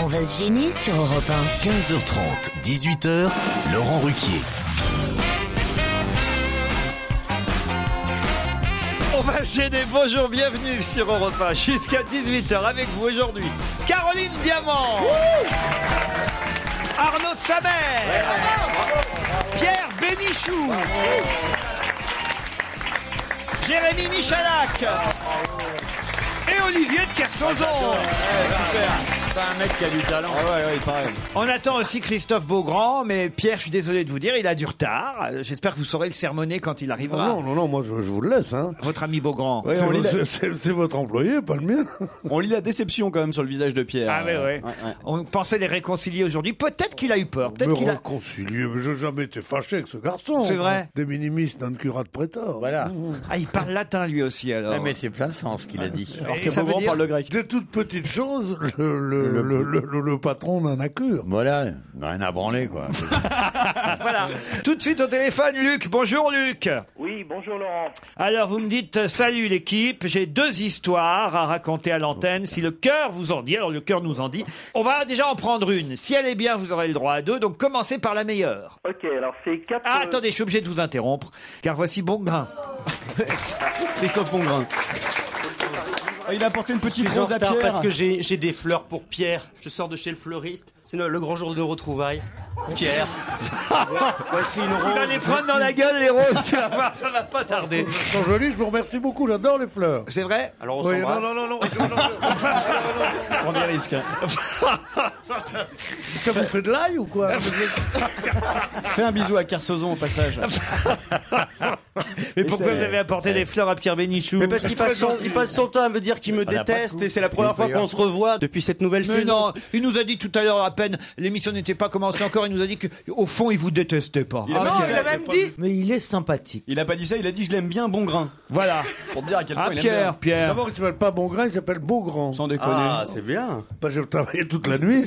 On va se gêner sur Europe 1. 15h30, 18h, Laurent Ruquier. On va se gêner, bonjour, bienvenue sur Europe 1, jusqu'à 18h avec vous aujourd'hui. Caroline Diamant, Arnaud de Samer, Pierre Bénichou, Jérémy Michalak et Olivier de Kersauzon. Super. C'est un mec qui a du talent. Ah ouais, il paraît. On attend aussi Christophe Beaugrand, mais Pierre, je suis désolé de vous dire, il a du retard. J'espère que vous saurez le sermonner quand il arrivera. Non, moi je vous le laisse. Hein. Votre ami Beaugrand. Ouais, C'est votre employé, pas le mien. On lit la déception quand même sur le visage de Pierre. Ah ouais. On pensait les réconcilier aujourd'hui. Peut-être qu'il a eu peur. Peut-être Me qu'il a... réconcilier, mais j'ai jamais été fâché avec ce garçon. C'est vrai. Des minimis non curat prétor. Voilà. Ah, il parle latin lui aussi alors. Ouais, mais c'est plein de sens ce qu'il a dit. Alors Et que ça veut Beaugrand dire- parle le grec. Des toutes petites choses, le patron n'en a cure. Voilà, rien à branler, quoi. Voilà. Tout de suite au téléphone, Luc. Bonjour Luc. Oui, bonjour Laurent. Alors vous me dites salut l'équipe. J'ai 2 histoires à raconter à l'antenne. Si le cœur vous en dit, alors le cœur nous en dit. On va déjà en prendre une. Si elle est bien, vous aurez le droit à 2. Donc commencez par la meilleure. Ok, alors c'est 4... Ah, attendez, je suis obligé de vous interrompre, car voici Bongrain. Christophe Bongrain. Il a apporté une petite rose à Pierre. parce que j'ai des fleurs pour Pierre. Je sors de chez le fleuriste. C'est le grand jour de retrouvailles. Pierre. Voici une rose. Il va les prendre dans la gueule les roses. Tu vas voir, ça va pas tarder. Ils sont jolis, je vous remercie beaucoup, j'adore les fleurs. C'est vrai? Alors on Oui, s'embrasse. non. Premier risque. Ça vous fait de l'ail ou quoi? Fais un bisou à Kersauzon au passage. Mais pourquoi vous avez apporté des fleurs à Pierre Bénichou? Mais parce qu'il passe son temps à me dire qu'il me déteste et c'est la première fois qu'on se revoit depuis cette nouvelle Mais saison. non, il nous a dit tout à l'heure à peine, l'émission n'était pas commencée encore, il nous a dit qu'au fond il vous détestait pas. Il a pas dit ça. même dit. Mais il est sympathique. Il a pas dit ça, il a dit je l'aime bien Bongrain. Voilà. Pour te dire à quel point Ah il aime bien. Pierre. D'abord, il s'appelle pas Bongrain, il s'appelle Beaugrand. Sans déconner. Ah, c'est bien. Bah, j'ai travaillé toute la nuit.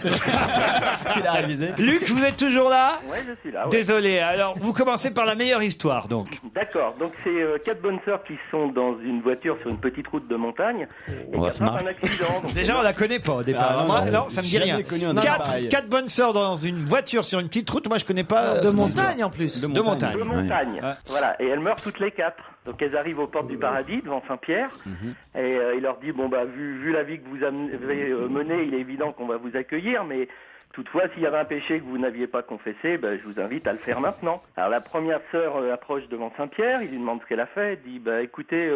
Il a révisé. Luc, vous êtes toujours là? Ouais, je suis là. Ouais. Désolé, alors vous commencez par la meilleure histoire donc. D'accord, donc c'est 4 bonnes sœurs qui sont dans une voiture sur une petite route de montagne et On va qui se attrapent marrer. un accident. Donc, Déjà on la connaît pas au départ. Ah, Moi, non, non, ça me dit jamais rien. connu un homme pareil. 4 bonnes sœurs dans une voiture sur une petite route, moi je connais pas. De cette montagne en plus. histoire. De montagne. de montagne. Ouais. Voilà, et elles meurent toutes les 4. Donc elles arrivent aux portes du paradis devant Saint-Pierre et il leur dit bon bah vu la vie que vous avez menée, il est évident qu'on va vous accueillir, mais toutefois s'il y avait un péché que vous n'aviez pas confessé, je vous invite à le faire maintenant. Alors la première sœur approche devant Saint-Pierre, il lui demande ce qu'elle a fait, elle dit écoutez,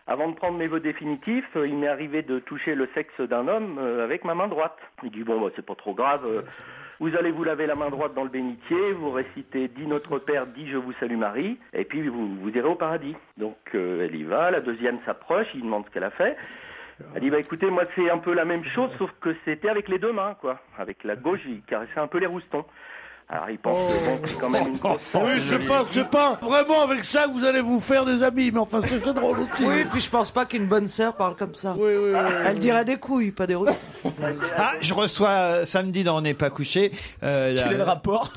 avant de prendre mes vœux définitifs, il m'est arrivé de toucher le sexe d'un homme avec ma main droite. Il dit c'est pas trop grave. Vous allez vous laver la main droite dans le bénitier, vous récitez « Dis notre Père, dis je vous salue Marie » et puis vous irez au paradis. Donc elle y va, la deuxième s'approche, il demande ce qu'elle a fait. Elle dit écoutez, moi c'est un peu la même chose sauf que c'était avec les 2 mains quoi. Avec la gauche, il caressait un peu les roustons. Alors il pense que c'est quand même une grosse Oui, je sais pas vraiment avec ça que vous allez vous faire des amis, mais enfin c'est drôle aussi. Oui, puis je pense pas qu'une bonne sœur parle comme ça. Oui. Elle dirait des couilles, pas des rues. Ah, je reçois samedi dans On n'est pas couché. Quel est le rapport?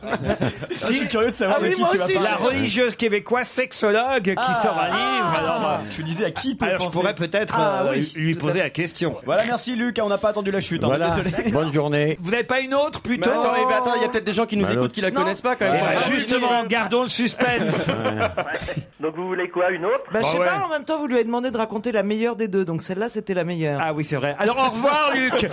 Je suis curieux de savoir Ah oui, de qui moi tu vas aussi, parler. La religieuse québécoise sexologue qui sort un livre. Alors, Tu disais à qui peut alors je penser? pourrais peut-être lui poser la question. Voilà, merci Luc, on n'a pas attendu la chute. hein, Voilà, désolé. bonne journée. Vous n'avez pas une autre plutôt? Attends, il y a peut-être des gens qui nous écoutent qui la connaissent pas quand même. Eh ben, justement, gardons le suspense. Donc vous voulez quoi, une autre? Je sais pas, en même temps, vous lui avez demandé de raconter la meilleure des 2, donc celle-là, c'était la meilleure. Ah oui, c'est vrai. Alors au revoir, Luc.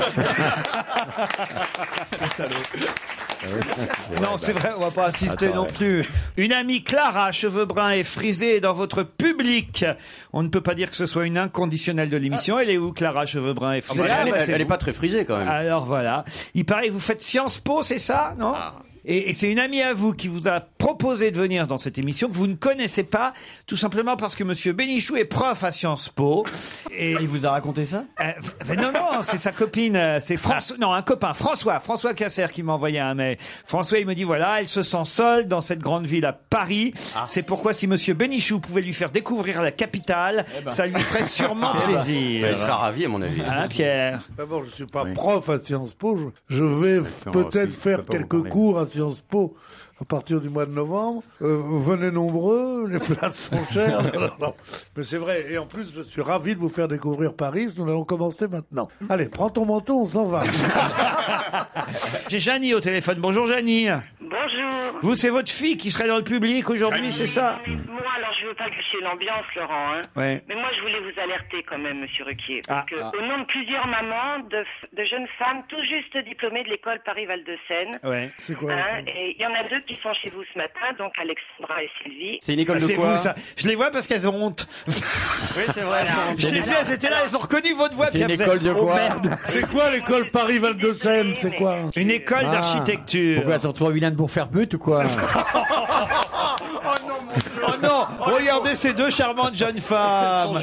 Non, c'est vrai, on va pas assister non plus. Une amie Clara, cheveux bruns et frisés, est dans votre public. On ne peut pas dire que ce soit une inconditionnelle de l'émission. Elle est où, Clara, cheveux bruns et frisés? Elle est pas très frisée quand même. Alors voilà. Il paraît que vous faites Sciences Po, c'est ça, non? Et c'est une amie à vous qui vous a proposé de venir dans cette émission que vous ne connaissez pas, tout simplement parce que Monsieur Bénichou est prof à Sciences Po. Et Il vous a raconté ça? non, c'est sa copine, c'est François, non, un copain, François Casser qui m'a envoyé un mail. François, il me dit voilà, elle se sent seule dans cette grande ville à Paris. C'est pourquoi si Monsieur Bénichou pouvait lui faire découvrir la capitale, ça lui ferait sûrement plaisir. Elle sera ravie à mon avis. Hein, Pierre? D'abord, je suis pas prof à Sciences Po, je vais peut-être faire quelques cours à Sciences Po à partir du mois de novembre. Venez nombreux, les places sont chères. Non. Mais c'est vrai, et en plus, je suis ravi de vous faire découvrir Paris. Nous allons commencer maintenant. Allez, prends ton manteau, on s'en va. J'ai Janie au téléphone. Bonjour Janie. Bonjour. Vous, c'est votre fille qui serait dans le public aujourd'hui, c'est ça? Moi, alors, je veux pas gâcher l'ambiance, Laurent, hein. Ouais. Mais moi, je voulais vous alerter quand même, Monsieur Ruquier. Parce que, Ah. au nom de plusieurs mamans, de jeunes femmes tout juste diplômées de l'école Paris-Val-de-Seine. Ouais. C'est quoi? Et il y en a deux qui sont chez vous ce matin, donc Alexandra et Sylvie. C'est une école de C'est quoi? vous, ça. Je les vois parce qu'elles ont honte. Oui, c'est vrai. Je les vu, elles étaient là, elles ont reconnu votre voix. C'est puis une elles faisaient, école de oh quoi? merde. C'est quoi l'école Paris-Val-de-Seine? C'est quoi? Une école d'architecture. Pourquoi elles sont trop vilaines pour faire pute ou quoi? Oh non, regardez ces deux charmantes jeunes femmes.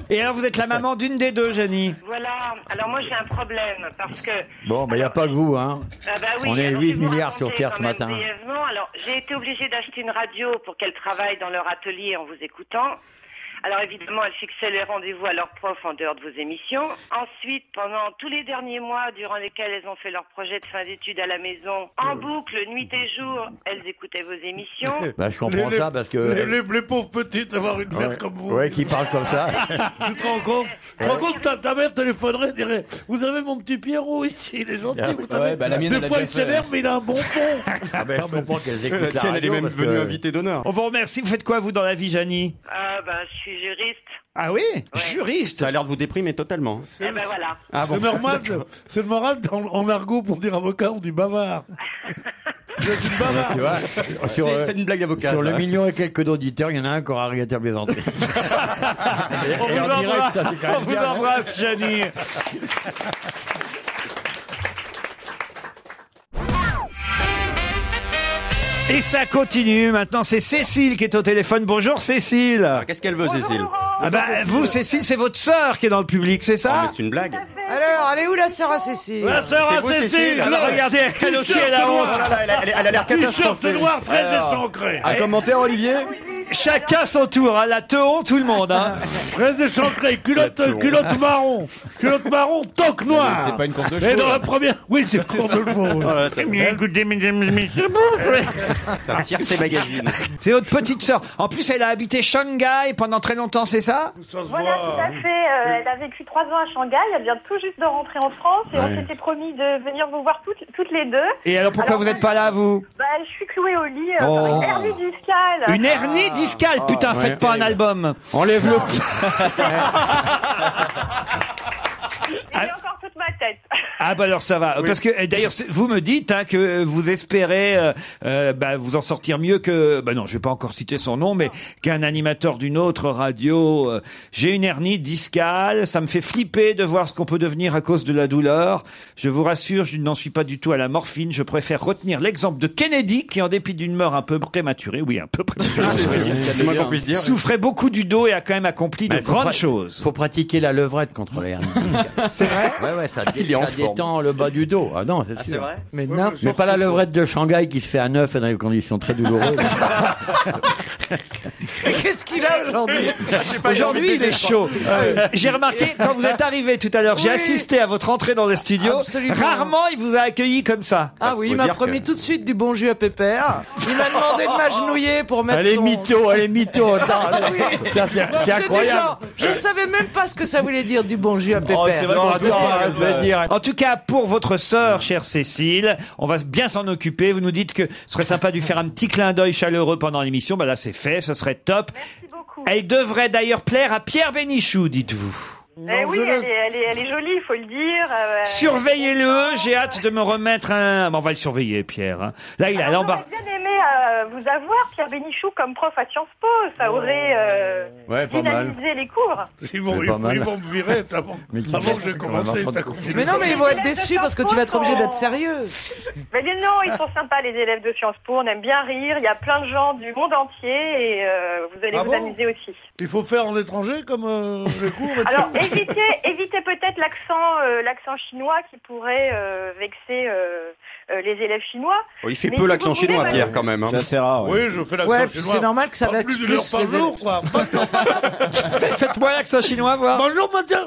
Et alors vous êtes la maman d'une des deux, Janie. Voilà. Alors moi, j'ai un problème parce que... Bon, il n'y a pas que vous, hein. Ah bah oui, On est alors, 8 je vais vous milliards sur raconter Terre quand ce même matin. brièvement. Alors, j'ai été obligée d'acheter une radio pour qu'elle travaille dans leur atelier en vous écoutant. Alors évidemment, elle fixait les rendez-vous à leurs profs en dehors de vos émissions. Ensuite, pendant tous les derniers mois durant lesquels elles ont fait leur projet de fin d'études à la maison, en boucle, nuit et jour, elles écoutaient vos émissions. Bah, je comprends ça parce que. Les pauvres petites, avoir une mère comme vous. Ouais, qui parle comme ça. Tu te rends compte? Tu te rends compte, ta mère téléphonerait et dirait, vous avez mon petit Pierrot ici, il est gentil, vous savez. bah, la mienne, elle Des a fois, déjà il s'énerve, mais il a un bon fond. Ah ben, je comprends qu'elles La écoutent la tienne, elle est radio même parce venue que. invitée d'honneur. On vous remercie. Vous faites quoi, vous, dans la vie, Janie? Ah bah, je suis juriste. Ah oui, juriste. Ça a l'air de vous déprimer totalement. Eh ben voilà. Ah bon. C'est normal, c'est le moral, en argot, pour dire avocat, on dit bavard. Vous êtes une bavard. Tu vois, sur, C'est une blague d'avocat. sur le ça. million et quelques d'auditeurs, il y en a un qui aura arrêté à plaisanter. On vous en direct, embrasse, ça, c'est quand même on vous bien, hein. embrasse, Janie. Et ça continue. Maintenant, c'est Cécile qui est au téléphone. Bonjour, Cécile. Alors, qu'est-ce qu'elle veut, Cécile? Ah bah, vous, Cécile, c'est votre sœur qui est dans le public, c'est Oh, ça? mais c'est une blague. Alors, elle est où la sœur à Cécile? La sœur C'est à vous, Cécile, Cécile. Alors, regardez, elle aussi, elle a honte. Elle a l'air T-shirt catastrophée. noir très échancré. Un commentaire, Olivier? Chacun son tour, hein. La teon, tout le monde, hein. Très échancré, culotte marron, toque noir. C'est pas une course de Et chevaux. dans la première, oui, c'est course de chevaux. Voilà, très bien. Écoutez, mesdames et messieurs, Ça tire ses magazines. c'est votre petite sœur. En plus, elle a habité Shanghai pendant très longtemps, c'est ça? Ça se Voilà, tout voit. à fait. Elle a vécu 3 ans à Shanghai. Elle vient tout juste de rentrer en France et on s'était promis de venir vous voir toutes les deux. Et alors, pourquoi Alors, vous n'êtes pas là, vous? Bah, je suis clouée au lit Oh. par une hernie discale. Une hernie discale, putain, ouais, faites pas un album. Enlève le. Et j'ai encore toute ma tête. Ah bah alors ça va, parce que d'ailleurs vous me dites hein, que vous espérez vous en sortir mieux que non, je vais pas encore citer son nom, mais qu'un animateur d'une autre radio. J'ai une hernie discale, ça me fait flipper de voir ce qu'on peut devenir à cause de la douleur. Je vous rassure, je n'en suis pas du tout à la morphine. Je préfère retenir l'exemple de Kennedy qui, en dépit d'une mort un peu prématurée, C'est moins qu'on puisse dire. souffrait beaucoup du dos et a quand même accompli de Bah, faut grandes pra- choses. Faut pratiquer la levrette contre les hernies. C'est vrai? Ouais, ça, Il est en ça forme. détend le bas du dos. Ah non, c'est Ah, sûr. c'est vrai? Mais Mais pas la levrette de Shanghai qui se fait à neuf et dans des conditions très douloureuses. qu'est-ce qu'il a aujourd'hui? Aujourd'hui, il est chaud. J'ai remarqué, quand vous êtes arrivé tout à l'heure, j'ai Oui. assisté à votre entrée dans le studio. Absolument. Rarement, il vous a accueilli comme ça. Ah oui, il faut m'a dire promis que- tout de suite du bon jus à pépère. Il m'a demandé de m'agenouiller pour mettre Elle est son... mytho, elle est mytho. Attends, ça, c'est C'est incroyable. genre, je savais même pas ce que ça voulait dire du bon jus à pépère. c'est vrai. Non, qu'on attends, peut dire arrête comme ça. de dire. En tout cas, pour votre sœur, chère Cécile, on va bien s'en occuper. Vous nous dites que ce serait sympa de lui faire un petit clin d'œil chaleureux pendant l'émission. Bah là, c'est fait, ce serait top. Merci beaucoup. Elle devrait d'ailleurs plaire à Pierre Bénichou, dites-vous. Eh oui, elle est jolie, il faut le dire. Surveillez-le, j'ai hâte de me remettre un... Bon, on va le surveiller, Pierre. hein. Là, il a l'embarras. J'aurais bien aimé vous avoir, Pierre Bénichou, comme prof à Sciences Po. Ça aurait Ouais, pas mal. dynamisé les cours. Ils vont C'est pas mal. me virer avant que j'ai commencé. Ça continue. Mais non, mais ils vont être déçus parce que tu vas être obligé d'être sérieux. Mais non, ils sont sympas, les élèves de Sciences Po. On aime bien rire. Il y a plein de gens du monde entier et vous allez Ah vous bon amuser aussi. Il faut faire en étranger comme les cours et Alors, tout. évitez peut-être l'accent chinois qui pourrait vexer les élèves chinois. Oh, il fait Mais peu si l'accent vous voulez, chinois, bah, Pierre, quand même. hein. c'est rare. Oui, je fais l'accent Ouais, chinois. c'est normal que ça Pas va plus d'une heure par jour, quoi. Faites-moi l'accent chinois, voir. Bonjour, monsieur.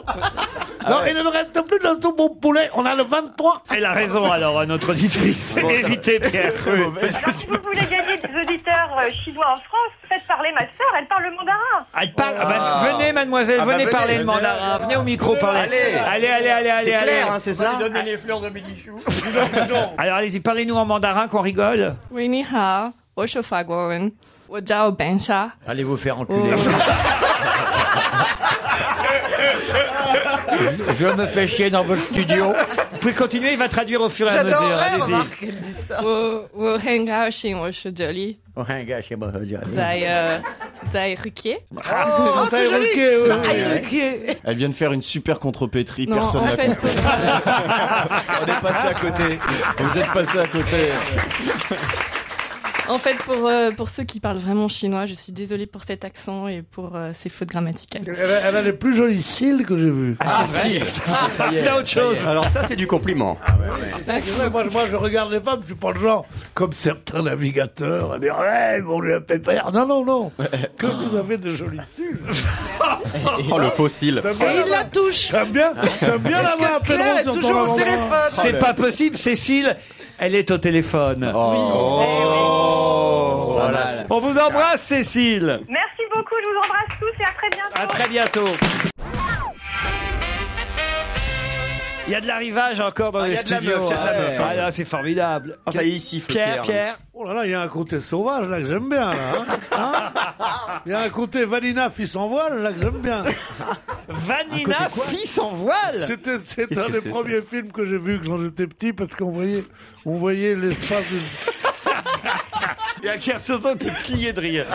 Non, il ne reste plus de la soupe au poulet. On a le 23. Elle a raison, alors, notre auditrice. Évitez, Pierre. Alors, si vous voulez gagner des auditeurs chinois en France, faites parler ma sœur, elle parle le mandarin. Elle parle. Venez, mademoiselle, venez parler le mandarin. Venez au micro parler. Allez. C'est clair, hein, c'est ça. Donner les fleurs de Bénichou. Alors, allez-y, parlez-nous en mandarin qu'on rigole. 喂，你好，我是法国人，我叫Ben Sha。 Allez vous faire enculer. Je me fais chier dans votre studio. Vous pouvez continuer, il va traduire au fur et à mesure. Allez-y. 我很高兴，我是这里，在Ruquier。 Oh, c'est joli. Elle vient de faire une super contrepétrie, Non, personne en n'a fait, compris. On est passé à côté. Vous êtes passé à côté. En fait, pour ceux qui parlent vraiment chinois, je suis désolée pour cet accent et pour ces fautes grammaticales. Elle a les plus jolis cils que j'ai vus. Si. Ça y est, autre chose. Alors ça, c'est du compliment. C'est vrai, moi, je regarde les femmes, je suis pas le genre, comme certains navigateurs, à dire, hey, bon, j'ai un pépère. Non. Que vous avez de jolis cils. Oh, le fossile. Et il la touche. T'aimes bien la voix à Claire est peine toujours au téléphone. C'est pas possible, Cécile. Elle est au téléphone. Voilà. On vous embrasse, Cécile. Merci beaucoup, je vous embrasse tous et à très bientôt. À très bientôt. Il y a de l'arrivage encore dans les studios. Ah là, c'est formidable. Ah, ça y est, il siffle, Pierre. Oh là là, il y a un côté sauvage là que j'aime bien là. Il y a un côté Vanina fils en voile là que j'aime bien. Vanina fils en voile. C'est un des premiers films que j'ai vu quand j'étais petit parce qu'on voyait l'espace. Il y a Kersozon qui est plié de rire.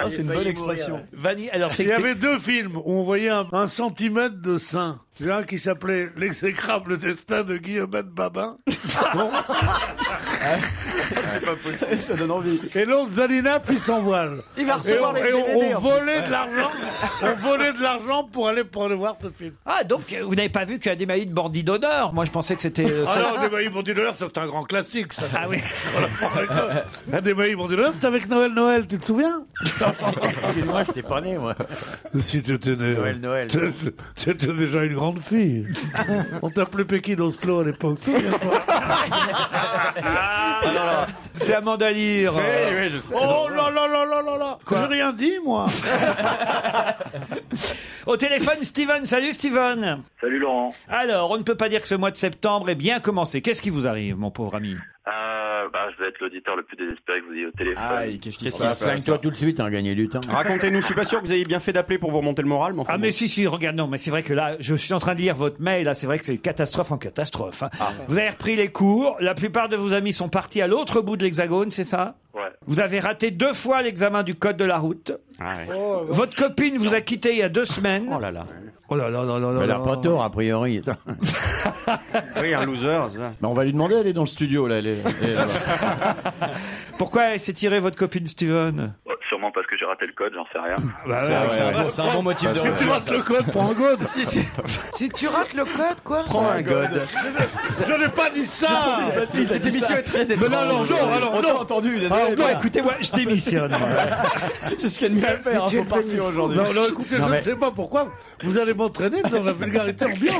C'est une bonne expression. Alors, il y avait deux films où on voyait un centimètre de sein. Il y a un qui s'appelait L'exécrable destin de Guillaume Babin. Bon. C'est pas possible, ça donne envie. Et l'autre, Zanina, fils en voile. Il va recevoir les DVD. On volait de l'argent. On volait de l'argent pour aller voir ce film. Ah, donc vous n'avez pas vu qu'il y a des maillots de bandits d'honneur. Moi, je pensais que c'était... Ah non, des maillots bandits d'honneur, c'est un grand classique. Ça. Ah oui. Des maillots bandits d'honneur, c'était avec Noël, tu te souviens? Moi, j'étais pas né, moi. Si tu étais né... Noël. C'était déjà une grande fille. On t'appelait Pékin Oslo à l'époque, souviens-toi. C'est Amanda Lear. Oui, je sais. Oh là là. J'ai rien dit, moi. Au téléphone, Steven. Salut, Steven. Salut, Laurent. Alors, on ne peut pas dire que ce mois de septembre est bien commencé. Qu'est-ce qui vous arrive, mon pauvre ami? Je vais être l'auditeur le plus désespéré que vous ayez au téléphone. Ah, qu'est-ce qui se passe? Soigne-toi tout de suite, hein, gagner du temps. Racontez-nous, je suis pas sûr que vous ayez bien fait d'appeler pour vous remonter le moral, mais enfin. Ah, mais si, regarde, non, mais c'est vrai que là, je suis en train de lire votre mail, là, c'est vrai que c'est catastrophe en catastrophe. Hein. Vous avez repris les cours, la plupart de vos amis sont partis à l'autre bout de l'Hexagone, c'est ça? Ouais. Vous avez raté 2 fois l'examen du code de la route. Ah ouais. Votre copine vous a quitté il y a 2 semaines. Oh là là. Oh là là là là là. Elle a pas tort, a priori. Oui, un loser, ça. On va lui demander, elle est dans le studio, là. Elle est là-bas. Pourquoi elle s'est tirée, votre copine, Steven? Sûrement parce que j'ai raté le code, j'en sais rien. C'est un bon motif de Si tu rates le code, prends un god. Si tu rates le code, quoi? Prends un god. Je n'ai pas dit ça. Cette émission est très étrange. On t'a entendu. Non, écoutez-moi, je démissionne. C'est ce qu'il y a de mieux à faire. Il faut partir aujourd'hui. Non, écoutez, je ne sais pas pourquoi vous allez m'entraîner dans la vulgarité ambiante.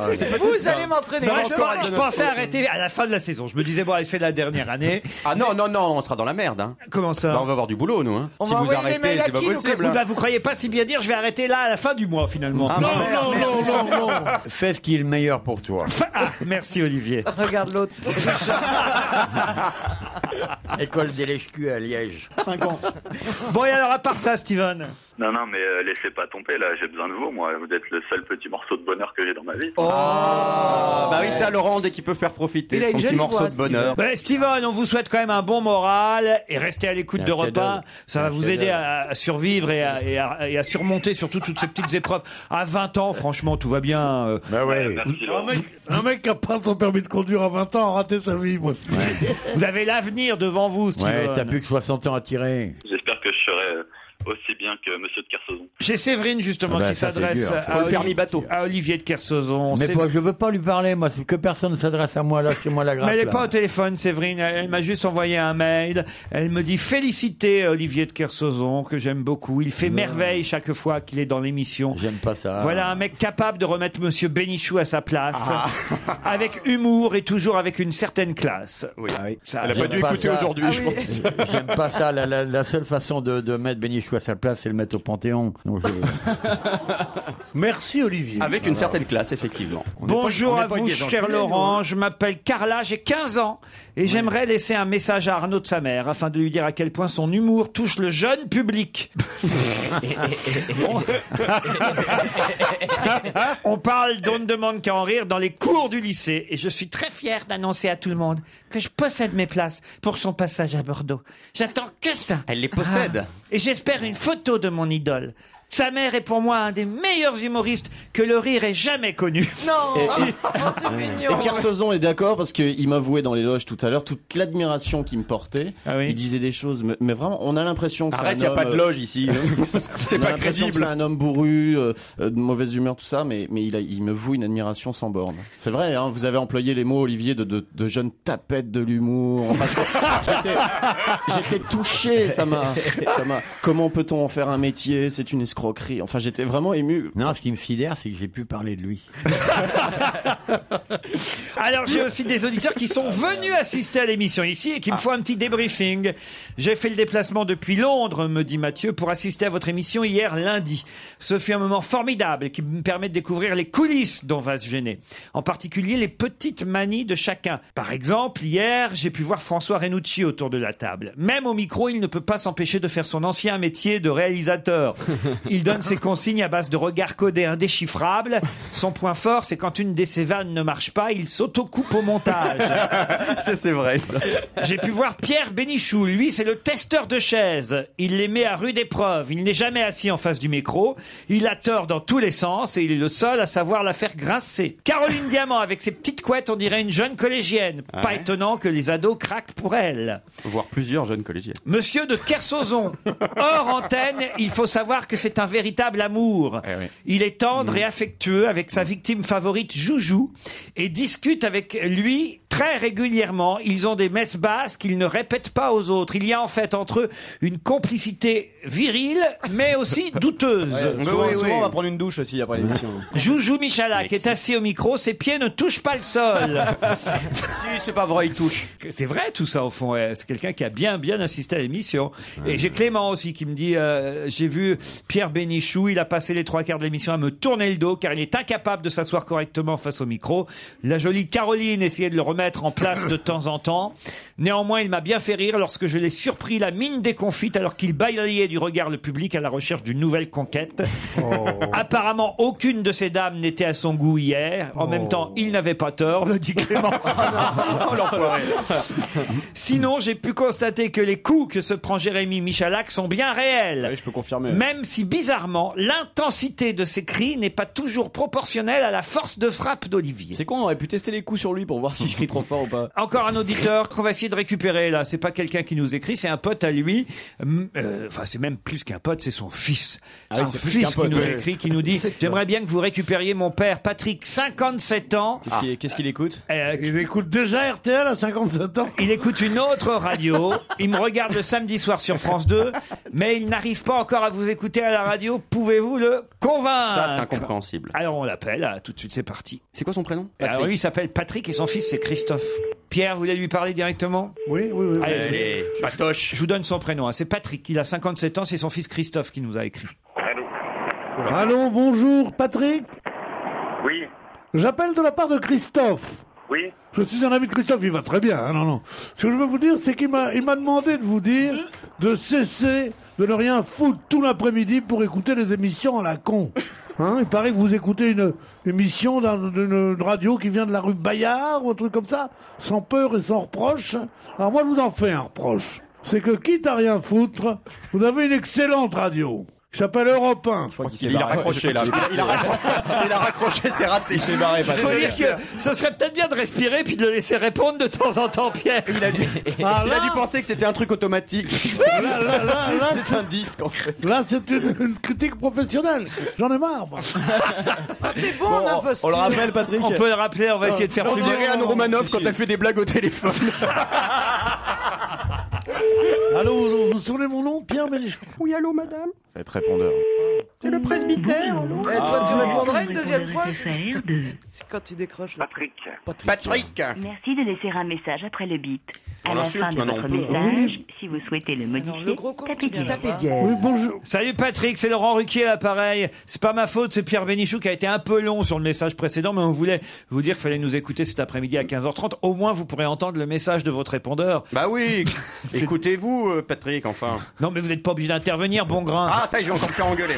Vous allez m'entraîner. Je pensais arrêter à la fin de la saison. Je me disais, bon, allez, c'est la dernière année. Ah non, on sera dans la merde. Hein. Comment ça? On va avoir du boulot, nous. Hein. On Si va vous envoyer des arrêtez, mails à c'est pas qui, nous, possible. Bah, vous croyez pas si bien dire, je vais arrêter là à la fin du mois, finalement. Ah, Non. Fais ce qui est le meilleur pour toi. Ah, merci, Olivier. Regarde l'autre. École des lèches-culs à Liège. 5 ans. Bon, et alors, à part ça, Steven? Non, mais laissez pas tomber, là, j'ai besoin de vous, moi. Vous êtes le seul petit morceau de bonheur que j'ai dans ma vie. Bah oui, c'est à Laurent dès qu'il peut faire profiter Il a son une petit jolie morceau voix, de bonheur. Steven, on vous souhaite quand même un bon moral et restez à l'écoute de Repas. Ça va vous aider à survivre et à surmonter surtout toutes ces petites épreuves. À 20 ans, franchement, tout va bien. Bah ouais. Merci, Laurent. Un mec qui a pas son permis de conduire à 20 ans a raté sa vie, moi. Vous avez l'avenir devant vous, Steven. Ouais, t'as plus que 60 ans à tirer. J'espère que je serai aussi bien que Monsieur de Kersauzon. J'ai Séverine justement qui ça, c'est s'adresse dur. à, à Olivier de Kersauzon. Mais moi, je veux pas lui parler, moi, c'est que personne ne s'adresse à moi, là, chez moi, la grâce. Mais elle n'est là. pas au téléphone, Séverine. Elle m'a juste envoyé un mail. Elle me dit féliciter Olivier de Kersauzon, que j'aime beaucoup. Il fait merveille chaque fois qu'il est dans l'émission. J'aime pas ça. Voilà un mec capable de remettre Monsieur Bénichou à sa place, avec humour et toujours avec une certaine classe. Oui. Ça, Elle a pas dû écouter aujourd'hui, je pense. J'aime pas ça. La seule façon de mettre Bénichou à sa place, c'est le mettre au Panthéon. Donc, Merci Olivier. Avec une certaine classe, effectivement. Bonjour à vous, cher Laurent. Je m'appelle Carla, j'ai 15 ans et j'aimerais laisser un message à Arnaud de sa mère afin de lui dire à quel point son humour touche le jeune public. On parle d'On ne demande qu'à en rire dans les cours du lycée et je suis très fier d'annoncer à tout le monde que je possède mes places pour son passage à Bordeaux. J'attends que ça. Elle les possède. Et j'espère une photo de mon idole. Sa mère est pour moi un des meilleurs humoristes que le rire ait jamais connu. Non, c'est mignon. Et Kersauzon est d'accord parce qu'il m'avouait dans les loges tout à l'heure toute l'admiration qu'il me portait. Ah oui. Il disait des choses, mais vraiment, on a l'impression que Arrête, c'est il un n'y a homme, pas de loge ici. C'est pas crédible. C'est un homme bourru, de mauvaise humeur, tout ça, mais il me voue une admiration sans borne. C'est vrai, hein, vous avez employé les mots, Olivier, de jeunes tapettes de l'humour. Enfin, j'étais touché, ça m'a. Comment peut-on en faire un métier? C'est une escroquerie. Enfin, j'étais vraiment ému. non, ce qui me sidère, c'est que j'ai pu parler de lui. Alors j'ai aussi des auditeurs qui sont venus assister à l'émission ici et qui me font un petit débriefing. J'ai fait le déplacement depuis Londres, me dit Mathieu, pour assister à votre émission hier lundi. Ce fut un moment formidable qui me permet de découvrir les coulisses d'On va se gêner. En particulier les petites manies de chacun. Par exemple, hier, j'ai pu voir François Renucci autour de la table. Même au micro, il ne peut pas s'empêcher de faire son ancien métier de réalisateur. Il donne ses consignes à base de regards codés indéchiffrables. Son point fort, c'est quand une de ses vannes ne marche pas, il s'autocoupe au montage. C'est vrai, ça. J'ai pu voir Pierre Bénichou. Lui, c'est le testeur de chaises. Il les met à rude épreuve. Il n'est jamais assis en face du micro. Il a tort dans tous les sens et il est le seul à savoir la faire grincer. Caroline Diamant, avec ses petites couettes, on dirait une jeune collégienne. Pas étonnant que les ados craquent pour elle. Voire plusieurs jeunes collégiens. Monsieur de Kersauzon. Hors antenne, il faut savoir que c'est un véritable amour. Il est tendre et affectueux avec sa victime favorite Joujou et discute avec lui très régulièrement. Ils ont des messes basses qu'ils ne répètent pas aux autres. Il y a en fait entre eux une complicité virile mais aussi douteuse. Souvent, on va prendre une douche aussi après l'émission. Joujou Michalak est assis au micro, ses pieds ne touchent pas le sol. Si, c'est pas vrai, il touche. C'est vrai tout ça au fond. C'est quelqu'un qui a bien assisté à l'émission. Et j'ai Clément aussi qui me dit j'ai vu Pierre Bénichou, il a passé les 3/4 de l'émission à me tourner le dos car il est incapable de s'asseoir correctement face au micro. La jolie Caroline essayait de le remettre en place de temps en temps. Néanmoins, il m'a bien fait rire lorsque je l'ai surpris la mine déconfite alors qu'il balayait du regard le public à la recherche d'une nouvelle conquête. Apparemment, aucune de ces dames n'était à son goût hier. En même temps, il n'avait pas tort, me dit Clément. Oh, l'enfoiré. Sinon, j'ai pu constater que les coups que se prend Jérémy Michalak sont bien réels. Oui, je peux confirmer. Même si, bizarrement, l'intensité de ses cris n'est pas toujours proportionnelle à la force de frappe d'Olivier. C'est con, on aurait pu tester les coups sur lui pour voir si je crie trop fort ou pas. Encore un auditeur qu'on va essayer de récupérer là. C'est pas quelqu'un qui nous écrit, c'est un pote à lui. Enfin, c'est même plus qu'un pote, c'est son fils. Ah oui, son c'est plus fils qu'un pote, qui nous ouais. écrit, qui nous dit j'aimerais bien que vous récupériez mon père Patrick, 57 ans. Qu'est-ce qu'il écoute Il écoute déjà RTL à 57 ans. Il écoute une autre radio. Il me regarde le samedi soir sur France 2, mais il n'arrive pas encore à vous écouter à la radio. Pouvez-vous le convaincre? Ça, c'est incompréhensible. Alors on l'appelle. Tout de suite, c'est parti. C'est quoi son prénom? Alors lui, il s'appelle Patrick et son fils, c'est Christophe. Pierre, vous voulez lui parler directement? Oui. Allez, Patoche. je vous donne son prénom. C'est Patrick. Il a 57 ans. C'est son fils Christophe qui nous a écrit. Allô, bonjour, Patrick. Oui. J'appelle de la part de Christophe. Oui. Je suis un ami de Christophe, il va très bien. Hein, non. Ce que je veux vous dire, c'est qu'il m'a demandé de vous dire de cesser de ne rien foutre tout l'après-midi pour écouter les émissions à la con. Hein, il paraît que vous écoutez une émission d'une radio qui vient de la rue Bayard ou un truc comme ça, sans peur et sans reproche. Alors moi, je vous en fais un reproche. C'est que quitte à rien foutre, vous avez une excellente radio. qui s'appelle Europe 1. Il a raccroché là. Il a raccroché, c'est raté. Il s'est barré. Il faut dire que ce serait peut-être bien de respirer puis de le laisser répondre de temps en temps, Pierre. Il a dû penser que c'était un truc automatique. Là, c'est un disque en fait. Là, c'est une critique professionnelle. J'en ai marre, moi. T'es bon, en imposture. On le rappelle, Patrick. On peut le rappeler, on va essayer de faire On plus dirait Anne Romanoff quand elle fait des blagues au téléphone. Allô, vous souvenez mon nom, Pierre Bénichou? Oui, allô, madame. Ça va être répondeur. C'est le presbytère. Toi, tu répondrais une deuxième fois c'est quand tu décroches. Patrick. Merci de laisser un message après le bip. À On la l'insulte fin de maintenant, votre on peut. message, si vous souhaitez le modifier, tapez dièse. Oui, bonjour. Salut Patrick, c'est Laurent Ruquier à l'appareil. C'est pas ma faute, c'est Pierre Bénichou qui a été un peu long sur le message précédent, mais on voulait vous dire qu'il fallait nous écouter cet après-midi à 15h30. Au moins, vous pourrez entendre le message de votre répondeur. Bah oui. Écoutez-vous, Patrick, enfin. Non, mais vous n'êtes pas obligé d'intervenir, bon grain. Ah, ça y est, j'ai encore fait engueuler.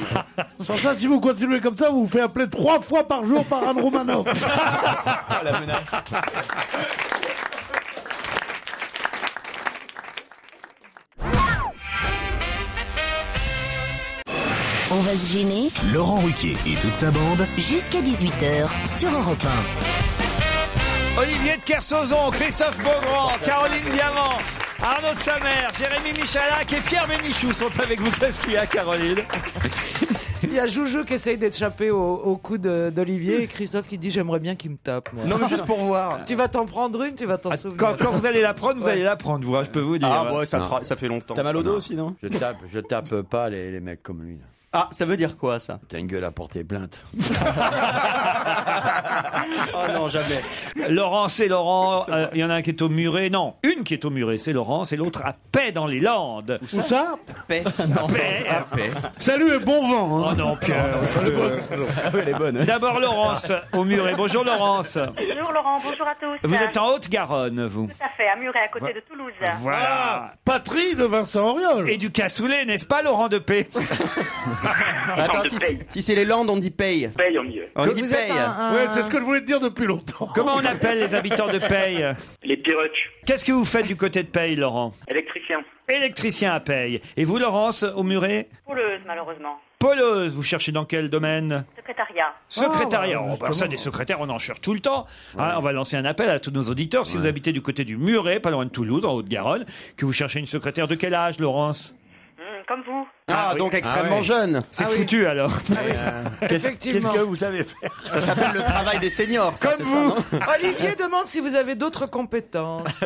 Sans ça, si vous continuez comme ça, vous vous faites appeler 3 fois par jour par Anne Romanoff. La menace. On va se gêner. Laurent Ruquier et toute sa bande. Jusqu'à 18h sur Europe 1. Olivier de Kersauzon, Christophe Beaugrand, Caroline Diamant, Arnaud de Samer, Jérémy Michalak et Pierre Bénichou sont avec vous. Qu'est-ce qu'il y a, Caroline? Il y a Joujou qui essaye d'échapper au coup d'Olivier et Christophe qui dit j'aimerais bien qu'il me tape. Moi. Non, mais juste pour voir. Tu vas t'en prendre une, tu vas t'en souvenir. Quand vous allez la prendre, vous allez la prendre, vous, je peux vous dire. Ah, ouais, ça fait longtemps. T'as mal au dos aussi, non? Je tape pas les mecs comme lui. Là. Ah, ça veut dire quoi, ça? T'as une gueule à porter plainte. Oh non, jamais. Laurent, c'est Laurent. Il y en a un qui est au Muret. Non, une qui est au Muret, c'est Laurent. C'est l'autre à Paix dans les Landes. Où ça? Paix. Paix. Salut et bon vent. Hein. Oh non, Pierre. Elle est bonne. D'abord Laurence au Muret. Bonjour Laurence. Bonjour Laurent, bonjour à tous. Vous êtes en Haute-Garonne, vous. Tout à fait, à Muret, à côté de Toulouse. Voilà. Patrie de Vincent Auriol. Et du cassoulet, n'est-ce pas, Laurent de Paix? Attends, si c'est les Landes, on dit paye. Paye en mieux. On dit paye. Ouais, c'est ce que je voulais te dire depuis longtemps. Comment on appelle les habitants de Paye? Les Piroques. Qu'est-ce que vous faites du côté de Paye, Laurent? Électricien. Électricien à Paye. Et vous, Laurence, au Muret? Pouleuse, malheureusement. Poleuse, vous cherchez dans quel domaine? Secrétariat. Secrétariat. Ça, des secrétaires, on en cherche tout le temps. On va lancer un appel à tous nos auditeurs. Si vous habitez du côté du Muret, pas loin de Toulouse, en Haute-Garonne, que vous cherchez une secrétaire de quel âge, Laurence? Comme vous. Ah, donc extrêmement jeune. C'est foutu, alors. Effectivement. Qu'est-ce que vous savez faire? Ça s'appelle le travail des seniors. Ça, Comme vous. Olivier demande si vous avez d'autres compétences.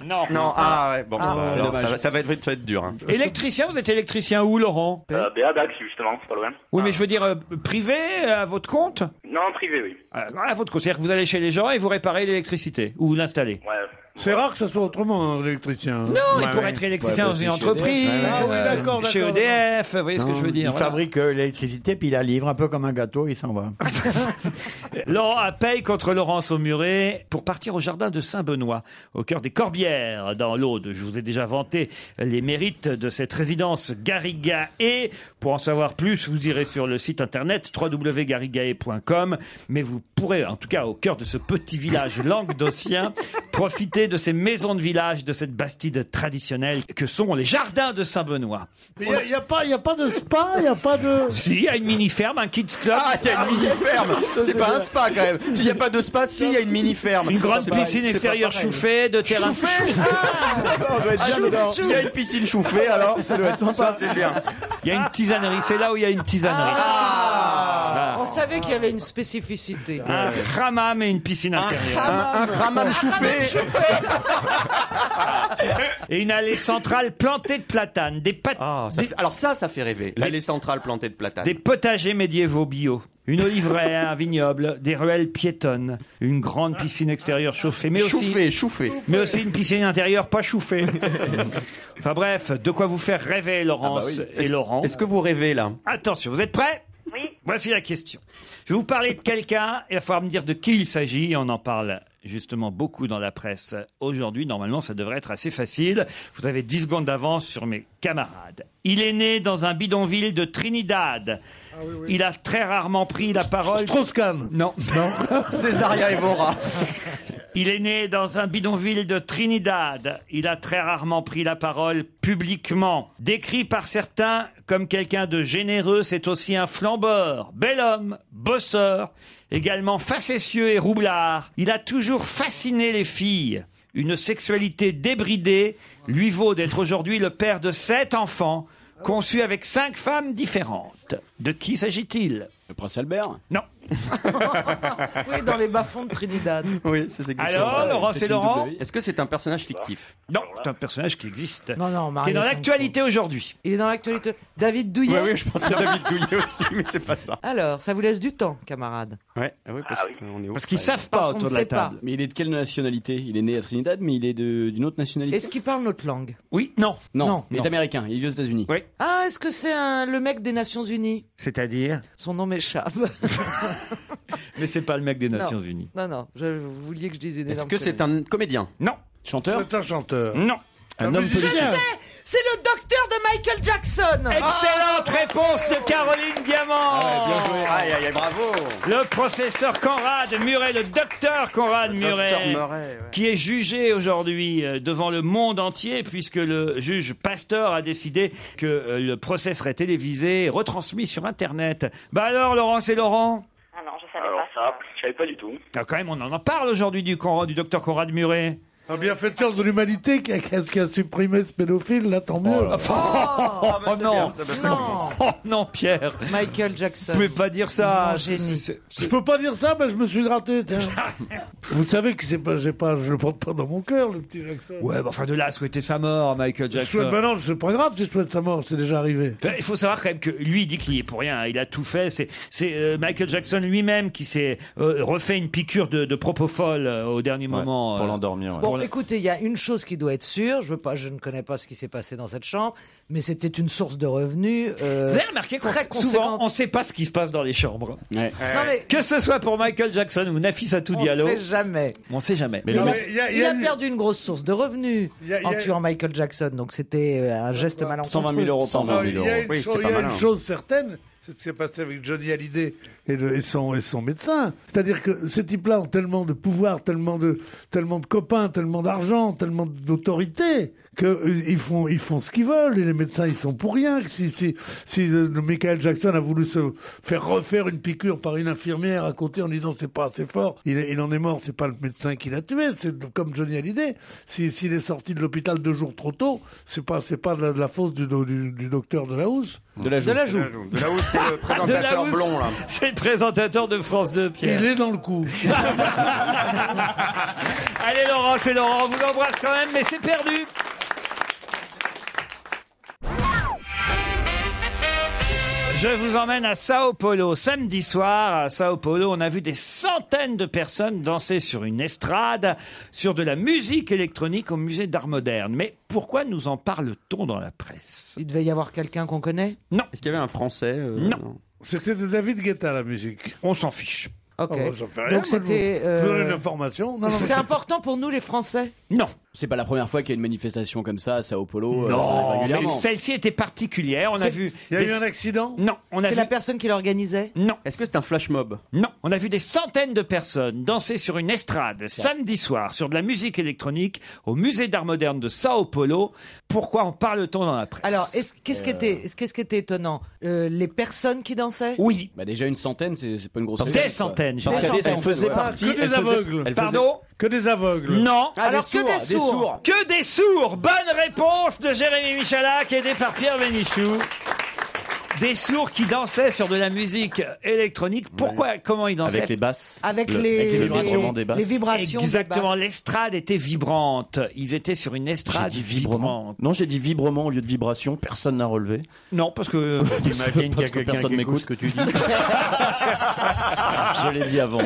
Non. Non, ouais, bon, alors, ça va être dur. Hein. Électricien, vous êtes électricien où, Laurent? À Dax, justement, c'est pas loin. Oui, mais je veux dire, privé, à votre compte? Non, privé, oui. À votre compte. C'est-à-dire que vous allez chez les gens et vous réparez l'électricité, ou vous l'installez. Ouais. C'est rare que ça soit autrement, un électricien. Non, il pourrait être électricien dans une entreprise, d'accord. chez EDF, vous voyez ce que je veux dire. Il fabrique l'électricité, puis il la livre un peu comme un gâteau, il s'en va. Laurent à Paye contre Laurence au Muret pour partir au jardin de Saint-Benoît, au cœur des Corbières, dans l'Aude. Je vous ai déjà vanté les mérites de cette résidence Garrigae. Pour en savoir plus, vous irez sur le site internet www.garrigae.com. Mais vous pourrez, en tout cas au cœur de ce petit village languedocien, profiter de ces maisons de village, de cette bastide traditionnelle que sont les jardins de Saint-Benoît. Il n'y a pas de spa, il n'y a pas de... Si, il y a une mini-ferme, un kids club. Ah, il y a une mini-ferme. C'est pas un spa quand même. S'il n'y a pas de spa, si, il y a une mini-ferme. Une grande piscine extérieure chauffée, de terrain. S'il y a une piscine chauffée, alors ça doit être sympa. Ça, c'est bien. Il y a une tisanerie, c'est là où il y a une tisanerie. On savait qu'il y avait une spécificité. Un hammam et une piscine intérieure. Un hammam chauffé. Et une allée centrale plantée de platanes. Alors ça fait rêver. L'allée centrale plantée de platanes. Des potagers médiévaux bio. Une oliveraie, un vignoble, des ruelles piétonnes, une grande piscine extérieure chauffée, mais aussi une piscine intérieure pas chauffée. Enfin bref, de quoi vous faire rêver, Laurence et Laurent. Est-ce que vous rêvez là? Attention, vous êtes prêts? Oui. Voici la question. Je vais vous parler de quelqu'un, il va falloir me dire de qui il s'agit. On en parle justement beaucoup dans la presse aujourd'hui. Normalement, ça devrait être assez facile. Vous avez 10 secondes d'avance sur mes camarades. Il est né dans un bidonville de Trinidad. Il a très rarement pris la parole. Strauss-Kahn. Non. Césaria Evora. Il est né dans un bidonville de Trinidad. Il a très rarement pris la parole publiquement. Décrit par certains comme quelqu'un de généreux, c'est aussi un flambeur, bel homme, bosseur, également facétieux et roublard. Il a toujours fasciné les filles. Une sexualité débridée lui vaut d'être aujourd'hui le père de 7 enfants, conçus avec 5 femmes différentes. De qui s'agit-il? Le prince Albert? Non. Oui, dans les bas-fonds de Trinidad. Oui, c'est exactement Alors, ça. Laurent, c'est Laurent? Est-ce que c'est un personnage fictif? Non, c'est un personnage qui existe. Non, non, Qui Maria est dans Sancho. l'actualité aujourd'hui. Il est dans l'actualité. David Douillet. Oui, je pense à David Douillet aussi, mais c'est pas ça. Alors, ça vous laisse du temps, camarades. Ouais, parce qu'on est Parce qu'ils savent Parce pas qu'on autour ne de la sait pas. table. Mais il est de quelle nationalité? Il est né à Trinidad, mais il est d'une autre nationalité. Est-ce qu'il parle notre langue? Oui, non. Non, il est Non. américain, il vit aux États-Unis. Oui. Ah, est-ce que c'est le mec des Nations Unies? C'est-à-dire? Son nom m'échappe. Mais c'est pas le mec des Nations Non. Unies. Non, vous vouliez que je dise une Est-ce énorme que c'est connerie. un comédien? Non. Chanteur? C'est un chanteur. Non. Un homme Je politique. sais, c'est le docteur de Michael Jackson. Excellente réponse de Caroline Diamant. Bien joué. Aïe, bravo. Le professeur Conrad Murray, le docteur Conrad Murray, qui est jugé aujourd'hui devant le monde entier, puisque le juge Pasteur a décidé que le procès serait télévisé et retransmis sur Internet. Bah alors, Laurent, c'est Laurent? Ah non, je savais Alors pas. ça, je savais pas du tout. Ah, quand même, on en parle aujourd'hui du docteur Conrad Murray. Un bienfaiteur de l'humanité qui a supprimé ce pédophile, là, tant mieux. Oh non. Oh non, Pierre. Michael Jackson. Vous pouvez pas dire ça. Mon génie. Je peux pas dire ça, mais je me suis gratté, tiens. Vous savez que je le porte pas dans mon cœur, le petit Jackson. Ouais, bah enfin de là à souhaiter sa mort, Michael Jackson. Ben non, c'est pas grave si je souhaite sa mort, c'est déjà arrivé. Il faut savoir quand même que lui, il dit qu'il y est pour rien. Il a tout fait. C'est Michael Jackson lui-même qui s'est refait une piqûre de propofol au dernier moment. Pour l'endormir. Bon, écoutez, il y a une chose qui doit être sûre. Je ne connais pas ce qui s'est passé dans cette chambre, mais c'était une source de revenus. Vous avez remarqué qu'on très souvent, conséquente. on ne sait pas ce qui se passe dans les chambres. Non, mais Que ce soit pour Michael Jackson ou Nafissatou Diallo. on ne sait jamais. On sait jamais. Mais Il a perdu une grosse source de revenus Il y a- en tuant Michael Jackson, donc c'était un geste malencontreux. 120 000 € par mois. Il y a Oui, c'était pas une malin. chose certaine, c'est ce qui s'est passé avec Johnny Hallyday et son médecin. C'est-à-dire que ces types-là ont tellement de pouvoir, tellement de copains, tellement d'argent, tellement d'autorité, qu'ils font ce qu'ils veulent. Et les médecins, ils sont pour rien. Si Michael Jackson a voulu se faire refaire une piqûre par une infirmière à côté en disant c'est pas assez fort, il en est mort, c'est pas le médecin qui l'a tué. C'est comme Johnny Hallyday. S'il est sorti de l'hôpital 2 jours trop tôt, c'est pas de la faute du docteur de la housse. De la joue. De la joue. De la housse, c'est le présentateur blond, là. C'est le présentateur de France 2, Pierre. Il est dans le coup. Allez, Laurent, c'est Laurent. On vous embrasse quand même, mais c'est perdu. Je vous emmène à Sao Paulo. Samedi soir, à Sao Paulo, on a vu des centaines de personnes danser sur une estrade, sur de la musique électronique au musée d'art moderne. Mais pourquoi nous en parle-t-on dans la presse? Il devait y avoir quelqu'un qu'on connaît? Non. Est-ce qu'il y avait un Français? Non. C'était de David Guetta, la musique. On s'en fiche. Ok. Oh, bah, ça fait rien, Donc c'était. je vous donne une information. Non, non, C'est important pour nous les Français. Non. C'est pas la première fois qu'il y a une manifestation comme ça à Sao Paulo. ça arrive Non, régulièrement. celle-ci était particulière. On a vu. Il y a eu un accident? Non, on a C'est vu. la personne qui l'organisait. Non. Est-ce que c'est un flash mob? Non, on a vu des centaines de personnes danser sur une estrade samedi soir sur de la musique électronique au musée d'art moderne de Sao Paulo. Pourquoi en parle-t-on dans la presse? Alors, qu'est-ce qui était étonnant? Les personnes qui dansaient? Oui. Bah déjà une centaine, c'est pas une grosse. Des centaines, j'ai Parce dit. qu'elle faisait partie. Que des aveugles. Pardon? Que des aveugles. Non. Alors que des sourds. Que des sourds. Bonne réponse de Jérémy Michalak, aidé par Pierre Bénichou. Des sourds qui dansaient sur de la musique électronique. Pourquoi? Comment ils dansaient? Avec les basses. Avec les vibrations des basses. les vibrations. des Exactement. basses. L'estrade était vibrante. Ils étaient sur une J'ai estrade dit vibrement. vibrante. Non, j'ai dit vibrement au lieu de vibration. Personne n'a relevé. Non, parce que Parce que personne m'écoute. que tu dis. Je l'ai dit avant.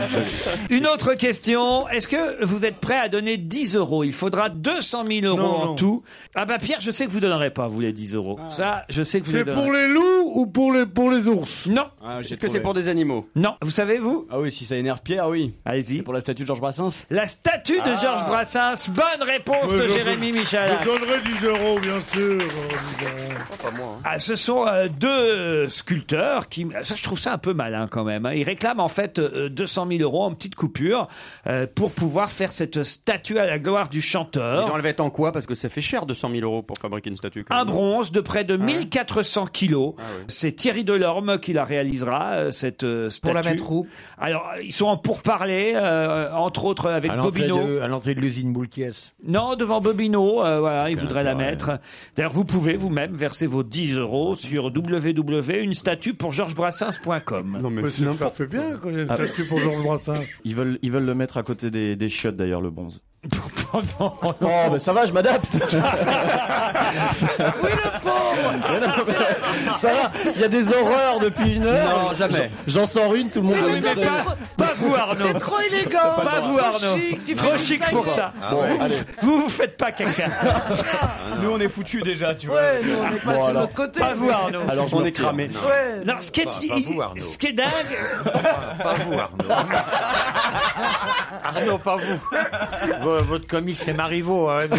Une autre question. Est-ce que vous êtes prêt à donner 10 €? Il faudra 200 000 € Non, en non. tout. Ah bah Pierre, je sais que vous donnerez pas, vous, les 10 €. Ça, je sais que vous les C'est donnerez. pour les loups ou pour les ours? Non. Est-ce que c'est pour des animaux? Non. Vous savez, vous? Ah oui, si ça énerve Pierre, oui. Allez-y. C'est pour la statue de Georges Brassens? La statue de Georges Brassens. Bonne réponse de Jérémy Michalak. Je donnerai 10 €, bien sûr. Pas moi. Ah, ce sont deux sculpteurs qui... Ça, je trouve ça un peu malin quand même. Ils réclament en fait 200 000 € en petite coupure pour pouvoir faire cette statue à la gloire du chanteur. Elle va être en quoi? Parce que ça fait cher 200 000 € pour fabriquer une statue. Un bronze de près de 1400 kilos. C'est Thierry Delorme qui la réalisera, cette statue. Pour la mettre où? Alors, ils sont en pourparlers, entre autres avec Bobino. À l'entrée de l'usine Boulquiès. Non, devant Bobino, voilà, il voudrait la mettre. D'ailleurs, vous pouvez vous-même verser vos 10 € sur www.unestatuepourgeorgesbrassens.com. Non, mais ça fait bien quand il y a une statue pour Georges Brassens. Ils veulent le mettre à côté des chiottes d'ailleurs, le bronze. Oh, mais ça va, je m'adapte. Oui, le pauvre. Ça va, il y a des horreurs depuis une heure. Non, jamais. J'en sors une, tout le monde Oui, mais pas vous, Arnaud. T'es trop élégant. Pas vous, Arnaud. Trop chic pour ça. Vous faites pas quelqu'un. Nous, on est foutus déjà, tu vois. Ouais, nous, on est passé de l'autre côté. Pas vous, Arnaud. Alors, on est cramé. Ouais. Non, ce qui est dingue. Pas vous, Arnaud. Arnaud, pas vous. Votre comique, c'est Marivaux. Hein. Vous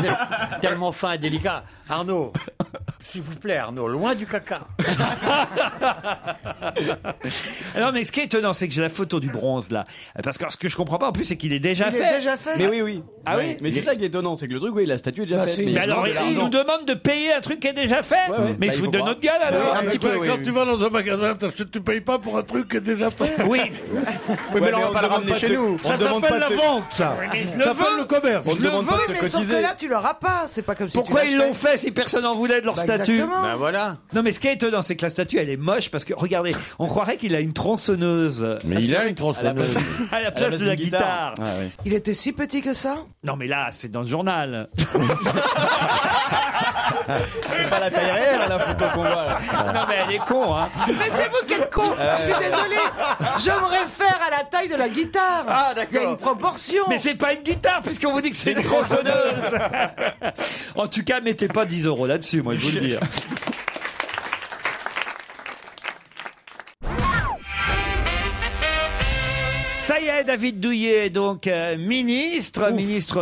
êtes tellement fin et délicat. Arnaud, s'il vous plaît, Arnaud, loin du caca. Non, mais ce qui est étonnant, c'est que j'ai la photo du bronze, là. Parce que ce que je comprends pas, en plus, c'est qu'il est déjà fait. Mais oui. Ah oui? Mais c'est ça qui est étonnant, c'est que le truc, oui, la statue est déjà faite. Mais alors, il nous demande de payer un truc qui est déjà fait. Mais il se fout de notre gueule, alors. Un petit peu, Quand tu vas dans un magasin, tu payes pas pour un truc qui est déjà fait. Oui. Mais là, on va pas le ramener chez nous. Ça s'appelle la vente, ça. Ça s'appelle le commerce. On te demande pas de te Mais sauf que cotiser. là, tu l'auras pas. C'est pas comme si Pourquoi tu ils l'ont fait si personne n'en voulait de leur statue? Exactement. Ben voilà. Non, mais ce qui est étonnant, c'est que la statue, elle est moche parce que, regardez, on croirait qu'il a une tronçonneuse. Mais il a une tronçonneuse. À la place de la guitare. Il était si petit que ça? Non, mais là, c'est dans le journal. C'est pas la taille réelle, la photo qu'on voit. Là. Non, mais elle est con, hein. Mais c'est vous qui êtes con. Je suis désolé. Je me réfère à la taille de la guitare. Ah, d'accord. Il y a une proportion. Mais c'est pas une guitare puisqu'on vous dit que c'est une tronçonneuse. En tout cas, mettez pas 10 € là-dessus, moi, je vous le dis. Ça y est, David Douillet est donc ministre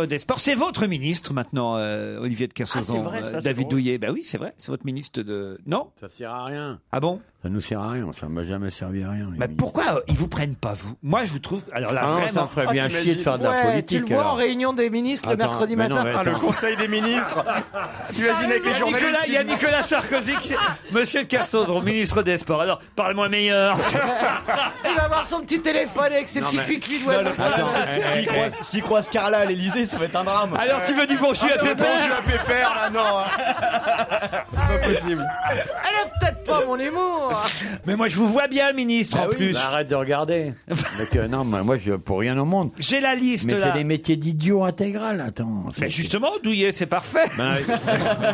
des Sports. C'est votre ministre maintenant, Olivier de Kersauzon. Ah, c'est vrai, ça, c'est David drôle. Douillet. Ben oui, c'est vrai, c'est votre ministre de... Non? Ça sert à rien. Ah bon? Ça nous sert à rien. Ça m'a jamais servi à rien. Mais pourquoi ils vous prennent pas, vous? Moi, je vous trouve... Alors là, Ça vraiment... me ferait bien chier de faire de la Ouais, politique. tu le vois en alors. réunion des ministres le Attends, mercredi mais non, matin. mais Ah, le attends. conseil des ministres. T'imagines avec les journalistes. Il y a Nicolas Sarkozy qui... Monsieur de Kersauzon, ministre des Sports. Alors, parle-moi meilleur. Il va avoir son petit téléphone avec ses petits cuiclis d'oiseaux. S'il croise Carla à l'Elysée, ça va être un drame. Alors, tu veux du bon jus à Bonjour pépère? à Pépère, là, non. C'est pas possible. Elle a peut-être pas mon humour. Mais moi, je vous vois bien, ministre, en plus. Bah, arrête de regarder. Non, moi, je pour rien au monde. J'ai la liste, Mais là. c'est des métiers d'idiots intégral. Attends. Mais justement, Douillet, c'est parfait.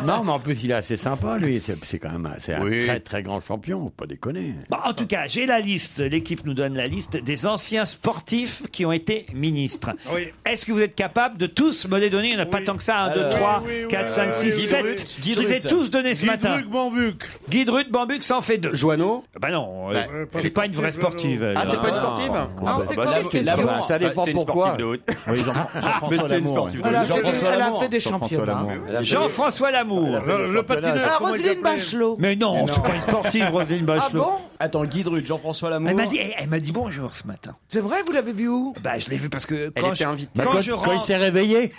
Non, mais en plus, il est assez sympa, lui. C'est quand même un très, très grand champion. Faut pas déconner. Bon, en tout cas, j'ai la liste. L'équipe nous donne la liste des anciens sportifs qui ont été ministres. Oui. Est-ce que vous êtes capable de tous me les donner? Il n'y en a pas tant que ça. 1, 2, 3, 4, 5, 6, 7. Je les ai tous donnés ce matin. Guy Bambuc. Guy Bambuc, ça en fait 2. Joanneau. Bah non, c'est pas une vraie sportive. Ah, c'est pas une sportive? Non, c'était quoi les questions? Ça dépend pourquoi. de haut. Oui, Jean-François Lamour. Elle a fait des championnats. Jean-François Lamour. Le patineur. Ah, comment il Roselyne s'appelait Bachelot. Mais non, c'est pas une sportive, Roselyne Ah Bachelot. bon? Attends, Guy Drude, Jean-François Lamour. Elle m'a dit bonjour ce matin. C'est vrai, vous l'avez vu où? Bah, je l'ai vu parce que Elle était invitée. quand je Quand il rentre, s'est réveillé.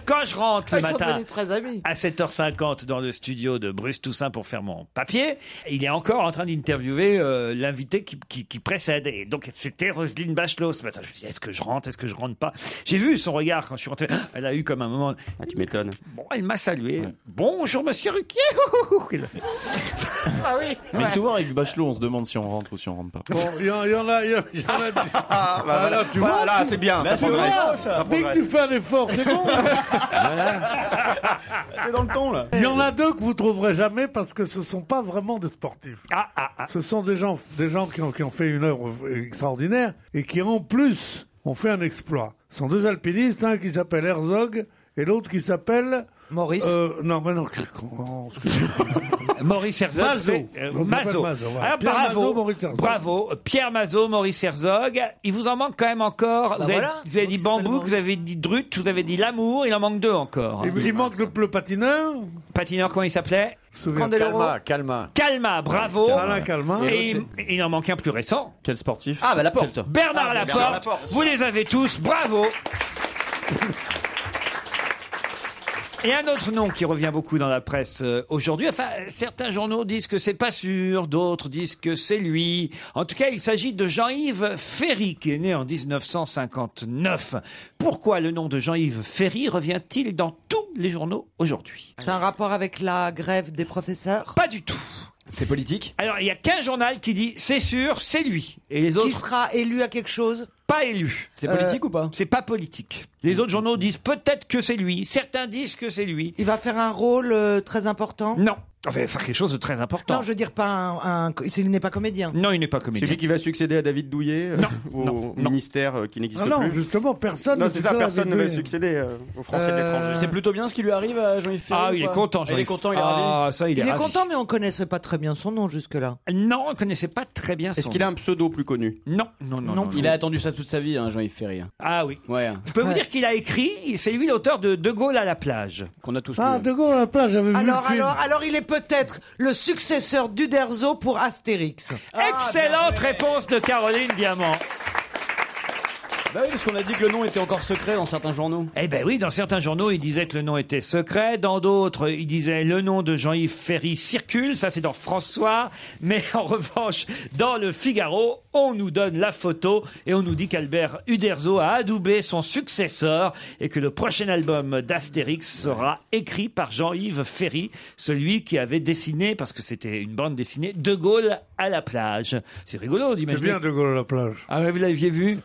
quand je rentre le Ils sont matin devenus très amis. à 7h50 dans le studio de Bruce Toussaint pour faire mon papier, il est encore en train d'interviewer l'invité qui précède. Et donc, c'était Roselyne Bachelot ce matin. Je me dis, est-ce que je rentre pas? J'ai vu son regard quand je suis rentré. Elle a eu comme un moment... Ah, tu m'étonnes. Bon, elle m'a salué. Ouais. Bonjour, monsieur Ruquier. Il a fait. Ah oui. Mais souvent avec Bachelot, on se demande si on rentre ou si on rentre pas. Bon, il y en a. Ah, bah voilà, tu vois, là, c'est bien, ça progresse. Ça Dès que tu fais un effort, c'est bon. T'es dans le ton, là. Il y en a deux que vous trouverez jamais parce que ce sont pas vraiment des sportifs. Ce sont des gens qui ont fait une œuvre extraordinaire et qui en plus ont fait un exploit. Ce sont deux alpinistes, un qui s'appelle Herzog et l'autre qui s'appelle Maurice. Non, mais non. Maurice Herzog. Mazot. Mazot. Voilà. Alors, Pierre bravo. Mazot, Maurice Herzog. Bravo. Pierre Mazot, Maurice Herzog. Il vous en manque quand même encore. Vous avez dit bambou, vous avez dit drute, vous avez dit l'amour. Il en manque 2 encore. Il manque le patineur. Patineur, comment il s'appelait? Calma, bravo. Alain Calma. Et il en manque un plus récent. Quel sportif? Ah, bah Laporte. Bernard Laporte. Vous les avez tous. Bravo. Et un autre nom qui revient beaucoup dans la presse aujourd'hui, enfin, certains journaux disent que c'est pas sûr, d'autres disent que c'est lui. En tout cas, il s'agit de Jean-Yves Ferry, qui est né en 1959. Pourquoi le nom de Jean-Yves Ferry revient-il dans tous les journaux aujourd'hui? C'est un rapport avec la grève des professeurs? Pas du tout. C'est politique? Alors, il y a qu'un journal qui dit c'est sûr, c'est lui. Et les autres. Qui sera élu à quelque chose? Pas élu. C'est politique ou pas? C'est pas politique. Les autres journaux disent peut-être que c'est lui. Certains disent que c'est lui. Il va faire un rôle très important? Non. Enfin, il va faire quelque chose de très important. Non, je veux dire pas il n'est pas comédien. Non, il n'est pas comédien. C'est lui qui va succéder à David Douillet au ministère qui n'existe plus. Non, justement, personne non, c'est ça, personne ne va succéder aux Français de l'étranger. C'est plutôt bien ce qui lui arrive à Jean-Yves Ferry. Ah, il est content, Il est content, il est ravi. Ça, il est ravi. Content, mais on connaissait pas très bien son nom jusque-là. Non, on ne connaissait pas très bien son nom. Est-ce qu'il a un pseudo plus connu? Non. Il a attendu ça toute sa vie, Jean-Yves Ferry. Ah oui. Ouais. Je peux vous dire qu'il a écrit, c'est lui l'auteur de De Gaulle à la plage. Qu'on a tous lu. De Gaulle à la plage, j'avais vu le film. Alors, il est peut-être le successeur d'Uderzo pour Astérix. Excellente réponse de Caroline Diamant. Bah oui, parce qu'on a dit que le nom était encore secret dans certains journaux. Eh ben oui, dans certains journaux, ils disaient que le nom était secret. Dans d'autres, ils disaient le nom de Jean-Yves Ferry circule. Ça, c'est dans François. Mais en revanche, dans le Figaro, on nous donne la photo et on nous dit qu'Albert Uderzo a adoubé son successeur et que le prochain album d'Astérix sera écrit par Jean-Yves Ferry, celui qui avait dessiné, parce que c'était une bande dessinée, De Gaulle à la plage. C'est rigolo d'imaginer. C'est bien De Gaulle à la plage. Ah, vous l'aviez vu?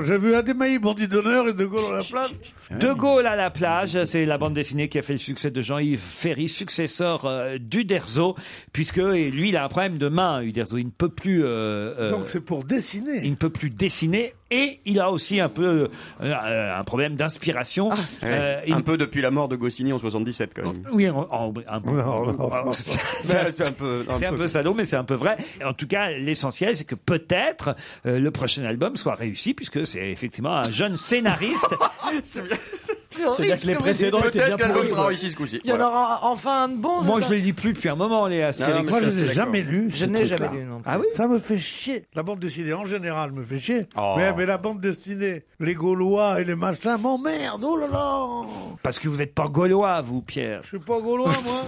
J'ai vu Adémaï, bandit d'honneur, et De Gaulle à la plage. De Gaulle à la plage, c'est la bande dessinée qui a fait le succès de Jean-Yves Ferry, successeur d'Uderzo, puisque lui, il a un problème de main, Uderzo. Il ne peut plus... Donc c'est pour dessiner. Il ne peut plus dessiner. Et il a aussi un peu un problème d'inspiration. Un peu depuis la mort de Goscinny en 77 quand même. Oui, un peu. C'est un peu salaud, mais c'est un peu vrai. En tout cas, l'essentiel, c'est que peut-être le prochain album soit réussi, puisque c'est effectivement un jeune scénariste. C'est-à-dire que les précédents étaient bien pourris. Sera réussi ce coup-ci. Il y en aura enfin un bon. Moi, je ne les lis plus depuis un moment, les Astérix. Moi, je les ai jamais lus. Je n'ai jamais lu non plus. Ah oui? Ça me fait chier. La bande dessinée, en général, me fait chier. Mais la bande dessinée, les Gaulois et les machins m'emmerdent. Oh là là! Parce que vous n'êtes pas gaulois, vous, Pierre. Je suis pas gaulois, moi.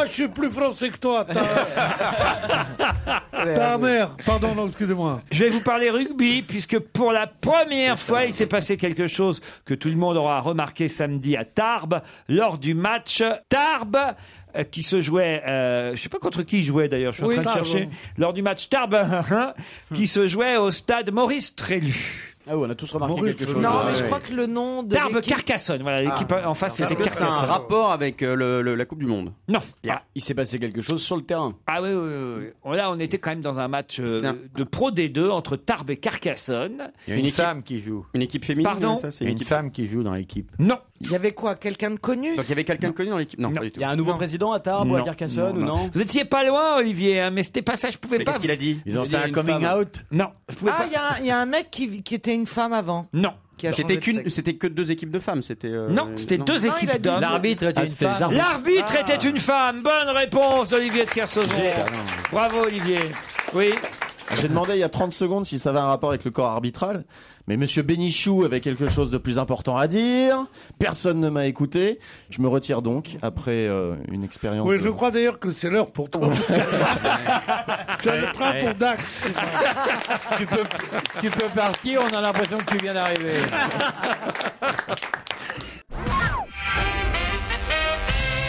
Je suis plus français que toi. Ta mère. Pardon, non, excusez-moi. Je vais vous parler rugby, puisque pour la première fois, il s'est passé quelque chose que tout le monde aura remarqué samedi à Tarbes, lors du match Tarbes qui se jouait, je sais pas contre qui il jouait d'ailleurs, je suis en train de chercher, lors du match Tarbes qui se jouait au stade Maurice Trélu. Ah oui, on a tous remarqué quelque chose. Non, mais je crois que le nom de Tarbes Carcassonne, voilà, l'équipe en face, c'est Carcassonne. C'est un rapport avec la Coupe du Monde. Non. Il s'est passé quelque chose sur le terrain. Ah oui. Là, on était quand même dans un match de Pro D2 entre Tarbes et Carcassonne. Il y a une femme qui joue. Une équipe féminine. Pardon? Il y a une femme qui joue dans l'équipe. Non. Il y avait quoi? Quelqu'un de connu? Donc il y avait quelqu'un de connu dans l'équipe? Non, pas du tout. Il y a un nouveau président à Tarbes ou à Carcassonne ou non? Vous étiez pas loin, Olivier, hein, mais c'était pas ça, je pouvais pas. Qu'est-ce qu'il a dit? Ils ont fait un coming out? Non, je pouvais pas. Il y a un mec qui était une femme avant. Non. C'était que 2 équipes de femmes. Non, c'était 2 équipes d'hommes. L'arbitre était une femme. L'arbitre était une femme. Bonne réponse d'Olivier de Kersauzon. Bravo, Olivier. Oui. J'ai demandé il y a 30 secondes si ça avait un rapport avec le corps arbitral, mais Monsieur Bénichou avait quelque chose de plus important à dire. Personne ne m'a écouté. Je me retire donc après une expérience. Oui, je crois d'ailleurs que c'est l'heure pour toi. C'est le train pour Dax. Tu peux partir, on a l'impression que tu viens d'arriver.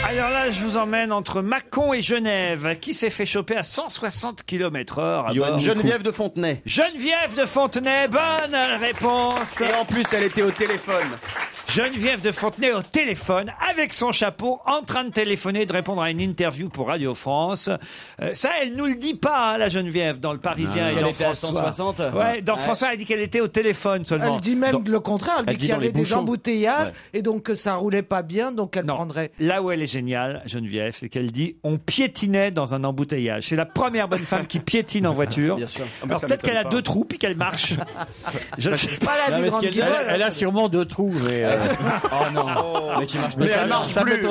Alors là, je vous emmène entre Mâcon et Genève. Qui s'est fait choper à 160 km/h Geneviève de Fontenay. Geneviève de Fontenay, bonne réponse. Et en plus, elle était au téléphone. Geneviève de Fontenay au téléphone, avec son chapeau, en train de téléphoner, de répondre à une interview pour Radio France. Ça, elle nous le dit pas, hein, la Geneviève, dans le Parisien et Qu'elle dans était à François. 160. Ouais, dans François, elle dit qu'elle était au téléphone seulement. Elle dit même le contraire, elle dit qu'il y dans les avait des bouchons. embouteillages Ouais. et donc que ça roulait pas bien, donc elle prendrait. Là où elle est géniale, Geneviève, c'est qu'elle dit on piétinait dans un embouteillage. C'est la première bonne femme qui piétine en voiture. Bien sûr. Alors peut-être qu'elle a 2 trous puis qu'elle marche. Je ne sais pas. Elle a sûrement 2 trous, mais. Oh non, mais tu marches pas. Mais elle marche plus.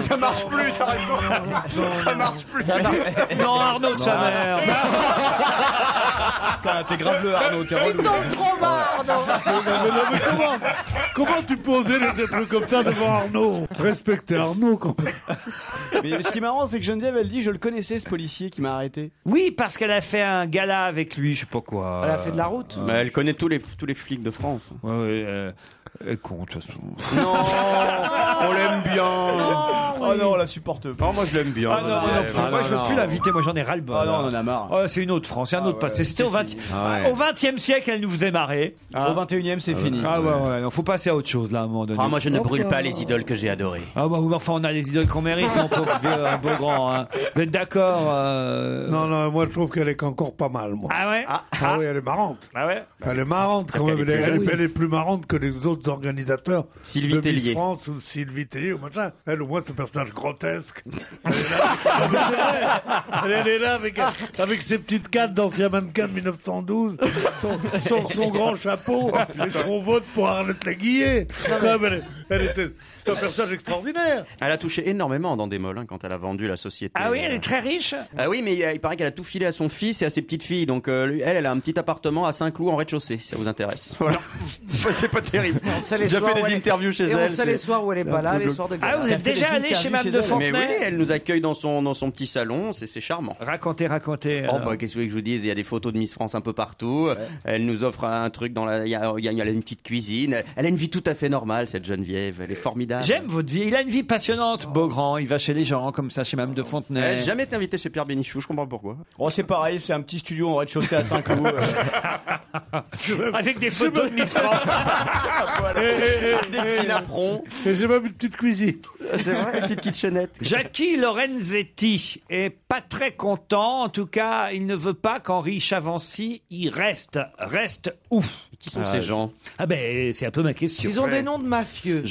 Ça marche plus, t'as raison. Ça marche plus. Non, Arnaud de sa mère. Putain, t'es grave le Arnaud, t'es relou. Trop marre, Mais comment tu peux oser des trucs comme ça devant Arnaud? Respectez Arnaud quand même. Mais ce qui est marrant, c'est que Geneviève, elle dit je le connaissais, ce policier qui m'a arrêté. Oui, parce qu'elle a fait un gala avec lui, je sais pas quoi. Elle a fait de la route. Mais elle connaît tous les flics de France. Ouais, elle compte, de toute façon. Non, on l'aime bien. Oh non, on la supporte pas. Non, moi je l'aime bien. Ah non, moi je veux plus l'inviter, moi j'en ai ras-le-bol. Ah non, on en a marre. Oh, c'est une autre France, c'est un autre passé. C'était au 20e siècle, elle nous faisait marrer. Au 21e, c'est fini. Ah ouais, faut passer à autre chose là à un moment donné. Ah, moi je ne brûle pas les idoles que j'ai adorées. Ah bah oui, enfin on a les idoles qu'on mérite, mon pauvre vieux, un beau grand. Hein. Vous êtes d'accord Non, moi je trouve qu'elle est encore pas mal, moi. Ah ouais. Ah oui, elle est marrante. Ah ouais. Elle est marrante quand même. Elle est plus marrante que les autres organisateurs. Sylvie de Miss Tellier. France ou Sylvie Tellier ou machin. Elle, au moins, ce personnage grotesque. Elle est là avec ses petites cannes d'ancien mannequin de 1912, son grand chapeau et son vote pour Arlette Laguillet. Quand même, c'est un personnage extraordinaire. Elle a touché énormément dans Desmolles quand elle a vendu la société. Ah oui, elle est très riche. Ah oui, mais il paraît qu'elle a tout filé à son fils et à ses petites filles. Donc elle a un petit appartement à Saint-Cloud en rez-de-chaussée, si ça vous intéresse. Voilà. C'est pas terrible. J'ai déjà fait des interviews chez et elle. on sait les soirs où elle est pas là, les soirs de gala. Ah, vous êtes déjà allé chez Mme de Fontenay? Mais oui, elle nous accueille dans son petit salon, c'est charmant. Racontez. Oh bah, qu'est-ce que vous voulez que je vous dise? Il y a des photos de Miss France un peu partout. Ouais. Elle nous offre un truc il y a une petite cuisine. Elle a une vie tout à fait normale, cette Geneviève. Elle est formidable. J'aime votre vie. Il a une vie passionnante, Beaugrand. Il va chez les gens, comme ça, chez Mme de Fontenay. Elle n'a jamais été invitée chez Pierre Bénichou, je comprends pas pourquoi. Oh, c'est pareil, c'est un petit studio en rez-de-chaussée à Saint-Cloud. Avec des photos de Miss France. Des petits napperons. Et j'ai même une petite cuisine. C'est vrai, une petite kitchenette. Jackie Lorenzetti est pas très content. En tout cas, il ne veut pas qu'Henri Chavancy y reste. Reste où? Qui sont ces gens? Ah ben, c'est un peu ma question. Ils ont des noms de mafieux.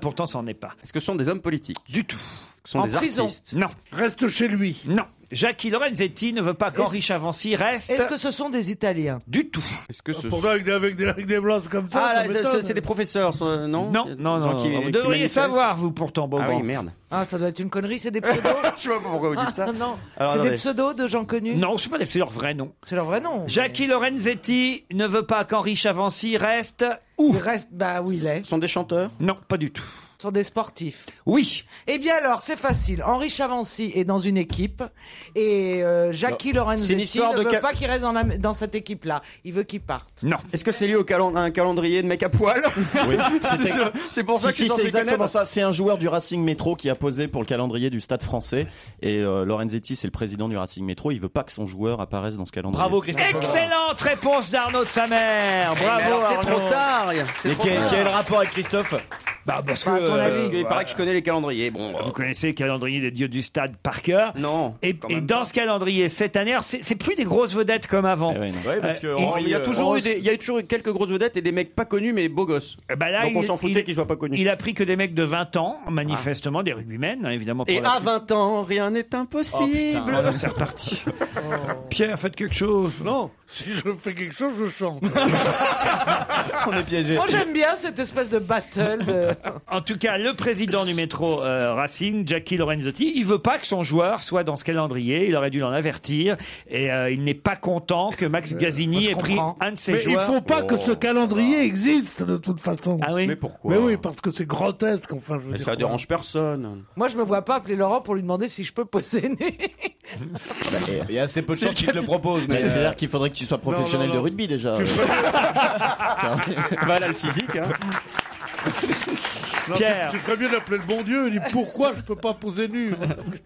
Pourtant, ça n'en est pas. Est-ce que ce sont des hommes politiques? Du tout. Ce sont En des prison. artistes? Non. Reste chez lui. Non. Jackie Lorenzetti ne veut pas qu'Henri Chavancy reste. Est-ce que ce sont des Italiens? Du tout. Est-ce que ce Pourtant, avec des blancs comme ça. Ah, ça là, m'étonne. c'est des professeurs, non? Non. Vous devriez manifestent. savoir, vous, pourtant, Beaugrand. Ah oui, merde. Ah, ça doit être une connerie, c'est des pseudos? Je sais pas pourquoi vous dites ça. Non, Alors, c'est attendez. des pseudos de gens connus? Non, c'est pas c'est leur vrai nom. C'est leur vrai nom. Jackie Lorenzetti ne veut pas qu'Henri Chavancy reste où? Il reste, bah où il est. Ce sont des chanteurs? Non, pas du tout. Ce sont des sportifs. Oui. Eh bien alors, c'est facile. Henri Chavancy est dans une équipe et Jackie C'est une Lorenzetti histoire ne de veut pas qu'il reste dans cette équipe-là. Il veut qu'il parte. Non. Est-ce que c'est lié à un calendrier de mec à poil? Oui. C'est pour ça que c'est je suis censé exactement connaître. ça. C'est un joueur du Racing Métro qui a posé pour le calendrier du Stade Français. Et Lorenzetti, c'est le président du Racing Métro. Il veut pas que son joueur apparaisse dans ce calendrier. Bravo, Christophe. Excellente réponse d'Arnaud de sa mère. Bravo. Alors, c'est Arnaud. trop tard. Mais quel est le rapport avec Christophe? Bah, parce Bah, à ton avis. Il paraît que je connais les calendriers. Bon, Vous connaissez le calendrier des dieux du stade par cœur. non. Et dans ce calendrier, cette année, alors, c'est plus des grosses vedettes comme avant. Eh oui, non. Ouais, parce que Il y a toujours eu quelques grosses vedettes et des mecs pas connus mais beaux gosses. Bah là, Donc on s'en foutait qu'ils soient pas connus. Il a pris que des mecs de 20 ans, manifestement, des rugbymen, hein, évidemment. Pour Et la à 20 ans, rien n'est impossible. Oh, putain, c'est reparti. Pierre, faites quelque chose. Non, si je fais quelque chose, je chante. on est piégé. Moi j'aime bien cette espèce de battle. En tout cas, le président du métro Racing, Jackie Lorenzetti, il veut pas que son joueur soit dans ce calendrier. Il aurait dû l'en avertir. Et il n'est pas content que Max Gazzini ait pris un de ses Mais il joueurs. faut pas que ce calendrier existe de toute façon. Ah oui. Mais pourquoi? Mais oui, parce que c'est grotesque. Enfin, je veux Mais dire ça quoi. dérange personne. Moi je me vois pas appeler Laurent pour lui demander si je peux poser né. Il y a assez peu de chances qu'il te le propose. Mais C'est-à-dire qu'il faudrait que tu sois professionnel non. de rugby déjà. Voilà le physique. Hein. Non, Pierre. tu ferais mieux d'appeler le bon Dieu. Il dit pourquoi je peux pas poser nu.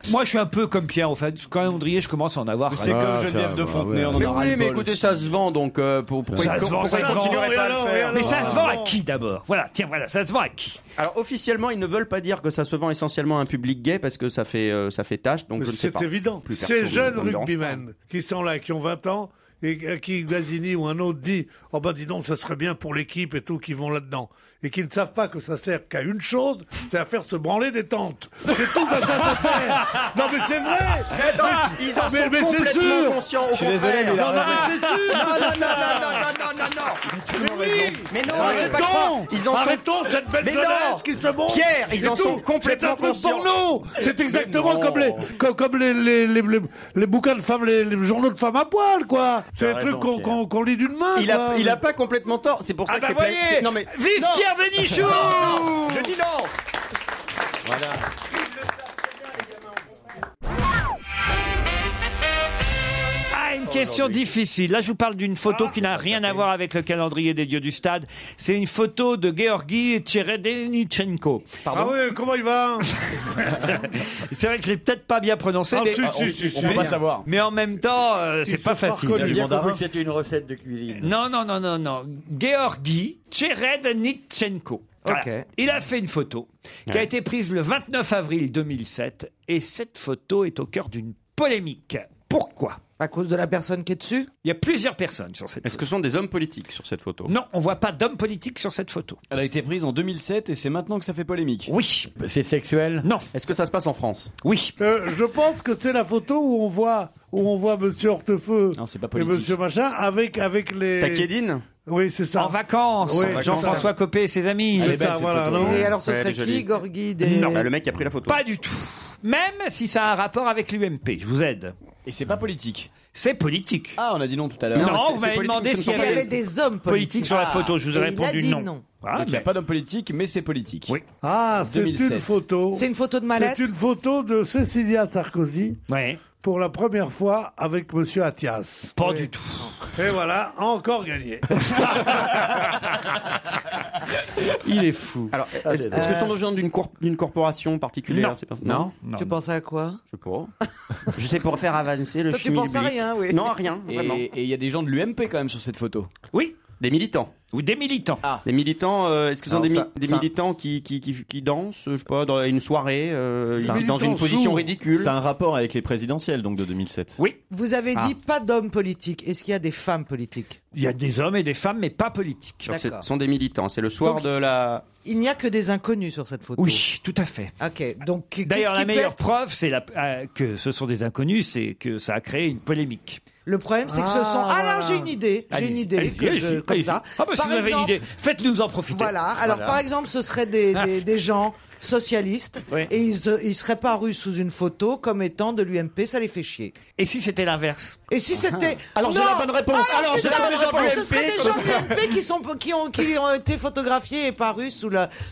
Moi, je suis un peu comme Pierre, en fait. Calendrier, je commence à en avoir. C'est comme Geneviève de Fontenay, on en Mais a oui, ras-le-bol mais écoutez, aussi. ça se vend donc pourquoi Ça se vend, ça se vend. continuerait pas à le faire Mais ça se vend à qui d'abord? Voilà, tiens, voilà, ça se vend à qui? Alors officiellement, ils ne veulent pas dire que ça se vend essentiellement à un public gay parce que ça fait tâche. Donc Mais je ne sais c'est pas. évident. Plus Ces perso, jeunes ça me dérange pas. rugbymen qui sont là, qui ont 20 ans, et à qui Gazini ou un autre dit « Oh ben dis donc, ça serait bien pour l'équipe et tout, qui vont là-dedans. » Et qui ne savent pas que ça sert qu'à une chose, c'est à faire se branler des tentes. C'est tout à ça sert. Non mais c'est vrai. Mais attends, ils en sont mais c'est complètement sûr. conscients, au Je suis désolé, contraire. mais il a Non, raison. mais c'est sûr. Mais oui. Mais non, arrêtez pas de croire. Ils en sont... Arrêtons cette belle Mais jeunesse non. qui se montre. Pierre, ils et en tout. sont complètement C'est un truc conscients. porno. C'est exactement non. comme les bouquins de femmes, les journaux de femmes à poil, quoi. C'est T'as un truc raison, Pierre. qu'on lit d'une main. Il a pas complètement tort. C'est pour ça Ah que bah c'est plein- voyez, c'est- Non mais vive non. Pierre Bénichou. Non, je dis non. Voilà. Ah, une question difficile. Là, je vous parle d'une photo qui n'a rien à voir avec le calendrier des dieux du stade. C'est une photo de Georgi Tcheredenichenko. Ah oui, comment il va? C'est vrai que je l'ai peut-être pas bien prononcé, Ah, mais, si, On peut pas savoir. mais en même temps, c'est pas fait facile. reconnu. J'ai bien mandarin. compris que c'était une recette de cuisine. Non. Georgi Tcheredenichenko. Voilà. Ok. Il a fait une photo qui a été prise le 29 avril 2007 et cette photo est au cœur d'une polémique. Pourquoi? À cause de la personne qui est dessus? Il y a plusieurs personnes sur cette Est-ce photo. que ce sont des hommes politiques sur cette photo? Non, on voit pas d'homme politique sur cette photo. Elle a été prise en 2007 et c'est maintenant que ça fait polémique. Oui. C'est sexuel? Non. Est-ce que ça se passe en France? Oui. Je pense que c'est la photo où on voit Monsieur Hortefeux Non, c'est pas et politique. Monsieur Machin avec les. Takedine? Oui, c'est ça. En vacances. Oui, Jean-François Copé et ses amis. C'est Elle est belle, ça, cette voilà, photo. non? Et alors ce Ouais, serait elle est jolie. qui, Gorgui des... Non. Bah, le mec qui a pris la photo. Pas du tout. Même si ça a un rapport avec l'UMP. Je vous aide. Et c'est pas politique. C'est politique. Ah, on a dit non tout à l'heure. Non, c'est- vous c'est m'avez politique, demandé ce ne s'il y sont Il y avait avait des hommes politique politiques. sur la photo. Je vous ai Et il a répondu dit non. non. Ah, Donc il n'y a pas d'homme politique, mais c'est politique. Oui. Ah, c'est 2007. une photo. C'est une photo de mallette? C'est une photo de Cécilia Sarkozy Ouais. pour la première fois avec Monsieur Attias. Pas du tout. Et voilà, encore gagné. Il est fou. Alors, est-ce que ce sont des gens d'une corporation particulière? Non. C'est pas- Non. Tu pensais à quoi? Je sais pas. Je sais pour faire avancer le Toi, tu chimie penses à public. rien, oui. Non, à rien, vraiment. Et il y a des gens de l'UMP quand même sur cette photo. Oui. Des militants. Ou des militants. Des militants, est-ce que ce sont Alors des ça- militants qui dansent, je sais pas, dans une soirée, dans militants une position sourds. ridicule? C'est un rapport avec les présidentielles donc de 2007. Oui. Vous avez dit pas d'hommes politiques. Est-ce qu'il y a des femmes politiques? Il y a des hommes et des femmes, mais pas politiques. Donc, ce D'accord. sont des militants. C'est le soir Donc, de la. Il n'y a que des inconnus sur cette photo. Oui, tout à fait. Ok, donc qu'est-ce D'ailleurs, la qui peut meilleure être- preuve, c'est que ce sont des inconnus, c'est que ça a créé une polémique. Le problème, c'est que ce sont. Ah là, j'ai une idée. J'ai une idée. Allez-y, que je- allez-y, comme allez-y. ça. Ah bah si Par vous avez une exemple- idée, faites-nous en profiter. Voilà. Alors, par exemple, ce seraient des gens socialistes Oui. et ils seraient parus sous une photo comme étant de l'UMP. Ça les fait chier. Et si c'était l'inverse? Et si c'était. Alors, j'ai Non. la bonne réponse. Alors, c'est j'ai la pas bonne la réponse. Ce serait des comme gens de l'UMP qui ont été photographiés et parus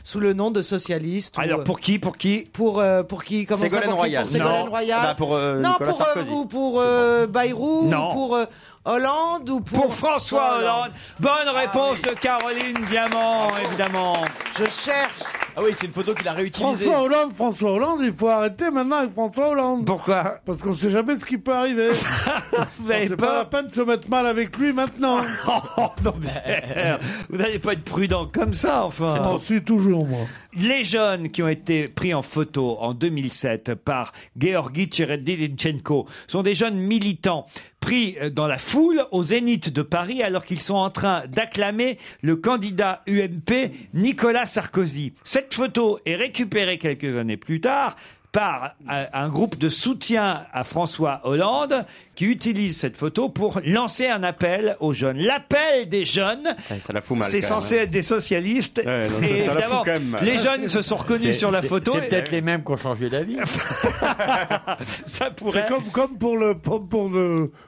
sous le nom de socialistes. ou, Alors, pour qui? pour qui comment ça, Ségolène pour qui Royal. Pour Ségolène Non. Royal. Bah, pour, non, Nicolas pour Sarkozy. ou pour Bayrou, Non. ou pour Hollande ou Pour François Hollande. Bonne réponse de Caroline Diamant, évidemment. Je cherche. Ah oui, c'est une photo qu'il a réutilisée. François Hollande, il faut arrêter maintenant avec François Hollande. Pourquoi? Parce qu'on sait jamais ce qui peut arriver. Vous avez C'est pas la peur? peine de se mettre mal avec lui maintenant. Oh, non, mais vous n'allez pas être prudent comme ça, enfin. J'en suis toujours, moi. Les jeunes qui ont été pris en photo en 2007 par Georgi Tcheredenichenko sont des jeunes militants pris dans la foule au Zénith de Paris alors qu'ils sont en train d'acclamer le candidat UMP Nicolas Sarkozy. Cette photo est récupérée quelques années plus tard par un groupe de soutien à François Hollande qui utilise cette photo pour lancer un appel aux jeunes. L'appel des jeunes, Ouais, ça la fout mal. c'est quand censé même, être des socialistes. Ouais, non, et ça la fout évidemment, quand même mal. les jeunes se sont reconnus sur la photo. C'est peut-être les mêmes qui ont changé d'avis. Ça pourrait. C'est comme pour le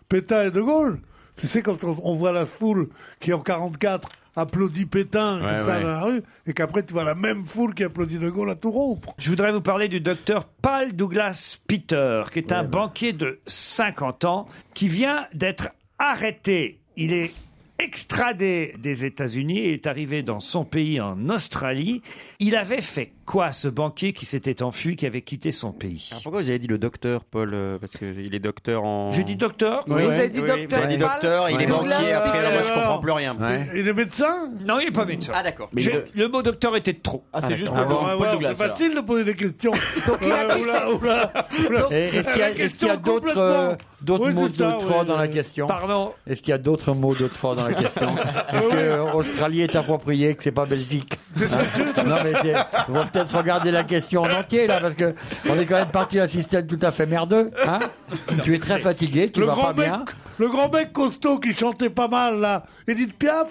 Pétain et De Gaulle. Tu sais, quand on voit la foule qui en 44 applaudit Pétain comme ça ouais. dans la rue, et qu'après tu vois la même foule qui applaudit De Gaulle à tout rompre. Je voudrais vous parler du docteur Paul Douglas Peter, qui est un banquier de 50 ans, qui vient d'être arrêté. Il est extradé des États-Unis et est arrivé dans son pays en Australie. Il avait fait quoi, ce banquier qui s'était enfui, qui avait quitté son pays? Alors pourquoi vous avez dit le docteur, Paul? Parce qu'il est docteur en... J'ai dit docteur? Oui, Vous avez dit docteur, vous avez dit docteur, il est banquier, après moi je comprends plus rien. Il est médecin? Non, il n'est pas médecin. Ah d'accord. Le mot docteur était de trop. Ah, c'est juste Ah, pour ouais, Paul ouais, Douglas. c'est facile de poser des questions. Est-ce qu'il y a d'autres Oui, mots c'est ça, de trop oui. dans la question? Pardon? Est-ce qu'il y a d'autres mots de trop dans la question? Est-ce que Australie est appropriée, que c'est pas Belgique? Non mais on va peut-être regarder la question en entier là, parce que on est quand même parti d'un système tout à fait merdeux. Hein, tu es très fatigué, tu vas pas bien. Le grand mec costaud qui chantait pas mal là, Edith Piaf.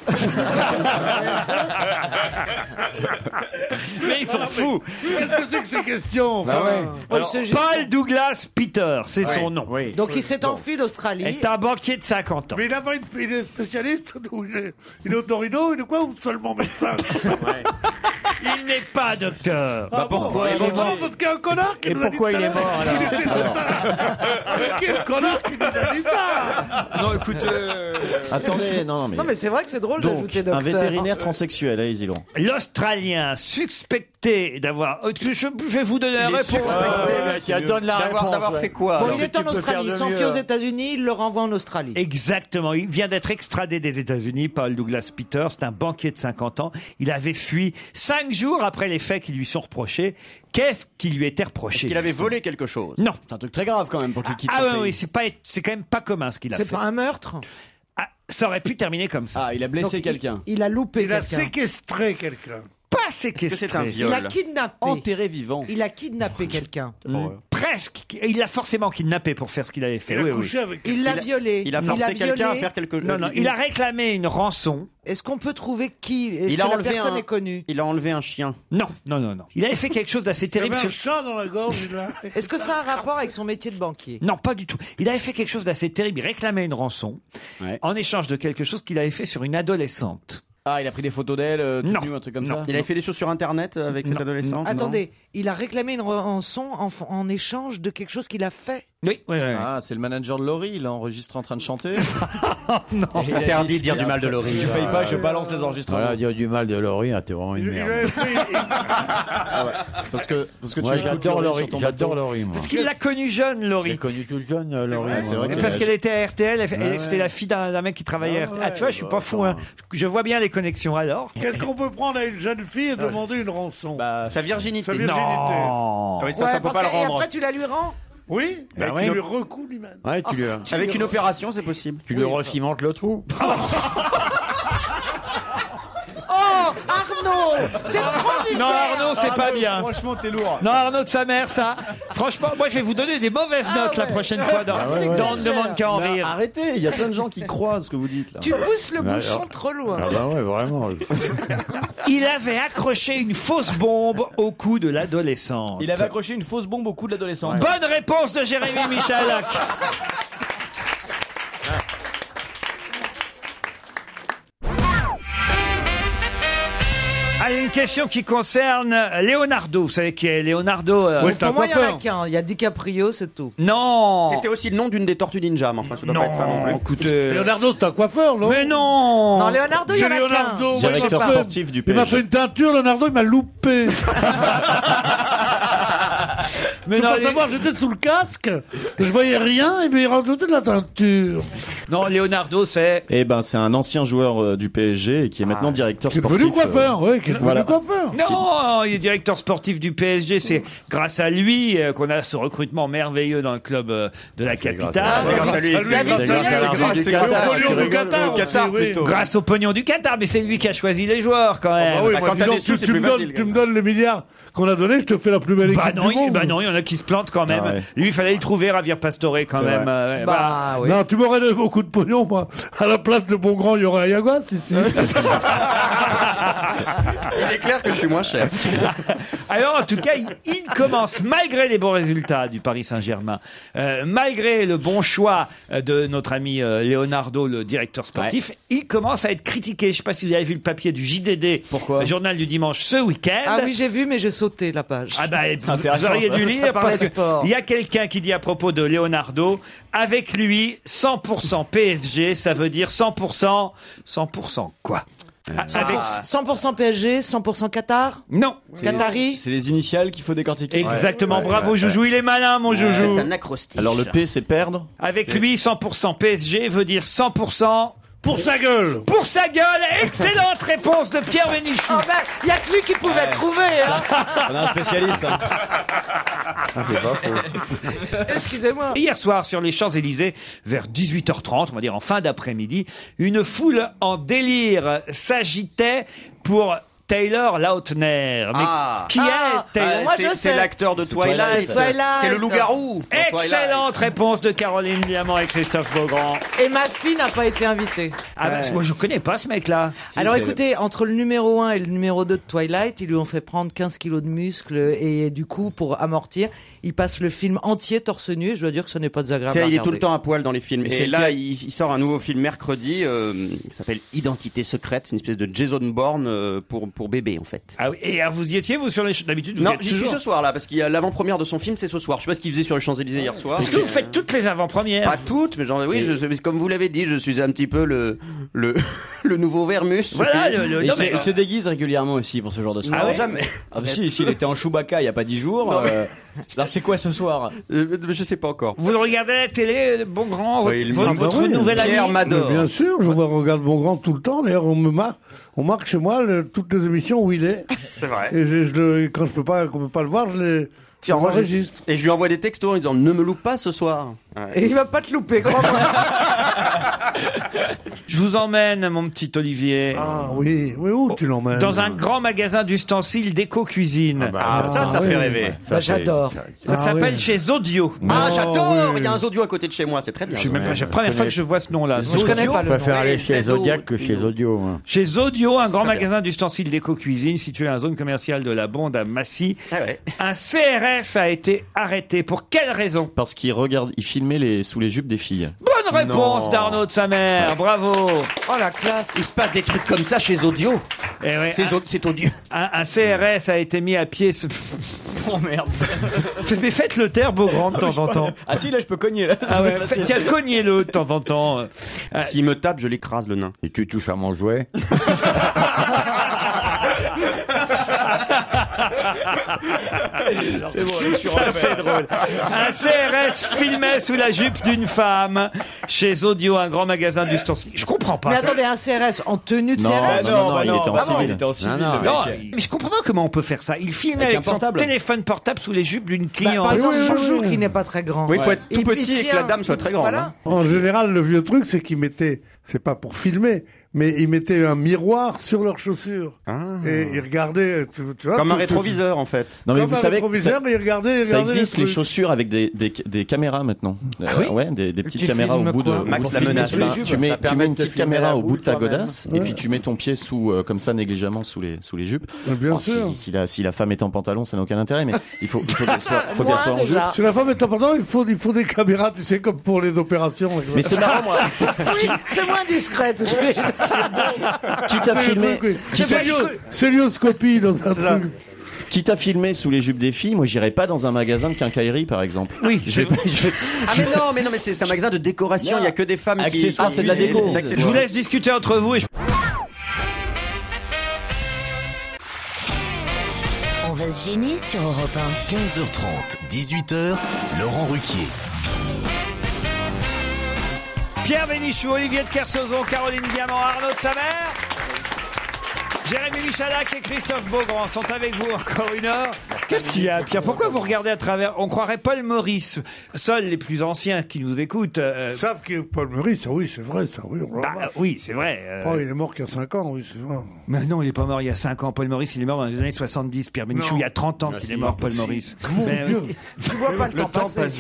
Mais ils sont fous. Qu'est-ce que c'est que ces questions? Bah ouais. Alors, Paul Douglas Peter, c'est son nom. Oui. Donc il s'est enfui d'Australie. est un banquier de 50 ans. Mais il est spécialiste, il est otorino, il est quoi ou seulement médecin? Il n'est pas docteur. Ah bon, pourquoi il est mort? parce qu'il y a un connard qui Et nous a dit pourquoi tout à il est l'heure mort, alors? qu'il était docteur. Mais quel connard qui nous a dit ça? Non, écoute. Attendez, non, mais. Non mais c'est vrai que c'est drôle Donc, d'ajouter docteur. un vétérinaire transsexuel, allez-y, Laurent. L'Australien suspecté d'avoir... Je vais vous donner la réponse. Donne la réponse. D'avoir fait quoi? Bon, alors il est en Australie, il s'enfuit aux États-Unis, il le renvoie en Australie. Exactement. Il vient d'être extradé des États-Unis, Paul Douglas Peter. C'est un banquier de 50 ans. Il avait fui 5 jours après les faits qui lui sont reprochés. Qu'est-ce qui lui était reproché? Est-ce qu'il avait volé quelque chose? Non. C'est un truc très grave quand même pour qu'il quitte Ah son oui, pays. oui, c'est quand même pas commun ce qu'il a fait. C'est pas un meurtre? Ah, ça aurait pu terminer comme ça. Ah, il a blessé Donc, quelqu'un. Il a loupé Il a quelqu'un. séquestré quelqu'un. Pas Est-ce que séquestré. c'est un Il viol? a kidnappé. Enterré vivant. Il a kidnappé quelqu'un. Presque. Il l'a forcément kidnappé pour faire ce qu'il avait fait. Il a Oui, oui. couché avec Il l'a violé. Il a forcé quelqu'un à violé. faire quelque chose. Non, non, il a réclamé une rançon. Est-ce qu'on peut trouver qui? Est-ce Il que a la enlevé personne un- est connue? Il a enlevé un chien. Non, non, non, non. Il avait fait quelque chose d'assez Il y avait terrible. un chat dans la gorge, il l'a. Est-ce que ça a un rapport avec son métier de banquier? Non, pas du tout. Il avait fait quelque chose d'assez terrible. Il réclamait une rançon Ouais. en échange de quelque chose qu'il avait fait sur une adolescente. Ah, il a pris des photos d'elle, toute Non. nue, un truc comme Non. ça. Il avait fait des choses sur Internet avec cette Non. adolescente? Attendez, il a réclamé une rançon en échange de quelque chose qu'il a fait. Oui, oui, oui. Ah, c'est le manager de Laurie, il a enregistré en train de chanter. Non. C'est interdit de dire du mal de Laurie. Si tu payes pas, je balance les enregistrements. Voilà, dire du mal de Laurie, t'es vraiment une Il merde. avait fait. Ah ouais. Parce que Moi, tu j'adore Laurie, sur ton j'adore bateau. Laurie, moi. Parce qu'il l'a connue jeune, J'ai Laurie. connu toute jeune, Laurie. c'est moi. vrai Et parce qu'elle était à RTL, ouais. c'était la fille d'un mec qui travaillait à RTL. Ah, tu vois, je suis pas fou, hein. Je vois bien les connexions alors. Qu'est-ce qu'on peut prendre à une jeune fille et demander une rançon? Sa virginité. Sa virginité. Non. Ah oui, ça Ouais, peut parce pas le que- et rendre. après, tu la lui rends? Oui, Bah et oui. qui lui recoue lui-même. Ouais, Avec une opération, c'est possible. tu lui recimentes le trou. Oh, Arnaud! T'es trop vulgaire! Non, Arnaud, c'est pas bien. Franchement, t'es lourd. Non, Arnaud de sa mère, ça. Franchement, moi, je vais vous donner des mauvaises notes la ouais. prochaine fois dans On ne demande qu'à en Mais rire. arrêtez, il y a plein de gens qui croient à ce que vous dites là. Tu pousses le Bah, bouchon alors. trop loin. Ah bah ouais, vraiment. Il avait accroché une fausse bombe au cou de l'adolescente. Il avait accroché une fausse bombe au cou de l'adolescente. Bonne réponse de Jérémy Michalak. Allez, une question qui concerne Leonardo. Vous savez qui est Leonardo? Ouais, c'est un Pour moi, il y en a coiffeur. qu'un. Il y a DiCaprio, c'est tout. Non. C'était aussi le nom d'une des Tortues Ninja, mais enfin, ça doit pas être ça non plus. Écoutez. Leonardo, c'est un coiffeur, non? Mais non. Non, Leonardo, il y en C'est a qu'un. Leonardo, moi, Directeur il m'a fait- sportif du Il m'a PSG. fait une teinture, Leonardo, il m'a loupé. Mais Je non, peux pas savoir, j'étais sous le casque, je voyais rien, et puis il rajoutait de la teinture. non, Leonardo, c'est. Eh ben, c'est un ancien joueur du PSG et qui est maintenant directeur Qui est sportif. devenu coiffeur, oui, qui est devenu voilà. coiffeur. Non, il est directeur sportif du PSG. C'est grâce à lui qu'on a ce recrutement merveilleux dans le club de la capitale. C'est grâce à lui. Ah, lui, C'est grâce à lui, grâce c'est à grâce Qatar. au pognon du Qatar, Au Qatar, aussi, oui. plutôt. Grâce au pognon du Qatar, mais c'est lui qui a choisi les joueurs quand même. Ah oui, Bah, moi, quand t'as disons, des sous, c'est tu plus me facile, donnes, tu me donnes les milliards qu'on a donnés, je te fais la plus belle Bah équipe non, du monde. bah non, il y en a qui se plantent quand même. Ah ouais. Lui, il fallait le trouver, Javier Pastore quand C'est même. vrai. Bah oui. Non, tu m'aurais donné beaucoup de pognon, moi. À la place de bon grand, il y aurait Ayaguas ici. il est clair que je suis moins cher. Alors, en tout cas, il commence, malgré les bons résultats du Paris Saint-Germain, malgré le bon choix de notre ami Leonardo, le directeur sportif, il commence à être critiqué. Je ne sais pas si vous avez vu le papier du JDD, le journal du dimanche, ce week-end. Ah oui, j'ai vu, mais j'ai sauté la page. Ah bah, vous auriez dû lire parce qu'il y a quelqu'un qui dit à propos de Leonardo, avec lui, 100% PSG, ça veut dire 100% quoi? Avec 100% PSG, 100% Qatar? Non. Qatari? C'est les initiales qu'il faut décortiquer. Exactement, bravo Joujou, il est malin mon Joujou. C'est un acrostiche. Alors le P, c'est perdre. Avec lui, 100% PSG veut dire 100%... Pour sa gueule. Pour sa gueule. Excellente réponse de Pierre Bénichou. Oh ben, il n'y a que lui qui pouvait trouver. Hein. On a un spécialiste. Hein. C'est pas faux. Excusez-moi. Hier soir, sur les Champs-Élysées, vers 18h30, on va dire en fin d'après-midi, une foule en délire s'agitait pour Taylor Lautner. Mais qui est Taylor? Moi, je sais. C'est l'acteur de Twilight. C'est le loup-garou. Excellente réponse de Caroline Diamant et Christophe Beaugrand. Et ma fille n'a pas été invitée. Ah bah, moi je connais pas ce mec-là. Alors écoutez, entre le numéro 1 et le numéro 2 de Twilight, ils lui ont fait prendre 15 kilos de muscles et du coup, pour amortir, il passe le film entier torse nu et je dois dire que ce n'est pas désagréable à Il est regarder. tout le temps à poil dans les films. Et là, il sort un nouveau film mercredi qui s'appelle Identité secrète. C'est une espèce de Jason Bourne pour bébé en fait. Ah oui. Et alors, vous y étiez, vous, sur les... D'habitude, vous Non, êtes j'y suis toujours... ce soir là, parce qu'il y a l'avant-première de son film, c'est ce soir. Je sais pas ce qu'il faisait sur les Champs-Élysées hier soir. Est-ce que vous faites toutes les avant-premières? Pas toutes, mais oui, comme vous l'avez dit, je suis un petit peu le nouveau Vermus. Voilà, Il se déguise régulièrement aussi pour ce genre de soirée. Ah ouais jamais. Ah bah si, il était en Chewbacca il y a pas 10 jours. Alors c'est quoi ce soir? Je sais pas encore. Vous regardez la télé, Bongrand, votre Oui, nouvel ami? Pierre Mador. Bien sûr, je regarde Bongrand tout le temps. D'ailleurs, on marque chez moi toutes les émissions où il est. C'est vrai. Et quand on peut pas le voir, je l'enregistre. Et je lui envoie des textos en disant ne me loupe pas ce soir. Et il va pas te louper, crois-moi. Je vous emmène, mon petit Olivier. Ah oui, où tu l'emmènes? Dans un grand magasin d'ustensiles d'éco-cuisine. Ça fait rêver. J'adore. Ça s'appelle chez Zodio. J'adore. Il y a un Zodio à côté de chez moi, c'est très bien. Je sais même pas, c'est la première fois que je vois ce nom-là. Je connais pas Je le nom. préfère aller chez Zodiac que chez Audio. Chez Zodio, un grand magasin d'ustensiles d'éco-cuisine situé dans la zone commerciale de la Bonde à Massy. Un CRS a été arrêté. Pour quelle raison? Parce qu'il filmait sous les jupes des filles. Bonne réponse d'Arnaud de sa mère. Bravo. Oh la classe. Il se passe des trucs comme ça chez Zodio. Eh ouais, C'est odieux. un CRS a été mis à pied. Oh merde. Mais faites le taire, Beaugrand, de temps en temps. Ah si, là je peux cogner. Là. Ah ouais, tiens, cognez-le de temps en temps. S'il me tape, je l'écrase le nain. Et tu touches à mon jouet? C'est bon, c'est drôle. Un CRS filmait sous la jupe d'une femme chez Zodio, un grand magasin d'ustensiles. Je comprends pas. Mais ça. attendez, un CRS en tenue de Non, CRS? non, il était en civil. Il était en civil. Non, mais je comprends pas comment on peut faire ça. Il filmait avec son téléphone portable sous les jupes d'une Bah, cliente. par exemple, Joujou qui n'est pas très grand. Oui, il faut être tout Il petit et que la tient- dame soit très grande. Voilà. En général, le vieux truc, c'est qu'ils mettaient, c'est pas pour filmer, mais ils mettaient un miroir sur leurs chaussures. Et ils regardaient, tu vois. Comme un rétroviseur en fait. Non mais Comme vous un savez, rétroviseur, mais ils regardaient ça existe les trucs. chaussures avec des caméras maintenant. Ouais, des petites Tu caméras au filmes bout de. quoi Max pour la filmer menace. sous les Ça jupes. Tu mets une petite caméra au bout de ta toi-même. godasse et puis tu mets ton pied sous comme ça négligemment sous les jupes. Bien Alors, sûr. si la femme est en pantalon, ça n'a aucun intérêt, mais il faut qu'elle soit Moi, en jupe. déjà. Si la femme est important, il faut des caméras, tu sais, comme pour les opérations. Mais c'est marrant, moi. Oui, c'est moins discret. tu sais. Quitte à filmer, Célioscopie dans un truc. quitte à filmer sous les jupes des filles, moi j'irais pas dans un magasin de quincaillerie par exemple. Oui, Ah mais non, mais c'est un magasin de décoration. Il y a que des femmes qui. Accessoires. Ah, c'est de la déco. Je vous laisse discuter entre vous et On va se gêner sur Europe 1. 15h30, 18h, Laurent Ruquier. Pierre Bénichou, Olivier de Kersauzon, Caroline Diamant, Arnaud de Samer, Jérémy Michalak et Christophe Beaugrand sont avec vous encore une heure. Qu'est-ce qu'il y a, Pierre? Pourquoi vous regardez à travers? On croirait Paul Maurice. Seuls les plus anciens qui nous écoutent. Savent que Paul Maurice, oui, c'est vrai, ça, oui. Oui, c'est vrai. Oh, il est mort qu'il y a 5 ans, oui, c'est vrai. Mais non, il n'est pas mort il y a 5 ans. Paul Maurice, il est mort dans les années 70. Pierre Bénichou, il y a 30 ans qu'il est mort, Paul Maurice. Mon Dieu. Tu vois pas le temps passer.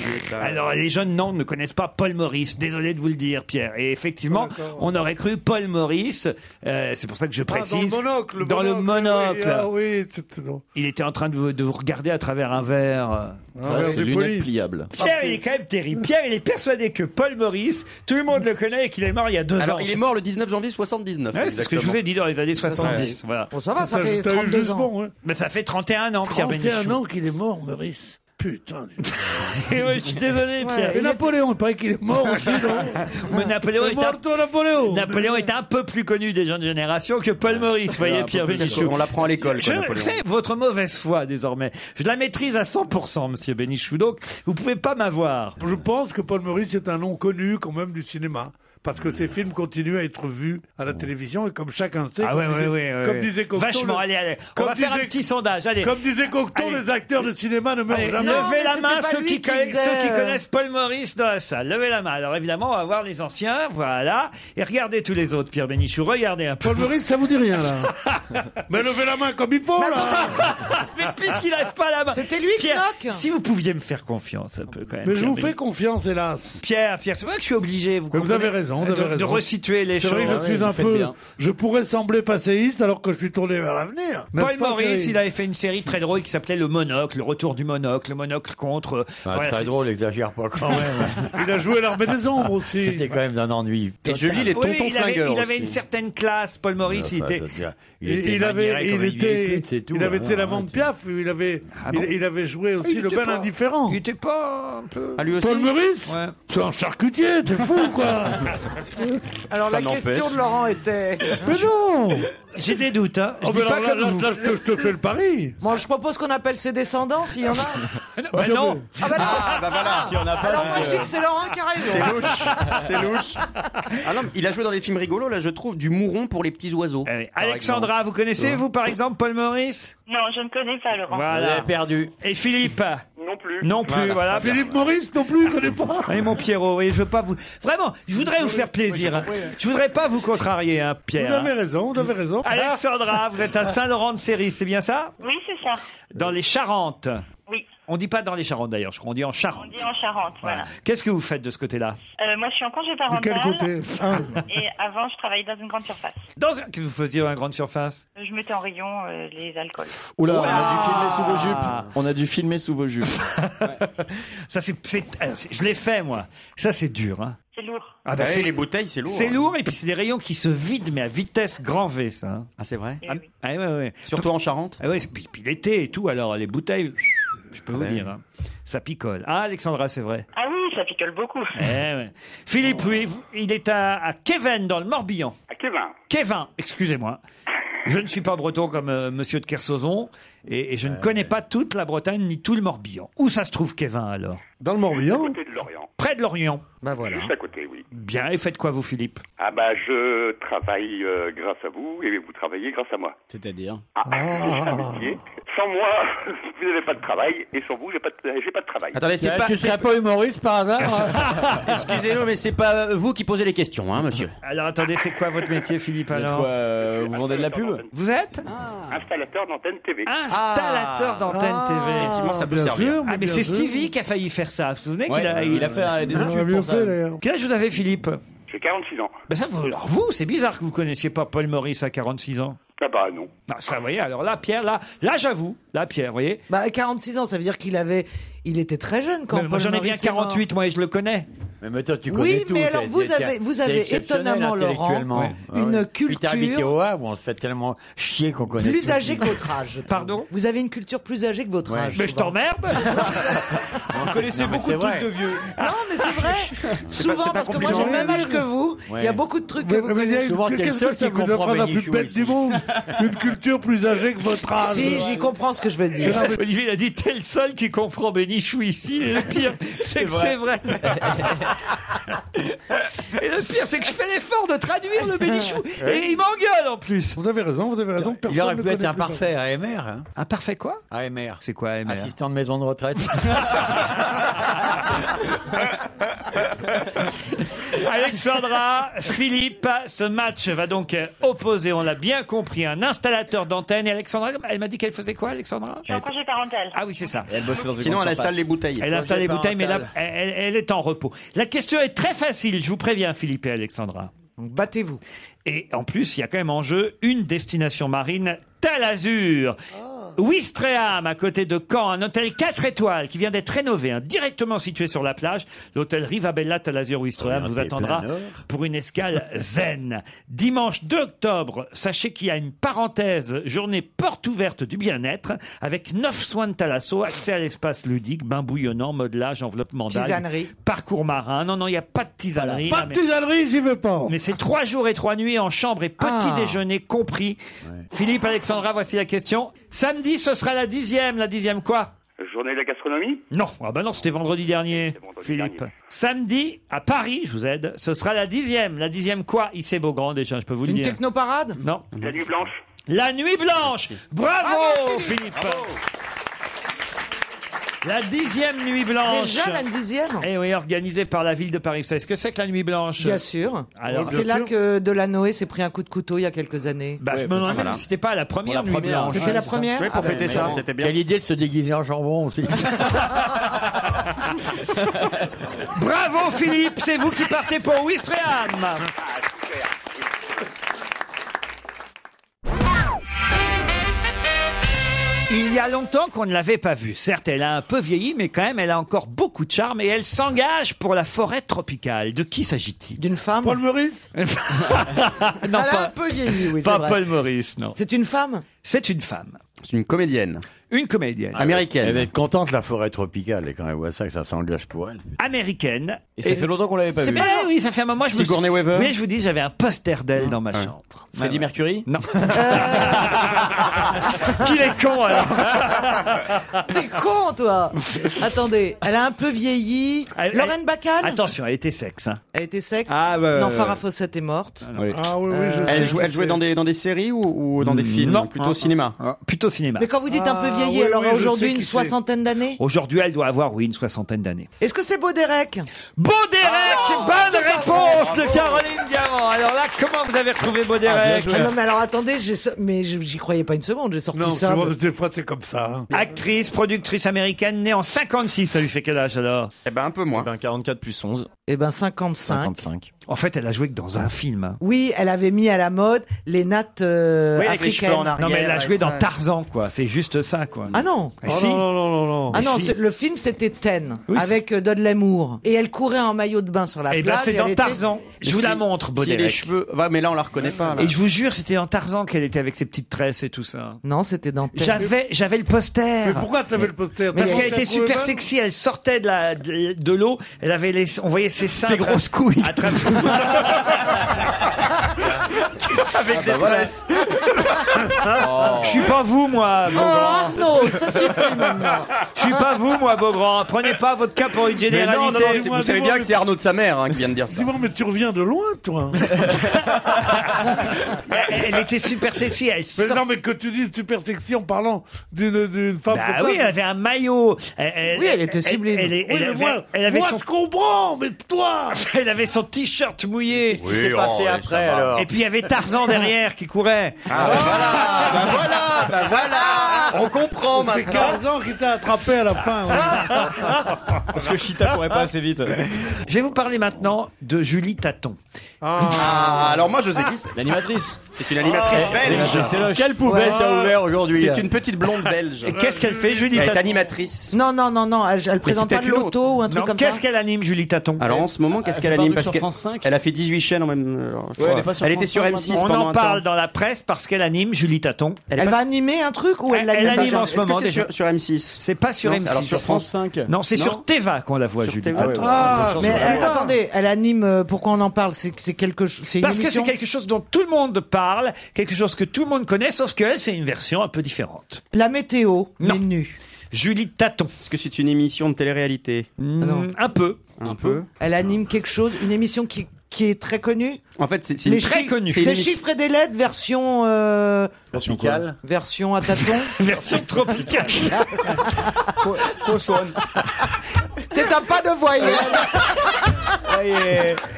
Alors, les jeunes, non, ne connaissent pas Paul Maurice. Désolé de vous le dire, Pierre. Et effectivement, on aurait cru Paul Maurice. C'est pour ça que je précise. monocle. Dans le monocle. Ah oui, non. Il était en train de vous regarder à travers un verre. C'est lunettes pliables. Pierre, il est quand même terrible. Pierre, il est persuadé que Paul Maurice, tout le monde le connaît et qu'il est mort il y a 2 ans. Alors, il est mort le 19 janvier 79. Ouais, c'est ce que je vous ai dit dans les années 70. Voilà. Bon, ça va, ça fait T'as eu 32 juste ans. bon, hein. Mais ça fait 31 ans, Pierre 31 Bénichou. ans qu'il est mort, Maurice. Putain. Et ouais, je suis désolé, Pierre. Et Napoléon, il paraît qu'il est mort aussi, non Mais Napoléon est mort, toi, Napoléon. Napoléon est un peu plus connu des jeunes générations que Paul Maurice, voyez, Pierre Bénichou. On l'apprend à l'école, quoi, Napoléon. C'est votre mauvaise foi, désormais. Je la maîtrise à 100%, monsieur Bénichou. Donc, vous pouvez pas m'avoir. Je pense que Paul Maurice est un nom connu, quand même, du cinéma. Parce que ces films continuent à être vus à la télévision et comme chacun sait, comme disait Cocteau, vachement, allez. On va faire un petit sondage, allez. Comme disait Cocteau, les acteurs de cinéma ne meurent jamais. Levez la main ceux qui connaissent Paul Maurice dans la salle. Levez la main. Alors évidemment, on va voir les anciens, voilà. Et regardez tous les autres, Pierre Bénichou. Regardez un peu. Paul Maurice, ça vous dit rien, là. Mais levez la main comme il faut, là. Mais puisqu'il lève pas la main. C'était lui, Pierre, Knock. si vous pouviez me faire confiance un peu, quand même. Mais je Pierre vous fais Bénichou. confiance, hélas. Pierre, c'est vrai que je suis obligé. Vous avez raison, vous avez raison. De resituer les C'est choses. vrai que je suis un peu. Je pourrais sembler passéiste alors que je suis tourné vers l'avenir. Paul Maurice, il avait fait une série très drôle qui s'appelait Le Monocle, le retour du monocle, le monocle contre. Très drôle, exagère pas quand même. Il a joué l'Armée des Ombres aussi. C'était quand même d'un ennui. Et je lis les tontons flingueurs. Il avait une certaine classe, Paul Maurice. Il avait été l'amant de Piaf. Il avait joué aussi le bel indifférent. Il était pas un peu. Paul Maurice, c'est un charcutier, t'es fou quoi. Alors la question de Laurent était. Mais non. J'ai des doutes, hein. Là, je te fais le pari. Moi, je propose qu'on appelle ses descendants, s'il y en a. Bah non. Ah bah non. bah voilà. Si on n'a pas. Alors moi, je dis que c'est Laurent qui a raison. C'est louche. C'est louche. Ah non, il a joué dans des films rigolos, là, je trouve, du Mouron pour les petits oiseaux. Alexandra, vous connaissez, vous, par exemple, Paul Maurice? Non, je ne connais pas Laurent. Voilà. Vous avez perdu. Et Philippe? Non plus. Non plus, voilà. Philippe Maurice non plus, il connaît pas. Allez, mon Pierrot, oui, je veux pas vous. Vraiment, je voudrais vous faire plaisir. Hein. Je voudrais pas vous contrarier, hein, Pierre. Vous avez raison, vous avez raison. Alexandra, vous êtes à Saint-Laurent-de-Séry, c'est bien ça? Oui, c'est ça. Dans les Charentes. Oui. On dit pas dans les Charentes d'ailleurs, je crois, on dit en Charente. On dit en Charente, voilà. Qu'est-ce que vous faites de ce côté-là? Moi, je suis en congé De parental. quel côté Et avant, je travaillais dans une grande surface. Qu'est-ce que vous faisiez dans la grande surface? Je mettais en rayon les alcools. Oula, on a dû filmer sous vos jupes. On a dû filmer sous vos jupes. Ça, je l'ai fait, moi. Ça, c'est dur, hein. C'est lourd. Ah bah, les bouteilles, c'est lourd. C'est lourd, et puis c'est des rayons qui se vident, mais à vitesse grand V, ça. Hein. Ah, c'est vrai. Ouais. Surtout en Charente. Ah ouais, puis l'été et tout, alors les bouteilles, je peux vous dire, hein, ça picole. Ah, Alexandra, c'est vrai. Ah oui, ça picole beaucoup. Ouais. Philippe, oui, il est à Kevin, dans le Morbihan. À Kevin. Kevin, excusez-moi. Je ne suis pas breton comme monsieur de Kersozon, et je ne connais pas toute la Bretagne ni tout le Morbihan. Où ça se trouve, Kevin, alors? Dans le Morbihan. À côté de Lorient. Près de Lorient. Ben voilà. Juste à côté, oui. Bien, et faites quoi, vous, Philippe? Ah bah je travaille grâce à vous et vous travaillez grâce à moi. C'est-à-dire C'est un métier. Sans moi, vous n'avez pas de travail et sans vous, j'ai pas de travail. Attendez, c'est pas. Tu serais pas humoriste par hasard? Excusez-nous, mais c'est pas vous qui posez les questions, hein, monsieur. Alors, attendez, c'est quoi votre métier, Philippe, alors? Quoi, vous vendez de la pub? Vous êtes? Installateur d'antenne TV. Installateur d'antenne TV. Effectivement, ça peut bien servir. sûr, Ah, mais bien c'est sûr. Stevie qui a failli faire ça. Vous vous souvenez Ouais, il a fait des études bien pour ça. fait, d'ailleurs. Quel âge vous avez, Philippe? J'ai 46 ans. Ben ça, alors vous, c'est bizarre que vous connaissiez pas Paul Maurice à 46 ans. Ah bah non. Ah, ça, vous voyez, alors là, Pierre, là j'avoue, là, Pierre, vous voyez. Bah, 46 ans, ça veut dire il était très jeune quand Mais moi, Paul j'en ai bien Maurice est mort. 48, moi, et je le connais. Mais toi, tu connais Oui, tout. mais alors vous avez étonnamment, Laurent, une Puis t'as habité culture au Havre, on se fait tellement chier qu'on connaît plus tout. âgée que votre âge. je trouve. Pardon? Vous avez une culture plus âgée que votre âge. Mais je souvent. t'emmerde. Vous connaissez beaucoup de trucs de vieux. Non, mais c'est vrai. Souvent, pas parce que moi j'ai compliqué. le même âge que vous. Il y a beaucoup de trucs que vous Mais il y a connaissez. une- Souvent, t'es le qu'est-ce seul que ça qui vous comprend apprend la plus Bénichou bête ici. du monde? Une culture plus âgée que votre âge. Si, j'y comprends ce que je veux dire. Olivier, il a dit, t'es le seul qui comprend Bénichou ici. Et le pire, c'est que c'est vrai. Et le pire, c'est que je fais l'effort de traduire le Bénichou. Et il m'engueule en plus. Vous avez raison, vous avez raison. Il aurait personne pu ne être connaît un plus parfait AMR. Hein. Un parfait quoi? AMR. C'est quoi, AMR? Assistant de maison de retraite. Alexandra, Philippe, ce match va donc opposer, on l'a bien compris, un installateur d'antenne. Et Alexandra, elle m'a dit qu'elle faisait quoi, Alexandra? Je suis en congé parental. Ah oui, c'est ça. Elle bossait dans une Sinon, grande elle installe surface. les bouteilles. Elle installe les bouteilles, mais là, parental. elle est en repos. La question est très facile, je vous préviens, Philippe et Alexandra. Donc battez-vous. Et en plus, il y a quand même en jeu une destination marine Tel Azur. Ouistreham, à côté de Caen, un hôtel 4 étoiles qui vient d'être rénové, directement situé sur la plage. L'hôtel Rivabella Tel Azur Ouistreham vous attendra pour une escale zen. Dimanche 2 octobre, sachez qu'il y a une parenthèse, journée porte ouverte du bien-être, avec 9 soins de thalasso, accès à l'espace ludique, bain bouillonnant, modelage, enveloppement d'algues, Tisanerie. parcours marin. Non, il n'y a pas de tisanerie. Pas de tisanerie, j'y veux pas. Mais c'est 3 jours et 3 nuits en chambre et petit déjeuner compris. Philippe, Alexandra, voici la question. Samedi, ce sera la 10e. La 10e quoi? Journée de la gastronomie? Non, non, c'était vendredi dernier, Philippe. Samedi, à Paris, je vous aide, ce sera la 10e. La 10e quoi? Il c'est Beaugrand déjà, je peux vous le dire. Une technoparade? Non. La nuit blanche? La nuit blanche. Bravo, Philippe. La 10e nuit blanche. Déjà la 10e? Eh oui, organisée par la ville de Paris. Vous savez ce que c'est que la nuit blanche? Bien sûr. Alors, c'est là que Delanoë s'est pris un coup de couteau il y a quelques années. je me demande même si c'était pas la première nuit blanche. C'était la première? Oui, pour fêter ça, c'était bien. Quelle idée de se déguiser en jambon aussi. Bravo Philippe, c'est vous qui partez pour Ouistreham. Il y a longtemps qu'on ne l'avait pas vue. Certes, elle a un peu vieilli, mais quand même, elle a encore beaucoup de charme et elle s'engage pour la forêt tropicale. De qui s'agit-il? D'une femme? Paul Meurice? Non, elle a un peu vieilli, oui, c'est pas vrai. Paul Meurice, non. C'est une femme? C'est une femme. C'est une comédienne. Une comédienne. Américaine. Elle va être contente, la forêt tropicale, et quand elle voit ça, que ça s'engage pour elle. Américaine. Et ça fait longtemps qu'on l'avait pas C'est vu. bien, oui, ça fait un moment. Sigourney Weaver. Vous voyez, je vous dis, j'avais un poster d'elle dans ma chambre. Freddie Mercury? Non. Qu'il est con, alors. T'es con, toi. Attendez, elle a un peu vieilli. Lorraine Bacall? Attention, elle était sexe. Hein. Elle était sexe? Ah, ouais. Non, Farah Fawcett est morte. Ah oui, je sais. Elle jouait dans des séries ou dans des films? Non. Plutôt cinéma. Plutôt cinéma. Mais quand vous dites un peu vieilli, oui, elle aura oui, je aujourd'hui sais une qui c'est. soixantaine d'années? Aujourd'hui, elle doit avoir, oui, une soixantaine d'années. Est-ce que c'est Baudérec? Baudérec, bonne réponse de Caroline Diamant. Alors là, comment vous avez retrouvé Baudérec? Ah non, mais alors attendez, mais j'y croyais pas une seconde, j'ai sorti Non, ça. tu vois, des fois, c'est comme ça. Hein. Actrice, productrice américaine, née en 56. Ça lui fait quel âge alors? Eh ben un peu moins. 44 plus 11. Eh ben 55. 55. En fait, elle a joué que dans un film. Hein. Oui, elle avait mis à la mode les nattes avec les cheveux africaines. en arrière. Non, mais elle a joué avec dans ça. Tarzan, quoi. C'est juste ça, quoi. Ah non. Et si. Non. Ah non, si. le film c'était Ten, Oui, avec Dudley Moore. Et elle courait en maillot de bain sur la Eh plage. ben, c'est et dans elle était- Tarzan. Je vous la montre, Si Baudérec. les cheveux. Ouais, mais là on la reconnaît pas. Là. Et je vous jure, c'était dans Tarzan qu'elle était avec ses petites tresses et tout ça. Non, c'était dans Ten. J'avais le poster. Mais pourquoi t'avais le poster? Parce T'as qu'elle trouvé était super bonne? sexy, elle sortait de l'eau, elle avait on voyait ses seins. Ses grosses couilles. à travers- Avec des tresses. Je suis pas vous, moi, Oh Beaugrand. Arnaud, ça suffit maintenant. Je suis pas vous, moi, Beaugrand. Prenez pas votre cas pour une Mais généralité. non, dis-moi, vous savez dis-moi, bien que c'est Arnaud de sa mère qui vient de dire ça. Dis-moi, mais tu reviens de loin, toi. Elle était super sexy. Elle Mais sort- non, mais que tu dises super sexy en parlant d'une femme Bah comme oui, ça. elle avait un maillot. Oui, elle était sublime. Oui, mais Elle avait moi son, je comprends, mais toi. elle avait son t-shirt mouillé. Qu'est-ce qui s'est passé après alors? Et puis il y avait Tarzan derrière qui courait. Ah, bah voilà. On comprend C'est maintenant. 15 ans qui t'a attrapé à la fin. ouais. Parce que Chita courait pas assez vite. Je vais vous parler maintenant de Julie Taton. Ah, alors moi je sais qui c'est. L'animatrice. C'est une animatrice belge. Quelle poubelle t'as ouvert aujourd'hui? C'est une petite blonde belge. Et qu'est-ce qu'elle fait, Julie Elle est Taton? animatrice. Non, elle présente pas c'était le une loto ou un Non, truc comme ça. qu'est-ce qu'elle anime, Julie Taton? Alors en ce moment, qu'est-ce Elle qu'elle fait anime? pas de Parce sur France 5. qu'elle a fait 18 chaînes en même. je crois. elle est pas sur Elle était France sur 5 M6 On pendant en un parle temps. dans la presse parce qu'elle anime, Julie Taton. Elle va animer un truc ou elle Elle l'anime anime déjà? en ce Est-ce que moment c'est déjà. sur M6? C'est pas sur Non, M6. alors sur France 5. Non, c'est Non. sur Teva qu'on la voit, Sur Julie Teva. Taton. Ah, Mais attendez, elle anime. Pourquoi on en parle? C'est quelque chose. C'est une Parce que émission. c'est quelque chose dont tout le monde parle, quelque chose que tout le monde connaît, sauf qu'elle, c'est une version un peu différente. La météo, Non. mais nue. Julie Taton. Est-ce que c'est une émission de télé-réalité? Un peu. Un peu. Elle anime quelque chose, une émission qui est très connue. En fait, c'est Les une très chi- connue. c'est une Les émission- chiffres et des lettres, version Tropicale. version à tâtons. Version tropicale. C'est un pas de voyelle.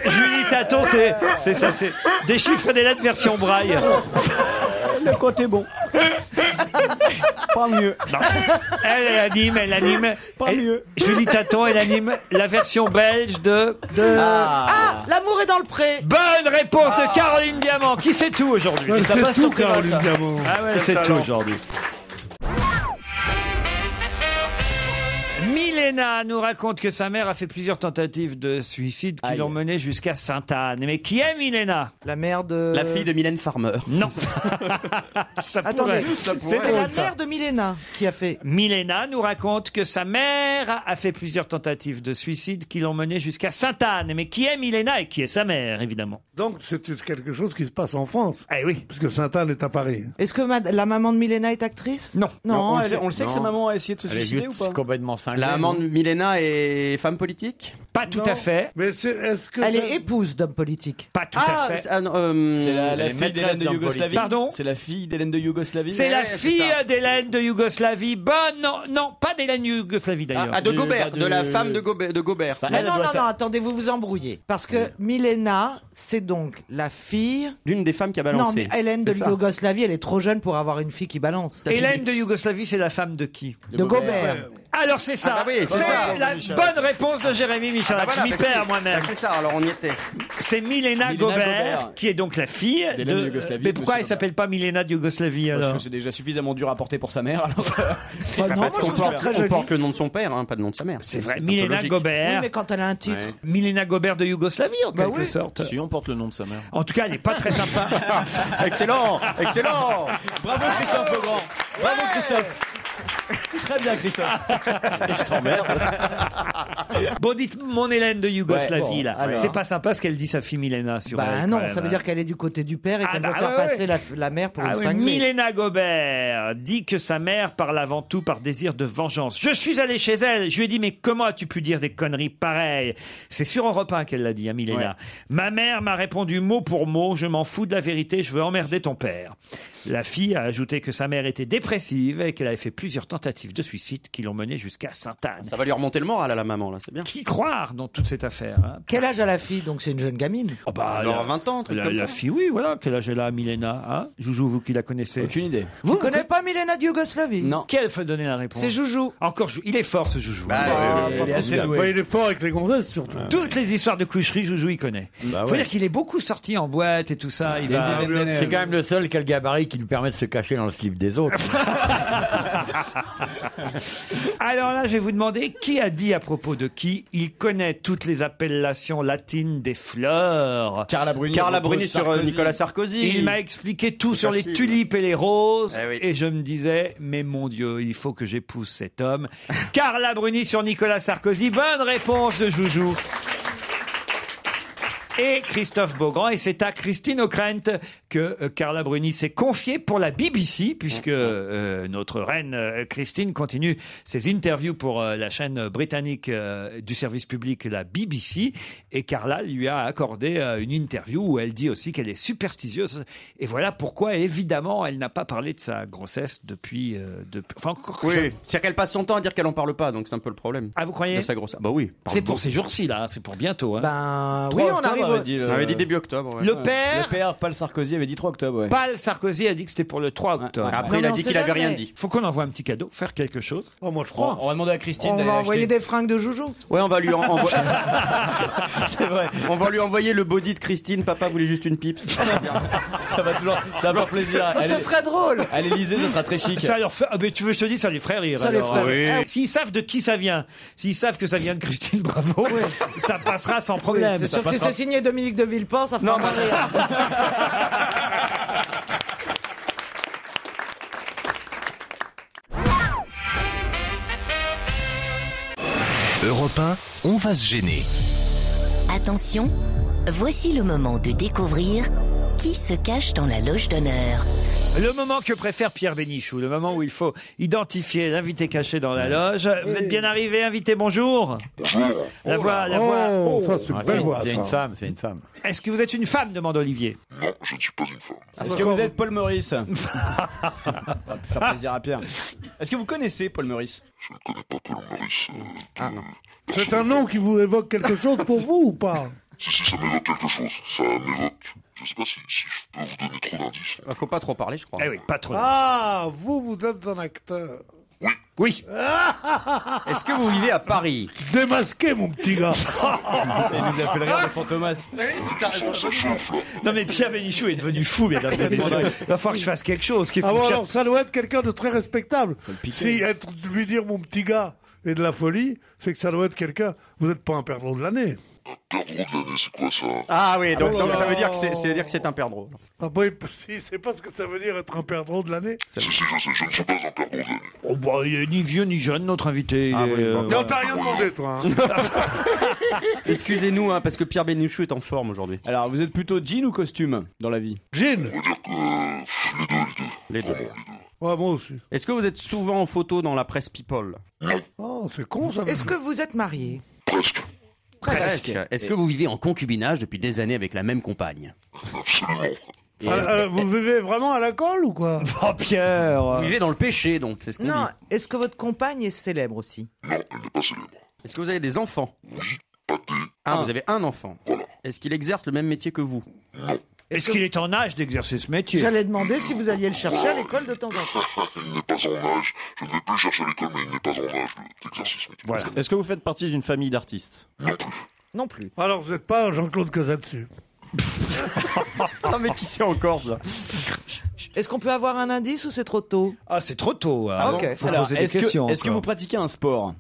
Julie Taton, c'est ça, c'est des chiffres et des lettres version braille. Le côté bon. Pas mieux. Non. Elle anime. Pas mieux. Julie Taton, elle anime la version belge de... Ah, l'amour est dans le pré. Bonne réponse de Caroline Diamant, qui sait tout aujourd'hui. Ouais, Ça c'est passe tout, au Préval, Caroline ça. Diamant. Ah ouais, Quel c'est tout talent. aujourd'hui. Milena nous raconte que sa mère a fait plusieurs tentatives de suicide qui l'ont menée jusqu'à Sainte-Anne. Mais qui est Milena? La mère de... La fille de Mylène Farmer. Non. Ça Attendez, pourrait. c'est la mère de Milena qui a fait... Milena nous raconte que sa mère a fait plusieurs tentatives de suicide qui l'ont menée jusqu'à Sainte-Anne. Mais qui est Milena et qui est sa mère, évidemment? Donc c'est quelque chose qui se passe en France. Eh oui. Puisque Sainte-Anne est à Paris. Est-ce que la maman de Milena est actrice? Non. Non, On le sait que sa maman a essayé de se Elle est suicider juste ou pas? complètement cinglée. La maman de Milena est femme politique? Pas tout à fait. Mais est-ce que Elle est épouse d'homme politique. Pas tout à fait. C'est la fille d'Hélène de Yougoslavie. Pardon? C'est la fille d'Hélène de Yougoslavie. C'est la fille d'Hélène de Yougoslavie. Bonne, non, pas d'Hélène de Yougoslavie d'ailleurs. Ah, de Gobert, de la femme de Gobert. Mais non, attendez, vous vous embrouillez. Parce que Milena, c'est donc la fille... L'une des femmes qui a Non, balancé. mais Hélène de C'est ça. Yougoslavie, elle est trop jeune pour avoir une fille qui balance. Hélène de Yougoslavie, c'est la femme de qui? De Gobert. Alors c'est ça. Ah bah oui, c'est c'est ça. la bonne réponse de Jérémy Michalak. Ah bah voilà, Je m'y bah perds si. moi-même. Bah c'est ça, alors on y était. C'est Milena Gobert, qui est donc la fille D'Hélène de de... Yougoslavie, Mais pourquoi elle monsieur s'appelle pas Milena de Yougoslavie Parce alors? que c'est déjà suffisamment dur à porter pour sa mère. Alors... non, moi, je trouve ça très On joli. porte le nom de son père, hein, pas le nom de sa mère. C'est vrai, un peu Milena logique. Gobert. Oui, mais quand elle a un titre... Ouais. Milena Gobert de Yougoslavie en Bah quelque oui. sorte. Si on porte le nom de sa mère. En tout cas, elle n'est pas très sympa. Excellent, excellent. Bravo Christophe Beaugrand. Bravo Christophe. Très bien Christophe. Et je t'emmerde. Bon, dites mon Hélène de Yougoslavie Ouais, bon, là. alors. C'est pas sympa ce qu'elle dit sa fille Milena sur Bah elle, non, quand même, ça veut hein. dire qu'elle est du côté du père et Ah qu'elle bah veut faire ouais, passer ouais. la mère pour une oui, cinglée. Milena Gobert dit que sa mère parle avant tout par désir de vengeance. Je suis allé chez elle, je lui ai dit mais comment as-tu pu dire des conneries pareilles? C'est sur Europe 1 qu'elle l'a dit à Milena. Ouais. Ma mère m'a répondu mot pour mot, je m'en fous de la vérité, je veux emmerder ton père. La fille a ajouté que sa mère était dépressive et qu'elle avait fait plusieurs tentatives de suicide qui l'ont menée jusqu'à Sainte-Anne. Ça va lui remonter le moral à la maman, là, c'est bien. Qui croire dans toute cette affaire hein? Quel âge a la fille? Donc c'est une jeune gamine. Oh bah, Elle aura 20 ans, un truc comme la ça. fille, oui, voilà. Quel âge elle a, Milena hein? Joujou, vous qui la connaissez. Aucune idée. Vous connaissez pas Milena de Yougoslavie? Non. Qui faut donner la réponse? C'est Joujou. Encore, il est fort ce Joujou. Il est assez Bah, doué. il est fort avec les gonzesses surtout. Toutes les histoires de coucherie, Joujou, il connaît. Faut dire qu'il est beaucoup sorti en boîte et tout ça. Il va... C'est quand même le seul qui a le gabarit qui lui permet de se cacher dans le slip des autres. Alors là, je vais vous demander qui a dit à propos de qui il connaît toutes les appellations latines des fleurs. Carla Bruni. Carla Bruni sur Nicolas Sarkozy. Il m'a expliqué tout C'est sur les facile. tulipes et les roses. Eh oui. Et je me disais, mais mon Dieu, il faut que j'épouse cet homme. Carla Bruni sur Nicolas Sarkozy. Bonne réponse de Joujou. Et Christophe Beaugrand, et c'est à Christine O'Krent que Carla Bruni s'est confiée pour la BBC, puisque notre reine Christine continue ses interviews pour la chaîne britannique du service public, la BBC, et Carla lui a accordé une interview où elle dit aussi qu'elle est superstitieuse, et voilà pourquoi, évidemment, elle n'a pas parlé de sa grossesse depuis... Enfin, Oui, c'est qu'elle passe son temps à dire qu'elle en parle pas, donc c'est un peu le problème. Ah, vous croyez? De sa grossesse. Bah oui. C'est pour ces jours-ci, là, c'est pour bientôt. Hein. Ben oui, on arrive. On avait dit début octobre. Ouais. Le père... Le père, Paul Sarkozy, avait dit 3 octobre. Ouais. Paul Sarkozy a dit que c'était pour le 3 octobre. Ouais. Après, il a dit qu'il avait rien dit. Faut qu'on envoie un petit cadeau, faire quelque chose. Oh, moi je crois. On va demander à Christine On d'aller va acheter. envoyer des fringues de Joujou. Ouais, on va lui envoyer. C'est vrai. On va lui envoyer le body de Christine. Papa voulait juste une pipe. Ça va toujours. Ça va faire plaisir. Ce serait drôle. À l'Elysée, ça sera très chic. Ça leur fait... Ah, mais tu veux que je te dise, ça les ferait rire. Ça les alors. ferait rire. Oui. S'ils savent de qui ça vient, s'ils savent que ça vient de Christine Bravo, ça passera sans problème. C'est sûr que si c'est signé Dominique de Villepin, ça fera moins rire. Europe 1, on va se gêner. Attention, voici le moment de découvrir qui se cache dans la loge d'honneur. Le moment que préfère Pierre Bénichou, le moment où il faut identifier l'invité caché dans la loge. Vous êtes bien arrivé, invité, bonjour. La voix. Oh, ça c'est une belle voix. C'est ça. une femme, c'est une femme. Est-ce que vous êtes une femme, demande Olivier. Non, je ne suis pas une femme. Est-ce que vous êtes Paul Meurice? Ça va faire plaisir à Pierre. Est-ce que vous connaissez Paul Meurice? Je ne connais pas Paul Meurice. C'est un nom qui vous évoque quelque chose pour vous ou pas? Si, ça m'évoque quelque chose. Ça m'évoque... Je sais pas si je peux vous donner trop d'indices. Faut pas trop parler, je crois. Eh oui, pas trop. Ah, vous êtes un acteur. Oui. Est-ce que vous vivez à Paris? Démasqué, mon petit gars. Il nous a fait le rire de Fantomas. Non mais Pierre Bénichou est devenu fou, mesdames et messieurs. Il va falloir que je fasse quelque chose. Ah bon, alors ça doit être quelqu'un de très respectable. Si lui dire mon petit gars est de la folie, c'est que ça doit être quelqu'un... Vous n'êtes pas un perdreau de l'année. Perdreau de l'année, c'est quoi ça? Ah oui, donc Ah, ça veut dire que c'est un perdreau. Ah bah, si, c'est pas ce que ça veut dire être un perdreau de l'année. Si, je sais, je ne suis pas un perdreau de l'année. Oh bah, il est ni vieux ni jeune, notre invité. Non, t'as rien demandé, toi. Hein. Excusez-nous, parce que Pierre Bénichou est en forme aujourd'hui. Alors, vous êtes plutôt jean ou costume dans la vie? Jean. Faut dire que Les deux. Ouais, moi aussi. Est-ce que vous êtes souvent en photo dans la presse People? Oh, c'est con, ça. Est-ce que vous êtes marié? Presque. Est-ce que vous vivez en concubinage depuis des années avec la même compagne? Vous vivez vraiment à la colle ou quoi? Oh, Pierre. Vous vivez dans le péché, donc, c'est ce qu'on dit. Non, est-ce que votre compagne est célèbre aussi? Non, elle n'est pas célèbre. Est-ce que vous avez des enfants? Pas des... Ah, vous avez un enfant. Voilà. Est-ce qu'il exerce le même métier que vous? Non. Est-ce qu'il est en âge d'exercer ce métier? J'allais demander si vous alliez le chercher à l'école de temps en temps. Il n'est pas en âge. Je ne vais plus chercher à l'école, mais il n'est pas en âge d'exercice. Voilà. Est-ce que vous faites partie d'une famille d'artistes? Non plus. Non plus. Alors, vous n'êtes pas Jean-Claude Casadessus. Non, mais qui c'est encore, ça? Est-ce qu'on peut avoir un indice ou c'est trop tôt? Ah, c'est trop tôt. Hein. Ah, ok. Faut Alors, poser des est-ce questions. que vous pratiquez un sport?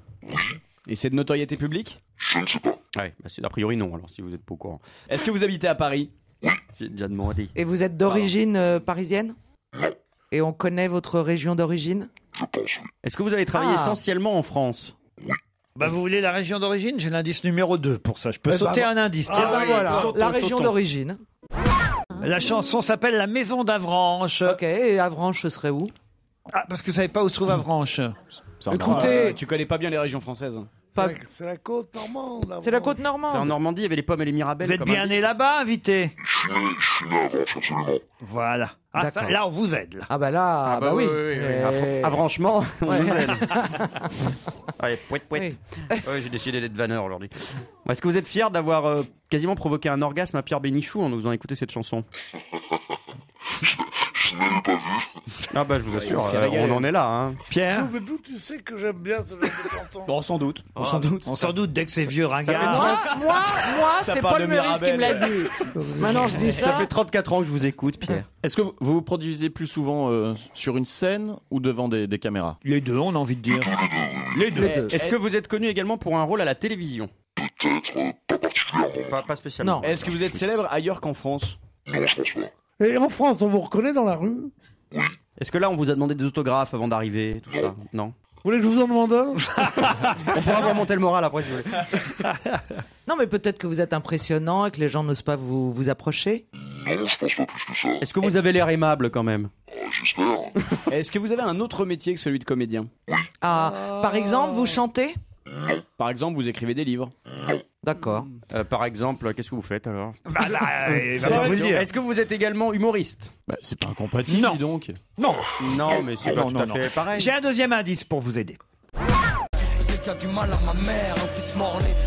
Et c'est de notoriété publique? Je ne sais pas. Ouais, c'est a priori non, alors, si vous êtes pas au courant. Est-ce que vous habitez à Paris? J'ai déjà demandé. Et vous êtes d'origine parisienne? Non. Et on connaît votre région d'origine? Je pense, oui. Est-ce que vous avez travaillé essentiellement en France? Bah, vous voulez la région d'origine? J'ai l'indice numéro 2 pour ça. Je peux sauter un indice. Ah, bah, voilà. La région d'origine. La chanson s'appelle La Maison d'Avranches. Ok, et Avranches, ce serait où? Ah, parce que vous savez pas où se trouve Avranches. Écoutez, tu connais pas bien les régions françaises. C'est la côte normande. C'est la côte C'est normande. en Normandie, il y avait les pommes et les mirabelles. Vous êtes comme bien indice. né là-bas, invité? Je suis né à Avranches, absolument. Voilà. Ah, ça, là, on vous aide. Là. Ah bah là, bah oui. Ah, franchement, on Ouais. nous aide. Allez, pouet. Oui. Ouais, j'ai décidé d'être vanneur aujourd'hui. Est-ce que vous êtes fier d'avoir quasiment provoqué un orgasme à Pierre Bénichou en nous faisant écouter cette chanson? Je n'ai même pas vu. Ah bah je vous assure, s'est régalé. on en est là. Hein. Pierre? Mais d'où tu sais que j'aime bien ce genre de chanson? Bon, sans doute. On s'en doute dès que c'est vieux ringard. Moi, Ça c'est part Paul de Meurice qui me l'a Mirabel. dit. Maintenant, je dis Ça ça. fait 34 ans que je vous écoute, Pierre. Est-ce que vous vous produisez plus souvent sur une scène ou devant des caméras? Les deux, on a envie de dire. Les deux. Est-ce que vous êtes connu également pour un rôle à la télévision? Peut-être, pas particulièrement. Pas spécialement. Non. Est-ce que vous êtes célèbre ailleurs qu'en France? Non, je pense pas. Et en France, on vous reconnaît dans la rue? Est-ce que là on vous a demandé des autographes avant d'arriver, tout ça? Non. Vous voulez que je vous en demande un? On pourra vous remonter le moral après si vous voulez. Non, mais peut-être que vous êtes impressionnant et que les gens n'osent pas vous approcher. Non, je pense pas plus que ça. Est-ce que vous avez l'air aimable quand même? J'espère. Est-ce que vous avez un autre métier que celui de comédien? Ah, par exemple, vous chantez? Par exemple, vous écrivez des livres? D'accord. Par exemple, qu'est-ce que vous faites alors? Bah là, il va pas vous le dire. Est-ce que vous êtes également humoriste? Bah, c'est pas incompatible, Non. dis donc. Non. Non, mais c'est pas tout à fait pareil. J'ai un deuxième indice pour vous aider.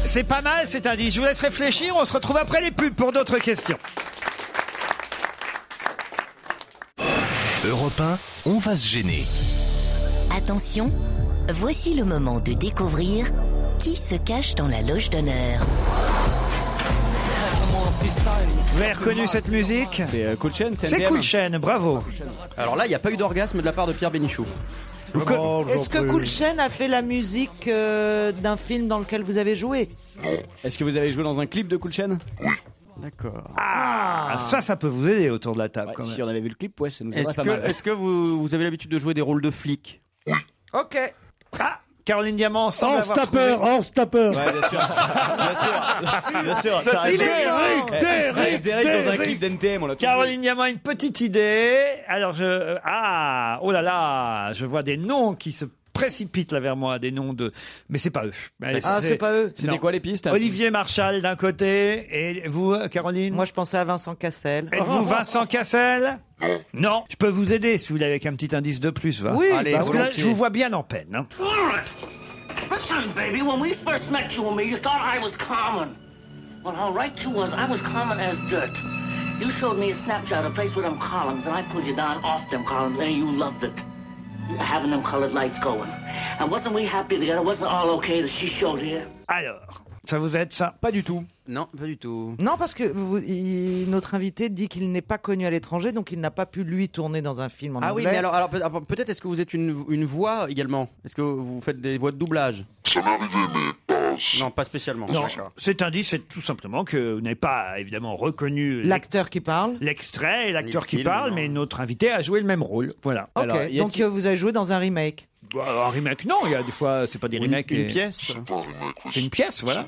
C'est pas mal cet indice. Je vous laisse réfléchir. On se retrouve après les pubs pour d'autres questions. Europe 1, on va se gêner. Attention, voici le moment de découvrir qui se cache dans la loge d'honneur. Vous avez reconnu cette musique? C'est Cool Chain, C'est Cool Chain, bravo. Alors là, il n'y a pas eu d'orgasme de la part de Pierre Bénichou. Est-ce que Cool Chain a fait la musique d'un film dans lequel vous avez joué? Est-ce que vous avez joué dans un clip de Cool Chain? D'accord. Ah, ça peut vous aider autour de la table. Ouais, quand même. si on avait vu le clip, ouais, ça nous aiderait Est-ce pas mal. que, est-ce que vous avez l'habitude de jouer des rôles de flic? Ok. Ah, Caroline Diamant semble Hans avoir Tapper, trouvé. Hans Tapper. Ouais, bien sûr. Bien sûr. Ça, t'as c'est raison. Derrick, Derrick dans un clip d'NTM, on l'a tous Caroline Diamant, une petite idée. Alors oh là là, je vois des noms qui se précipitent là vers moi, des noms de, mais c'est pas eux. Ah, c'est pas eux. C'était Non. quoi les pistes? Olivier Marchal d'un côté et vous, Caroline. Moi, je pensais à Vincent Cassel. Êtes-vous Vincent Cassel? Non. Je peux vous aider si vous voulez avec un petit indice de plus, va. Oui, Allez, Parce que là, volontiers. je vous vois bien en peine. Hein. Listen, baby, when we first met you and me, you thought I was common. Well, how right you was. I was common as dirt. You showed me a snapshot of a place with them columns, and I pulled you down off them columns, and you loved it. Having them colored lights going. And wasn't we happy together? Wasn't all okay that she showed here? Alors, ça vous aide ça? Pas du tout. Non, pas du tout. Non, parce que notre invité dit qu'il n'est pas connu à l'étranger, donc il n'a pas pu lui tourner dans un film en anglais. Ah oui, mais alors peut-être est-ce que vous êtes une voix également? Est-ce que vous faites des voix de doublage? Ça m'est arrivé, mais pas... Non, pas spécialement. Non, D'accord. cet indice, c'est tout simplement que vous n'avez pas évidemment reconnu l'acteur qui parle, l'extrait et l'acteur Le qui film, parle, non. mais notre invité a joué le même rôle. Voilà. Ok, Alors, y a-t-il- donc vous avez joué dans un remake. Un remake, non, il y a des fois, c'est pas des remakes. Une pièce. C'est une pièce, voilà.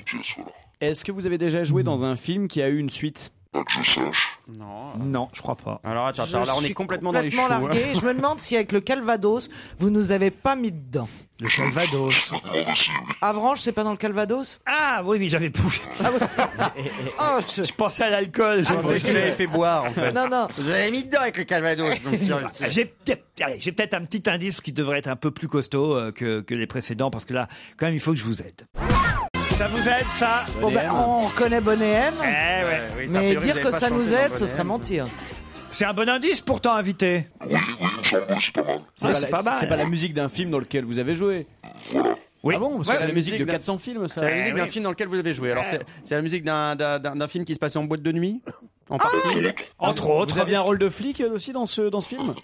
Est-ce que vous avez déjà joué dans un film qui a eu une suite? Pas que je sache. Non. Non, je crois pas. Alors attends, Je là on est suis complètement dans les choux. hein. largué. Je me demande si avec le Calvados, vous nous avez pas mis dedans. Le Calvados. Avranches, c'est pas dans le Calvados? Ah oui, mais j'avais poussé. Oh, Je pensais à l'alcool. Je pensais que tu l'avais fait boire en fait. Non, non. Vous avez mis dedans avec le Calvados. donc tiens. J'ai peut-être un petit indice qui devrait être un peu plus costaud que les précédents, parce que là, quand même, il faut que je vous aide. Ça vous aide, ça? Bon, ben, on reconnaît Bonnet M, Eh ouais. Oui, ça, a mais priori, dire vous que avez pas ça chanté nous dans aide, ce Bonnet serait M. mentir. C'est un bon indice pourtant, invité. Oui, il me semble, c'est pas mal. C'est pas mal. C'est pas la musique d'un film dans lequel vous avez joué. Oui. Ah bon? Ouais, C'est la musique de d'un- 400 films, ça. C'est la musique d'un oui. film dans lequel vous avez joué. Alors c'est la musique d'un film qui se passait en boîte de nuit. En partie. Entre autres. Vous aviez un rôle de flic aussi dans ce film?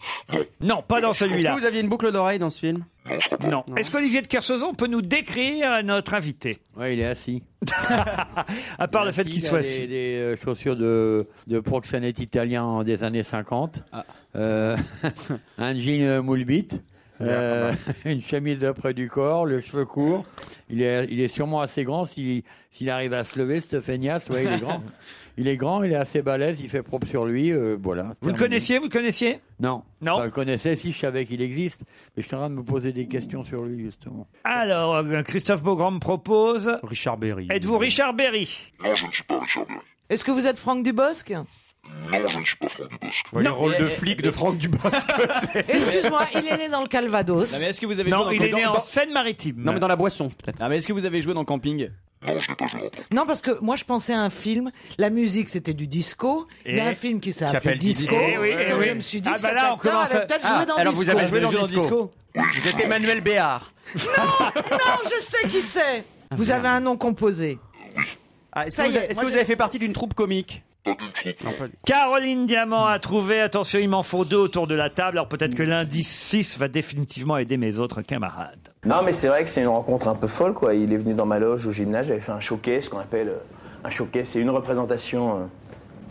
Non, pas dans Est-ce celui-là. que vous aviez une boucle d'oreille dans ce film? Non. Est-ce qu'Olivier de Kersauzon peut nous décrire notre invité? Ouais, il est assis. À part le fait qu'il soit assis. Des chaussures de proxénète italien des années 50. Un jean moule bite. Une chemise près du corps, le cheveu court. Il est sûrement assez grand s'il arrive à se lever, ce feignasse. Ouais, il est grand. Il est grand, il est assez balèze, il fait propre sur lui. Voilà. Vous le connaissiez? Non. Non. Enfin, je le connaissais, si je savais qu'il existe. Mais je suis en train de me poser des questions sur lui, justement. Alors, Christophe Beaugrand me propose. Richard Berry. Êtes-vous Richard Berry? Non, je ne suis pas Richard Berry. Est-ce que vous êtes Franck Dubosc? Non, je ne suis pas Franck Dubosc. Le rôle de flic de Franck Dubosc. Excuse-moi, il est né dans le Calvados. Non, mais est-ce que vous avez Non, joué il est né en Seine-Maritime. Non, mais dans la boisson, peut-être. Ah, mais est-ce que vous avez joué dans Camping? Non, je n'ai pas joué dans Camping. Non, parce que moi je pensais à un film, la musique c'était du disco, il y a Et un film qui s'appelle s'appelle Disco, Eh oui, eh donc oui. je me suis dit Ah que bah cet là, on acteur commence avait à- peut-être joué dans alors Disco. vous avez joué dans Vous avez joué Disco. Vous êtes Emmanuel Béard. Non, je sais qui c'est. Vous avez un nom composé. Ah, est-ce Ça que, y vous, est, est-ce moi, que vous j'ai- avez fait partie d'une troupe comique? Pas du tout. Non, pas du Caroline Diamant a trouvé. Attention, il m'en faut 2 autour de la table. Alors peut-être que l'indice 6 va définitivement aider mes autres camarades. Non, mais c'est vrai que c'est une rencontre un peu folle, quoi. Il est venu dans ma loge au gymnase, j'avais fait un showcase, ce qu'on appelle un showcase, c'est une représentation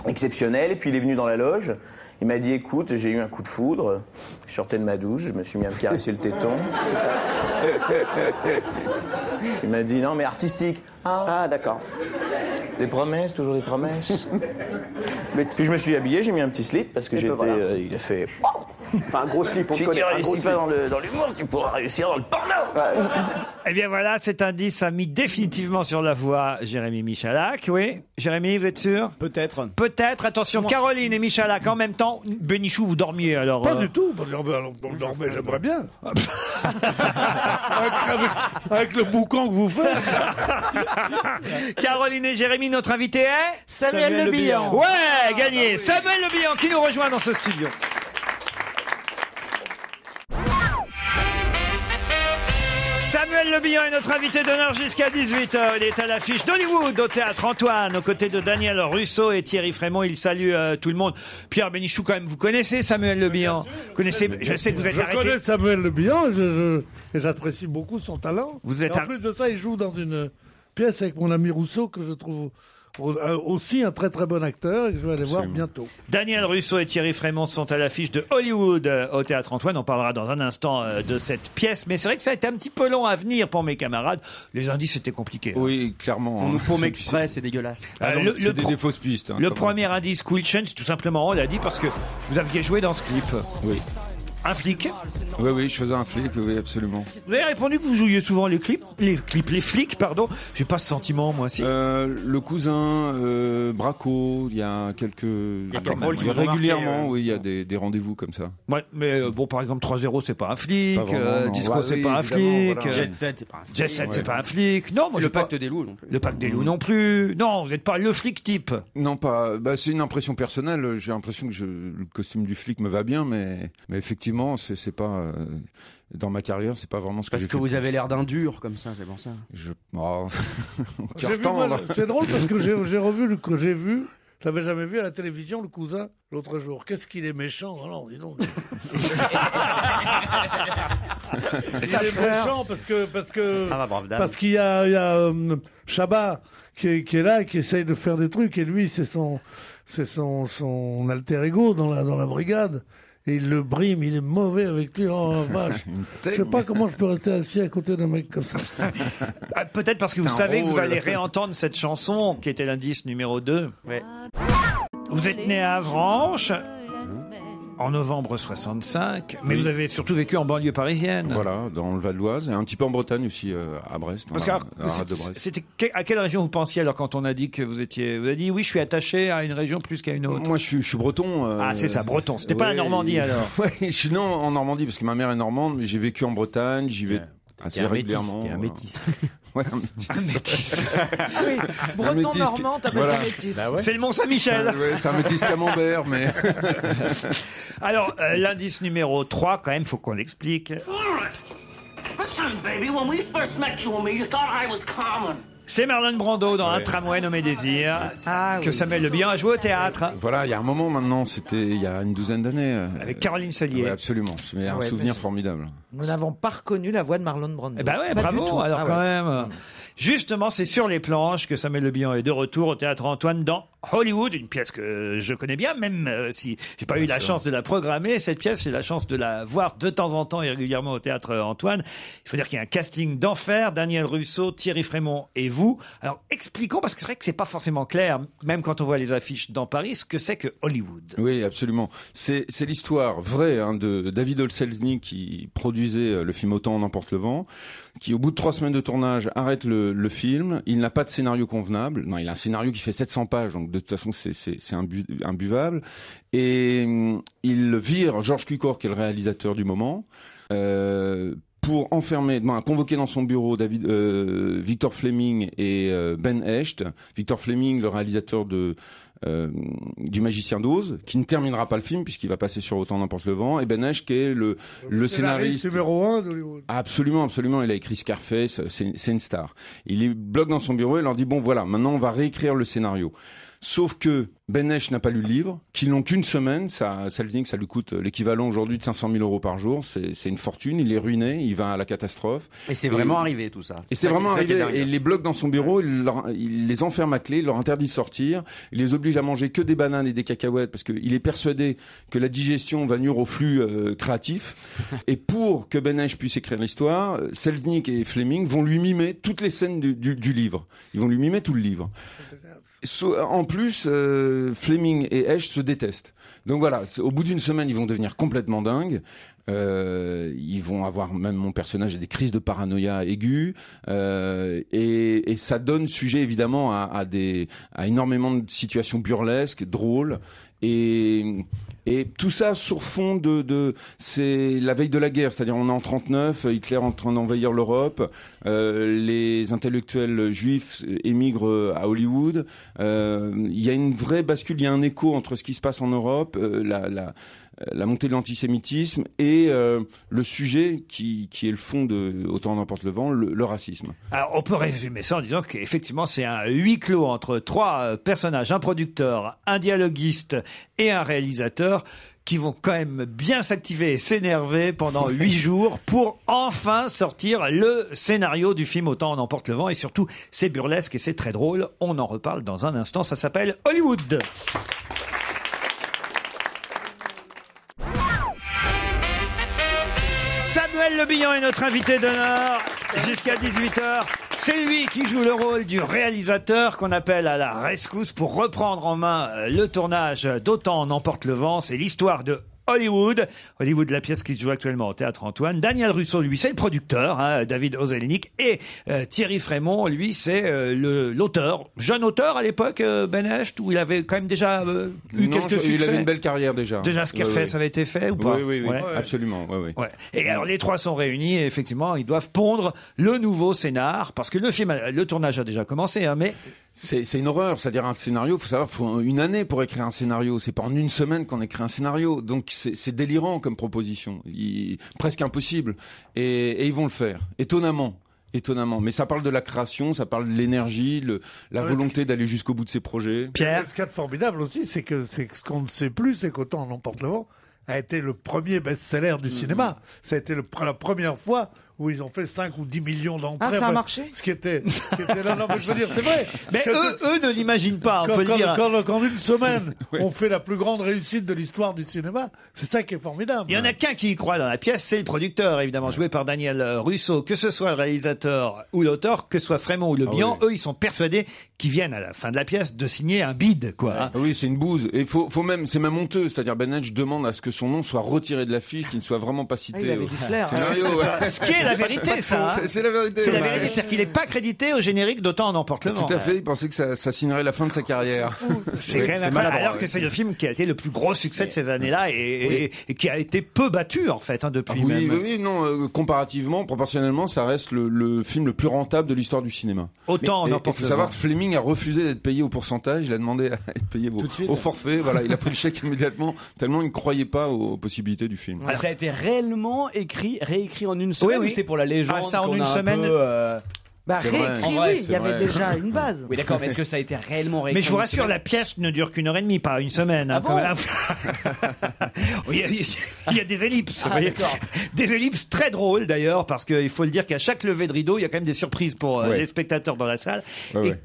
exceptionnelle. Et puis il est venu dans la loge, il m'a dit écoute, j'ai eu un coup de foudre, je sortais de ma douche, je me suis mis à me caresser le téton. Il m'a dit non, mais artistique. Ah, d'accord. Des promesses, toujours des promesses. Puis je me suis habillé, j'ai mis un petit slip parce que j'étais. voilà. Il a fait. Enfin, un gros slip, on Si connaît, tu un réussis gros pas slip. dans l'humour, tu pourras réussir dans le porno. Eh bien voilà, cet indice a mis définitivement sur la voie Jérémy Michalak. Oui, Jérémy, vous êtes sûr? Peut-être. Peut-être. Attention, Caroline et Michalak en même temps. Bénichou, vous dormiez alors? Pas du tout. On dormait, j'aimerais bien. avec le boucan que vous faites. Caroline et Jérémy, notre invité est Samuel Le Bihan. Ouais, gagné. Samuel Le Bihan qui nous rejoint dans ce studio. Samuel Le Bihan est notre invité d'honneur jusqu'à 18h. Il est à l'affiche d'Hollywood au Théâtre Antoine, aux côtés de Daniel Russo et Thierry Frémont. Il salue tout le monde. Pierre Bénichou, quand même, vous connaissez Samuel Le Bihan? Vous connaissez, je sais que vous êtes Je arrêté. connais Samuel Le Bihan et j'apprécie beaucoup son talent. Vous êtes Et en plus de ça, il joue dans une pièce avec mon ami Rousseau que je trouve aussi un très très bon acteur et que je vais aller voir bientôt. Daniel Russo et Thierry Frémont sont à l'affiche de Hollywood au Théâtre Antoine. On parlera dans un instant de cette pièce. Mais c'est vrai que ça a été un petit peu long à venir pour mes camarades. Les indices étaient compliqués. Oui, clairement. On nous paume exprès, c'est dégueulasse. C'est des fausses pistes. Le premier indice, Cool Change, tout simplement, on l'a dit parce que vous aviez joué dans ce clip. Oui. un flic. Oui, je faisais un flic, oui, absolument. Vous avez répondu que vous jouiez souvent les flics, pardon. J'ai pas ce sentiment, moi, si. Le cousin, Braco, il y a quelques... régulièrement, oui, il y a des rendez-vous comme ça. Ouais, mais bon, par exemple, 3-0, c'est pas un flic. Pas vraiment, non. Disco, Ouais, c'est oui, pas un évidemment, flic. voilà. Jet Set, c'est pas un flic. Jet Set, c'est pas un flic. Non, moi, Le Pacte des loups non plus. Le Pacte des loups non plus. Non, vous n'êtes pas le flic type. Non, pas. Bah, c'est une impression personnelle. J'ai l'impression que le costume du flic me va bien, mais effectivement, c'est pas. Dans ma carrière, c'est pas vraiment ce que j'ai fait. Parce que vous avez l'air d'un dur comme ça, c'est pour ça. C'est drôle parce que j'ai revu que j'ai vu. Je l'avais jamais vu à la télévision, le cousin, l'autre jour. Qu'est-ce qu'il est méchant. Alors, dis donc. Il est méchant parce qu'il y a Chabat qui est là et qui essaye de faire des trucs, et lui c'est son alter ego dans la brigade. Et il le brime, il est mauvais avec lui. Oh vache. Je sais pas comment je peux rester assis à côté d'un mec comme ça. Peut-être parce que vous savez que vous allez réentendre cette chanson qui était l'indice numéro 2. Ouais. Vous êtes né à Avranches en novembre 65, mais vous avez surtout vécu en banlieue parisienne. Voilà, dans le Val d'Oise, et un petit peu en Bretagne aussi, à Brest. Parce que c'était à quelle région vous pensiez alors quand on a dit que vous avez dit oui, je suis attaché à une région plus qu'à une autre. Moi, je suis breton. Ah, c'est ça, breton. C'était pas la Normandie alors. Ouais, je suis né en Normandie parce que ma mère est normande, mais j'ai vécu en Bretagne, j'y vais assez régulièrement. T'es un métis. Ouais, un métis. Un métis. Oui, breton normand, t'appelles ça métis. Bah ouais. C'est le Mont-Saint-Michel. Ouais, c'est un métis camembert, mais. Alors, l'indice numéro 3, quand même, faut qu'on l'explique. Listen, baby, when we first met you and me, you thought I was common. C'est Marlon Brando dans Un tramway nommé Désir, que Samuel Le Bihan a joué au théâtre. Voilà, il y a un moment maintenant, c'était il y a une douzaine d'années. Avec Caroline Cellier. Ouais, absolument, c'est un souvenir formidable. Nous n'avons pas reconnu la voix de Marlon Brando. Eh ben ouais, Pas bravo, du tout. alors quand même. Justement, c'est sur les planches que Samuel Le Bihan est de retour au Théâtre Antoine dans Hollywood, une pièce que je connais bien, même si j'ai pas eu la chance de la programmer. Cette pièce, j'ai la chance de la voir de temps en temps et régulièrement au Théâtre Antoine. Il faut dire qu'il y a un casting d'enfer, Daniel Russo, Thierry Frémont et vous. Alors, expliquons, parce que c'est vrai que c'est pas forcément clair, même quand on voit les affiches dans Paris, ce que c'est que Hollywood. Oui, absolument. C'est l'histoire vraie de David O. Selznick qui produisait le film Autant en emporte le vent, qui au bout de 3 semaines de tournage arrête le film. Il n'a pas de scénario convenable. Non, il a un scénario qui fait 700 pages, donc de toute façon c'est imbuvable. Et il vire Georges Cukor, qui est le réalisateur du moment, pour convoquer dans son bureau Victor Fleming et Ben Hecht. Victor Fleming, le réalisateur du Magicien d'Oz, qui ne terminera pas le film puisqu'il va passer sur Autant n'emporte le vent, et Ben Hecht qui est le scénariste numéro 1 d'Hollywood. Absolument, il a écrit Scarface, c'est une star. Il bloque dans son bureau et leur dit bon voilà, maintenant on va réécrire le scénario. Sauf que Ben Hecht n'a pas lu le livre, qu'ils n'ont qu'une semaine, ça lui coûte l'équivalent aujourd'hui de 500 000 euros par jour, c'est une fortune, il est ruiné, il va à la catastrophe. Et c'est vraiment arrivé tout ça. Et c'est vraiment arrivé, et il les bloque dans son bureau, il les enferme à clé, il leur interdit de sortir, il les oblige à manger que des bananes et des cacahuètes, parce qu'il est persuadé que la digestion va nuire au flux créatif. Et pour que Ben Hecht puisse écrire l'histoire, Selznick et Fleming vont lui mimer toutes les scènes du livre. Ils vont lui mimer tout le livre. En plus, Fleming et Hecht se détestent. Donc voilà, au bout d'une semaine, ils vont devenir complètement dingues. Ils vont avoir, même mon personnage, des crises de paranoïa aiguës, et ça donne sujet évidemment à énormément de situations burlesques, drôles. Et tout ça sur fond c'est la veille de la guerre, c'est-à-dire on est en 39, Hitler est en train d'envahir l'Europe, les intellectuels juifs émigrent à Hollywood, il y a une vraie bascule, il y a un écho entre ce qui se passe en Europe, la montée de l'antisémitisme et le sujet qui est le fond de Autant n'emporte le vent, le racisme. Alors on peut résumer ça en disant qu'effectivement c'est un huis clos entre 3 personnages, un producteur, un dialoguiste et un réalisateur qui vont quand même bien s'activer et s'énerver pendant 8 jours pour enfin sortir le scénario du film Autant en emporte le vent, et surtout c'est burlesque et c'est très drôle. On en reparle dans un instant, ça s'appelle Hollywood. Samuel Le Bihan est notre invité d'honneur jusqu'à 18h. C'est lui qui joue le rôle du réalisateur qu'on appelle à la rescousse pour reprendre en main le tournage d'Autant en emporte le vent. C'est l'histoire de Hollywood. Hollywood, la pièce qui se joue actuellement au Théâtre Antoine. Daniel Russo, lui, c'est le producteur, hein, David Ozelnik. Et Thierry Frémont, lui, c'est l'auteur. Jeune auteur à l'époque, Ben Hecht, où il avait quand même déjà eu quelques succès. Il avait une belle carrière déjà. Déjà, ce qu'il a fait, ça avait été fait ou pas? Oui, Ouais. absolument. Ouais. Et alors, les trois sont réunis et effectivement, ils doivent pondre le nouveau scénar parce que le tournage a déjà commencé, hein, mais... C'est une horreur, c'est-à-dire un scénario, faut savoir, faut une année pour écrire un scénario. C'est pas en une semaine qu'on écrit un scénario. Donc c'est délirant comme proposition, presque impossible. Et ils vont le faire, étonnamment. Mais ça parle de la création, ça parle de l'énergie, la volonté d'aller jusqu'au bout de ses projets. Pierre, ce qu'il y a de formidable aussi, c'est que ce qu'on ne sait plus, c'est qu'Autant en emporte le vent a été le premier best-seller du cinéma. Ça a été la première fois où ils ont fait 5 ou 10 millions d'entrées. Ah, ça a marché? Ce qui était non, mais je veux dire, c'est vrai. Mais eux ne l'imaginent pas, on peut le dire. Quand une semaine, on fait la plus grande réussite de l'histoire du cinéma, c'est ça qui est formidable. Il y en a qu'un qui y croit dans la pièce, c'est le producteur, évidemment, joué par Daniel Russo. Que ce soit le réalisateur ou l'auteur, que ce soit Frémont ou Le Bihan, eux, ils sont persuadés qu'ils viennent à la fin de la pièce de signer un bid, quoi. Ah oui, c'est une bouse. Et c'est même honteux. C'est-à-dire, Ben Hecht demande à ce que son nom soit retiré de l'affiche, qu'il ne soit vraiment pas cité. Il avait du flair. Ce qui est la vérité, ça. Hein. C'est la vérité. C'est la vérité, c'est-à-dire qu'il n'est pas crédité au génétique d'Autant en emporte le vent. Tout à fait. Il pensait que ça signerait la fin de sa carrière. C'est quand même incroyable. Alors que c'est le film qui a été le plus gros succès de ces années-là et qui a été peu battu, en fait, hein, depuis même. Oui, non. Comparativement, proportionnellement, ça reste le film le plus rentable de l'histoire du cinéma. Autant en emporte le vent. Il faut savoir que Fleming a refusé d'être payé au pourcentage. Il a demandé à être payé au forfait. Voilà, il a pris le chèque immédiatement, tellement il ne croyait pas aux possibilités du film. Ça a été réellement réécrit en une semaine, ou c'est pour la légende? Ça en une semaine. Réécrit, oui, il y avait déjà une base. Oui, d'accord, mais est-ce que ça a été réellement réécrit? Mais je vous rassure, la pièce ne dure qu'1 heure et demie, pas une semaine. Hein, bon il y a des ellipses. Vous voyez, des ellipses très drôles d'ailleurs, parce qu'il faut le dire qu'à chaque levée de rideau, il y a quand même des surprises pour les spectateurs dans la salle.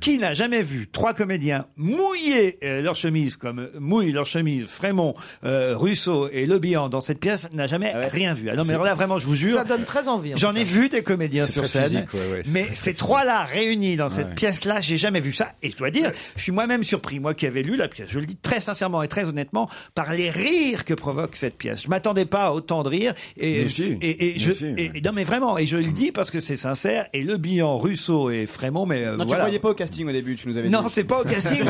Qui n'a jamais vu 3 comédiens mouiller leur chemise, comme mouillent leur chemise Frémont, Russo et Le Bihan dans cette pièce, n'a jamais rien vu. Ah non, mais alors là, vraiment, je vous jure. Ça donne très envie. J'en ai vu des comédiens sur scène. Physique, mais ces trois-là réunis dans cette pièce-là, j'ai jamais vu ça. Et je dois dire, je suis moi-même surpris, moi qui avais lu la pièce. Je le dis très sincèrement et très honnêtement, par les rires que provoque cette pièce. Je m'attendais pas à autant de rires. Non, mais vraiment. Et je le dis parce que c'est sincère. Et Le Bihan, Russo et Frémont, mais non, tu croyais pas au casting au début, tu nous avais dit. Non, c'est pas au casting.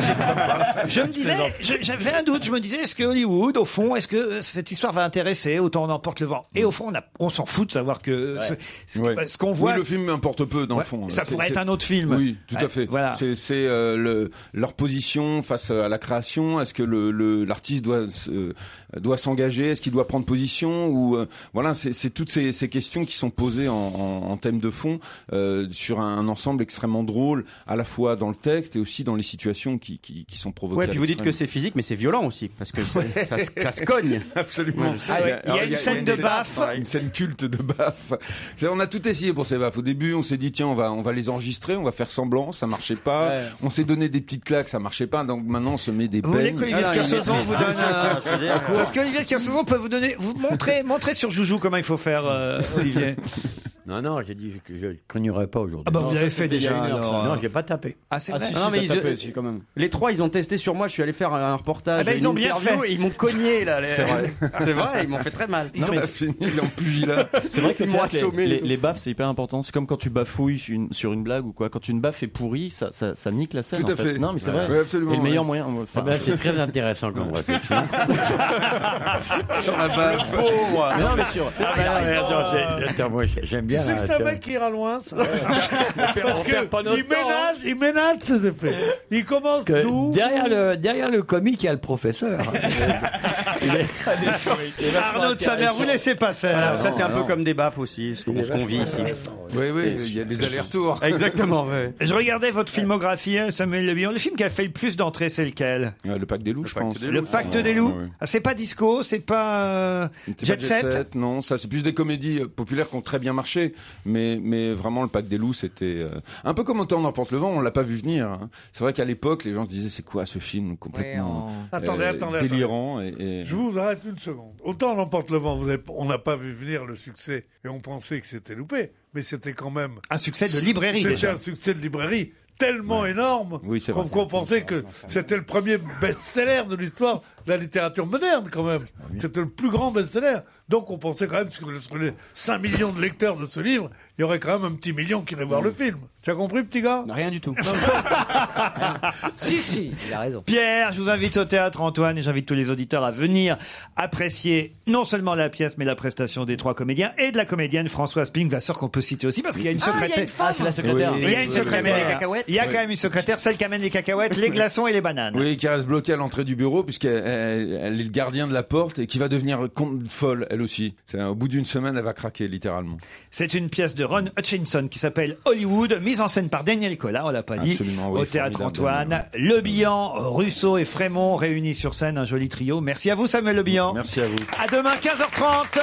Je me disais, j'avais un doute. Je me disais, est-ce que Hollywood, au fond, est-ce que cette histoire va intéresser? Autant on emporte le vent. Et au fond, on s'en fout de savoir que ce qu'on voit. Oui, le film importe peu dans le fond. Ça pourrait être un autre film. Oui, tout à fait. Voilà. C'est leur position face à la création. Est-ce que l'artiste doit s'engager? Est-ce qu'il doit prendre position? Ou voilà, c'est toutes ces questions qui sont posées en thème de fond sur un ensemble extrêmement drôle, à la fois dans le texte et aussi dans les situations qui sont provoquées. Ouais, puis vous dites que c'est physique, mais c'est violent aussi, parce que ça se cogne. Absolument. Il y a une scène de baffe. Une scène culte de baffe. On a tout essayé pour ces baffes. Au début, on s'est dit tiens, on va les enregistrer, on va faire semblant, ça marchait pas. On s'est donné des petites claques, ça marchait pas. Donc maintenant, on se met des Vous voulez beignes. qu'Olivier de Kersauzon vous donne parce qu'Olivier de Kersauzon peut vous montrer sur Joujou comment il faut faire, Olivier. Non, j'ai dit que je ne cognerais pas aujourd'hui. Ah bah vous l'avez fait déjà. Non, j'ai pas tapé. Ah c'est vrai. Si, non, mais quand même. Les trois, ils ont testé sur moi. Je suis allé faire un reportage. Ils ont bien fait. Et ils m'ont cogné là. C'est vrai. C'est vrai. Ils m'ont fait très mal. Ils ont fini en pugilat. C'est vrai que les baffes, c'est hyper important. C'est comme quand tu bafouilles sur une blague ou quoi. Quand une baffe est pourrie, ça nique la scène. Tout à fait. Non, mais c'est vrai. Ouais, absolument. Et le meilleur moyen. C'est très intéressant comme réflexion. Sur la baffe. Mais non, mais sur. Attends, moi j'aime bien. Tu sais que c'est un mec qui ira loin, ça. Parce que il ménage ses effets. Il commence d'où? Derrière le comique, il y a le professeur. Arnaud de sa mère, vous laissez pas faire. Voilà, ça c'est un peu comme des baffes aussi, ce qu'on vit ici. Oui, il y a des allers-retours. Exactement. Ouais. Je regardais votre filmographie, Samuel Le Bihan. Le film qui a fait le plus d'entrées, c'est lequel? Le Pacte des loups, je pense. Le Pacte des loups. C'est pas disco, c'est pas Jet Set. Non, ça c'est plus des comédies populaires qui ont très bien marché, mais vraiment le Pacte des loups, c'était un peu comme Autant n'emporte le vent. On l'a pas vu venir. Hein. C'est vrai qu'à l'époque, les gens se disaient c'est quoi ce film complètement délirant. Et... Je vous arrête une seconde. Autant n'emporte le vent, on n'a pas vu venir le succès et on pensait que c'était loupé, mais c'était quand même un succès de librairie. C'était un succès de librairie tellement énorme Oui, c'est vrai. qu'on pensait que c'était le premier best-seller de l'histoire de la littérature moderne, quand même. C'était le plus grand best-seller. Donc on pensait quand même que sur les 5 millions de lecteurs de ce livre, il y aurait quand même un petit million qui irait voir le film. Tu as compris, petit gars? Rien du tout. Si, il a raison. Pierre, je vous invite au théâtre, Antoine, et j'invite tous les auditeurs à venir apprécier non seulement la pièce, mais la prestation des 3 comédiens et de la comédienne Françoise Ping, Vasseur, qu'on peut citer aussi, parce qu'il y a une secrétaire. il y a une femme. c'est la secrétaire. Il y a une secrétaire. Il y a quand même une secrétaire, celle qui amène les cacahuètes, les glaçons et les bananes. Oui, qui reste bloquée à l'entrée du bureau puisqu'elle est le gardien de la porte et qui va devenir folle, elle aussi. Au bout d'une semaine, elle va craquer, littéralement. C'est une pièce de Ron Hutchinson qui s'appelle Hollywood, mise en scène par Daniel Collat, on l'a pas dit, Absolument, oui, au théâtre formidable, Antoine. Daniel. Le Bihan, Russo et Frémont réunis sur scène, un joli trio. Merci à vous, Samuel Le Bihan. Merci à vous. À demain, 15h30.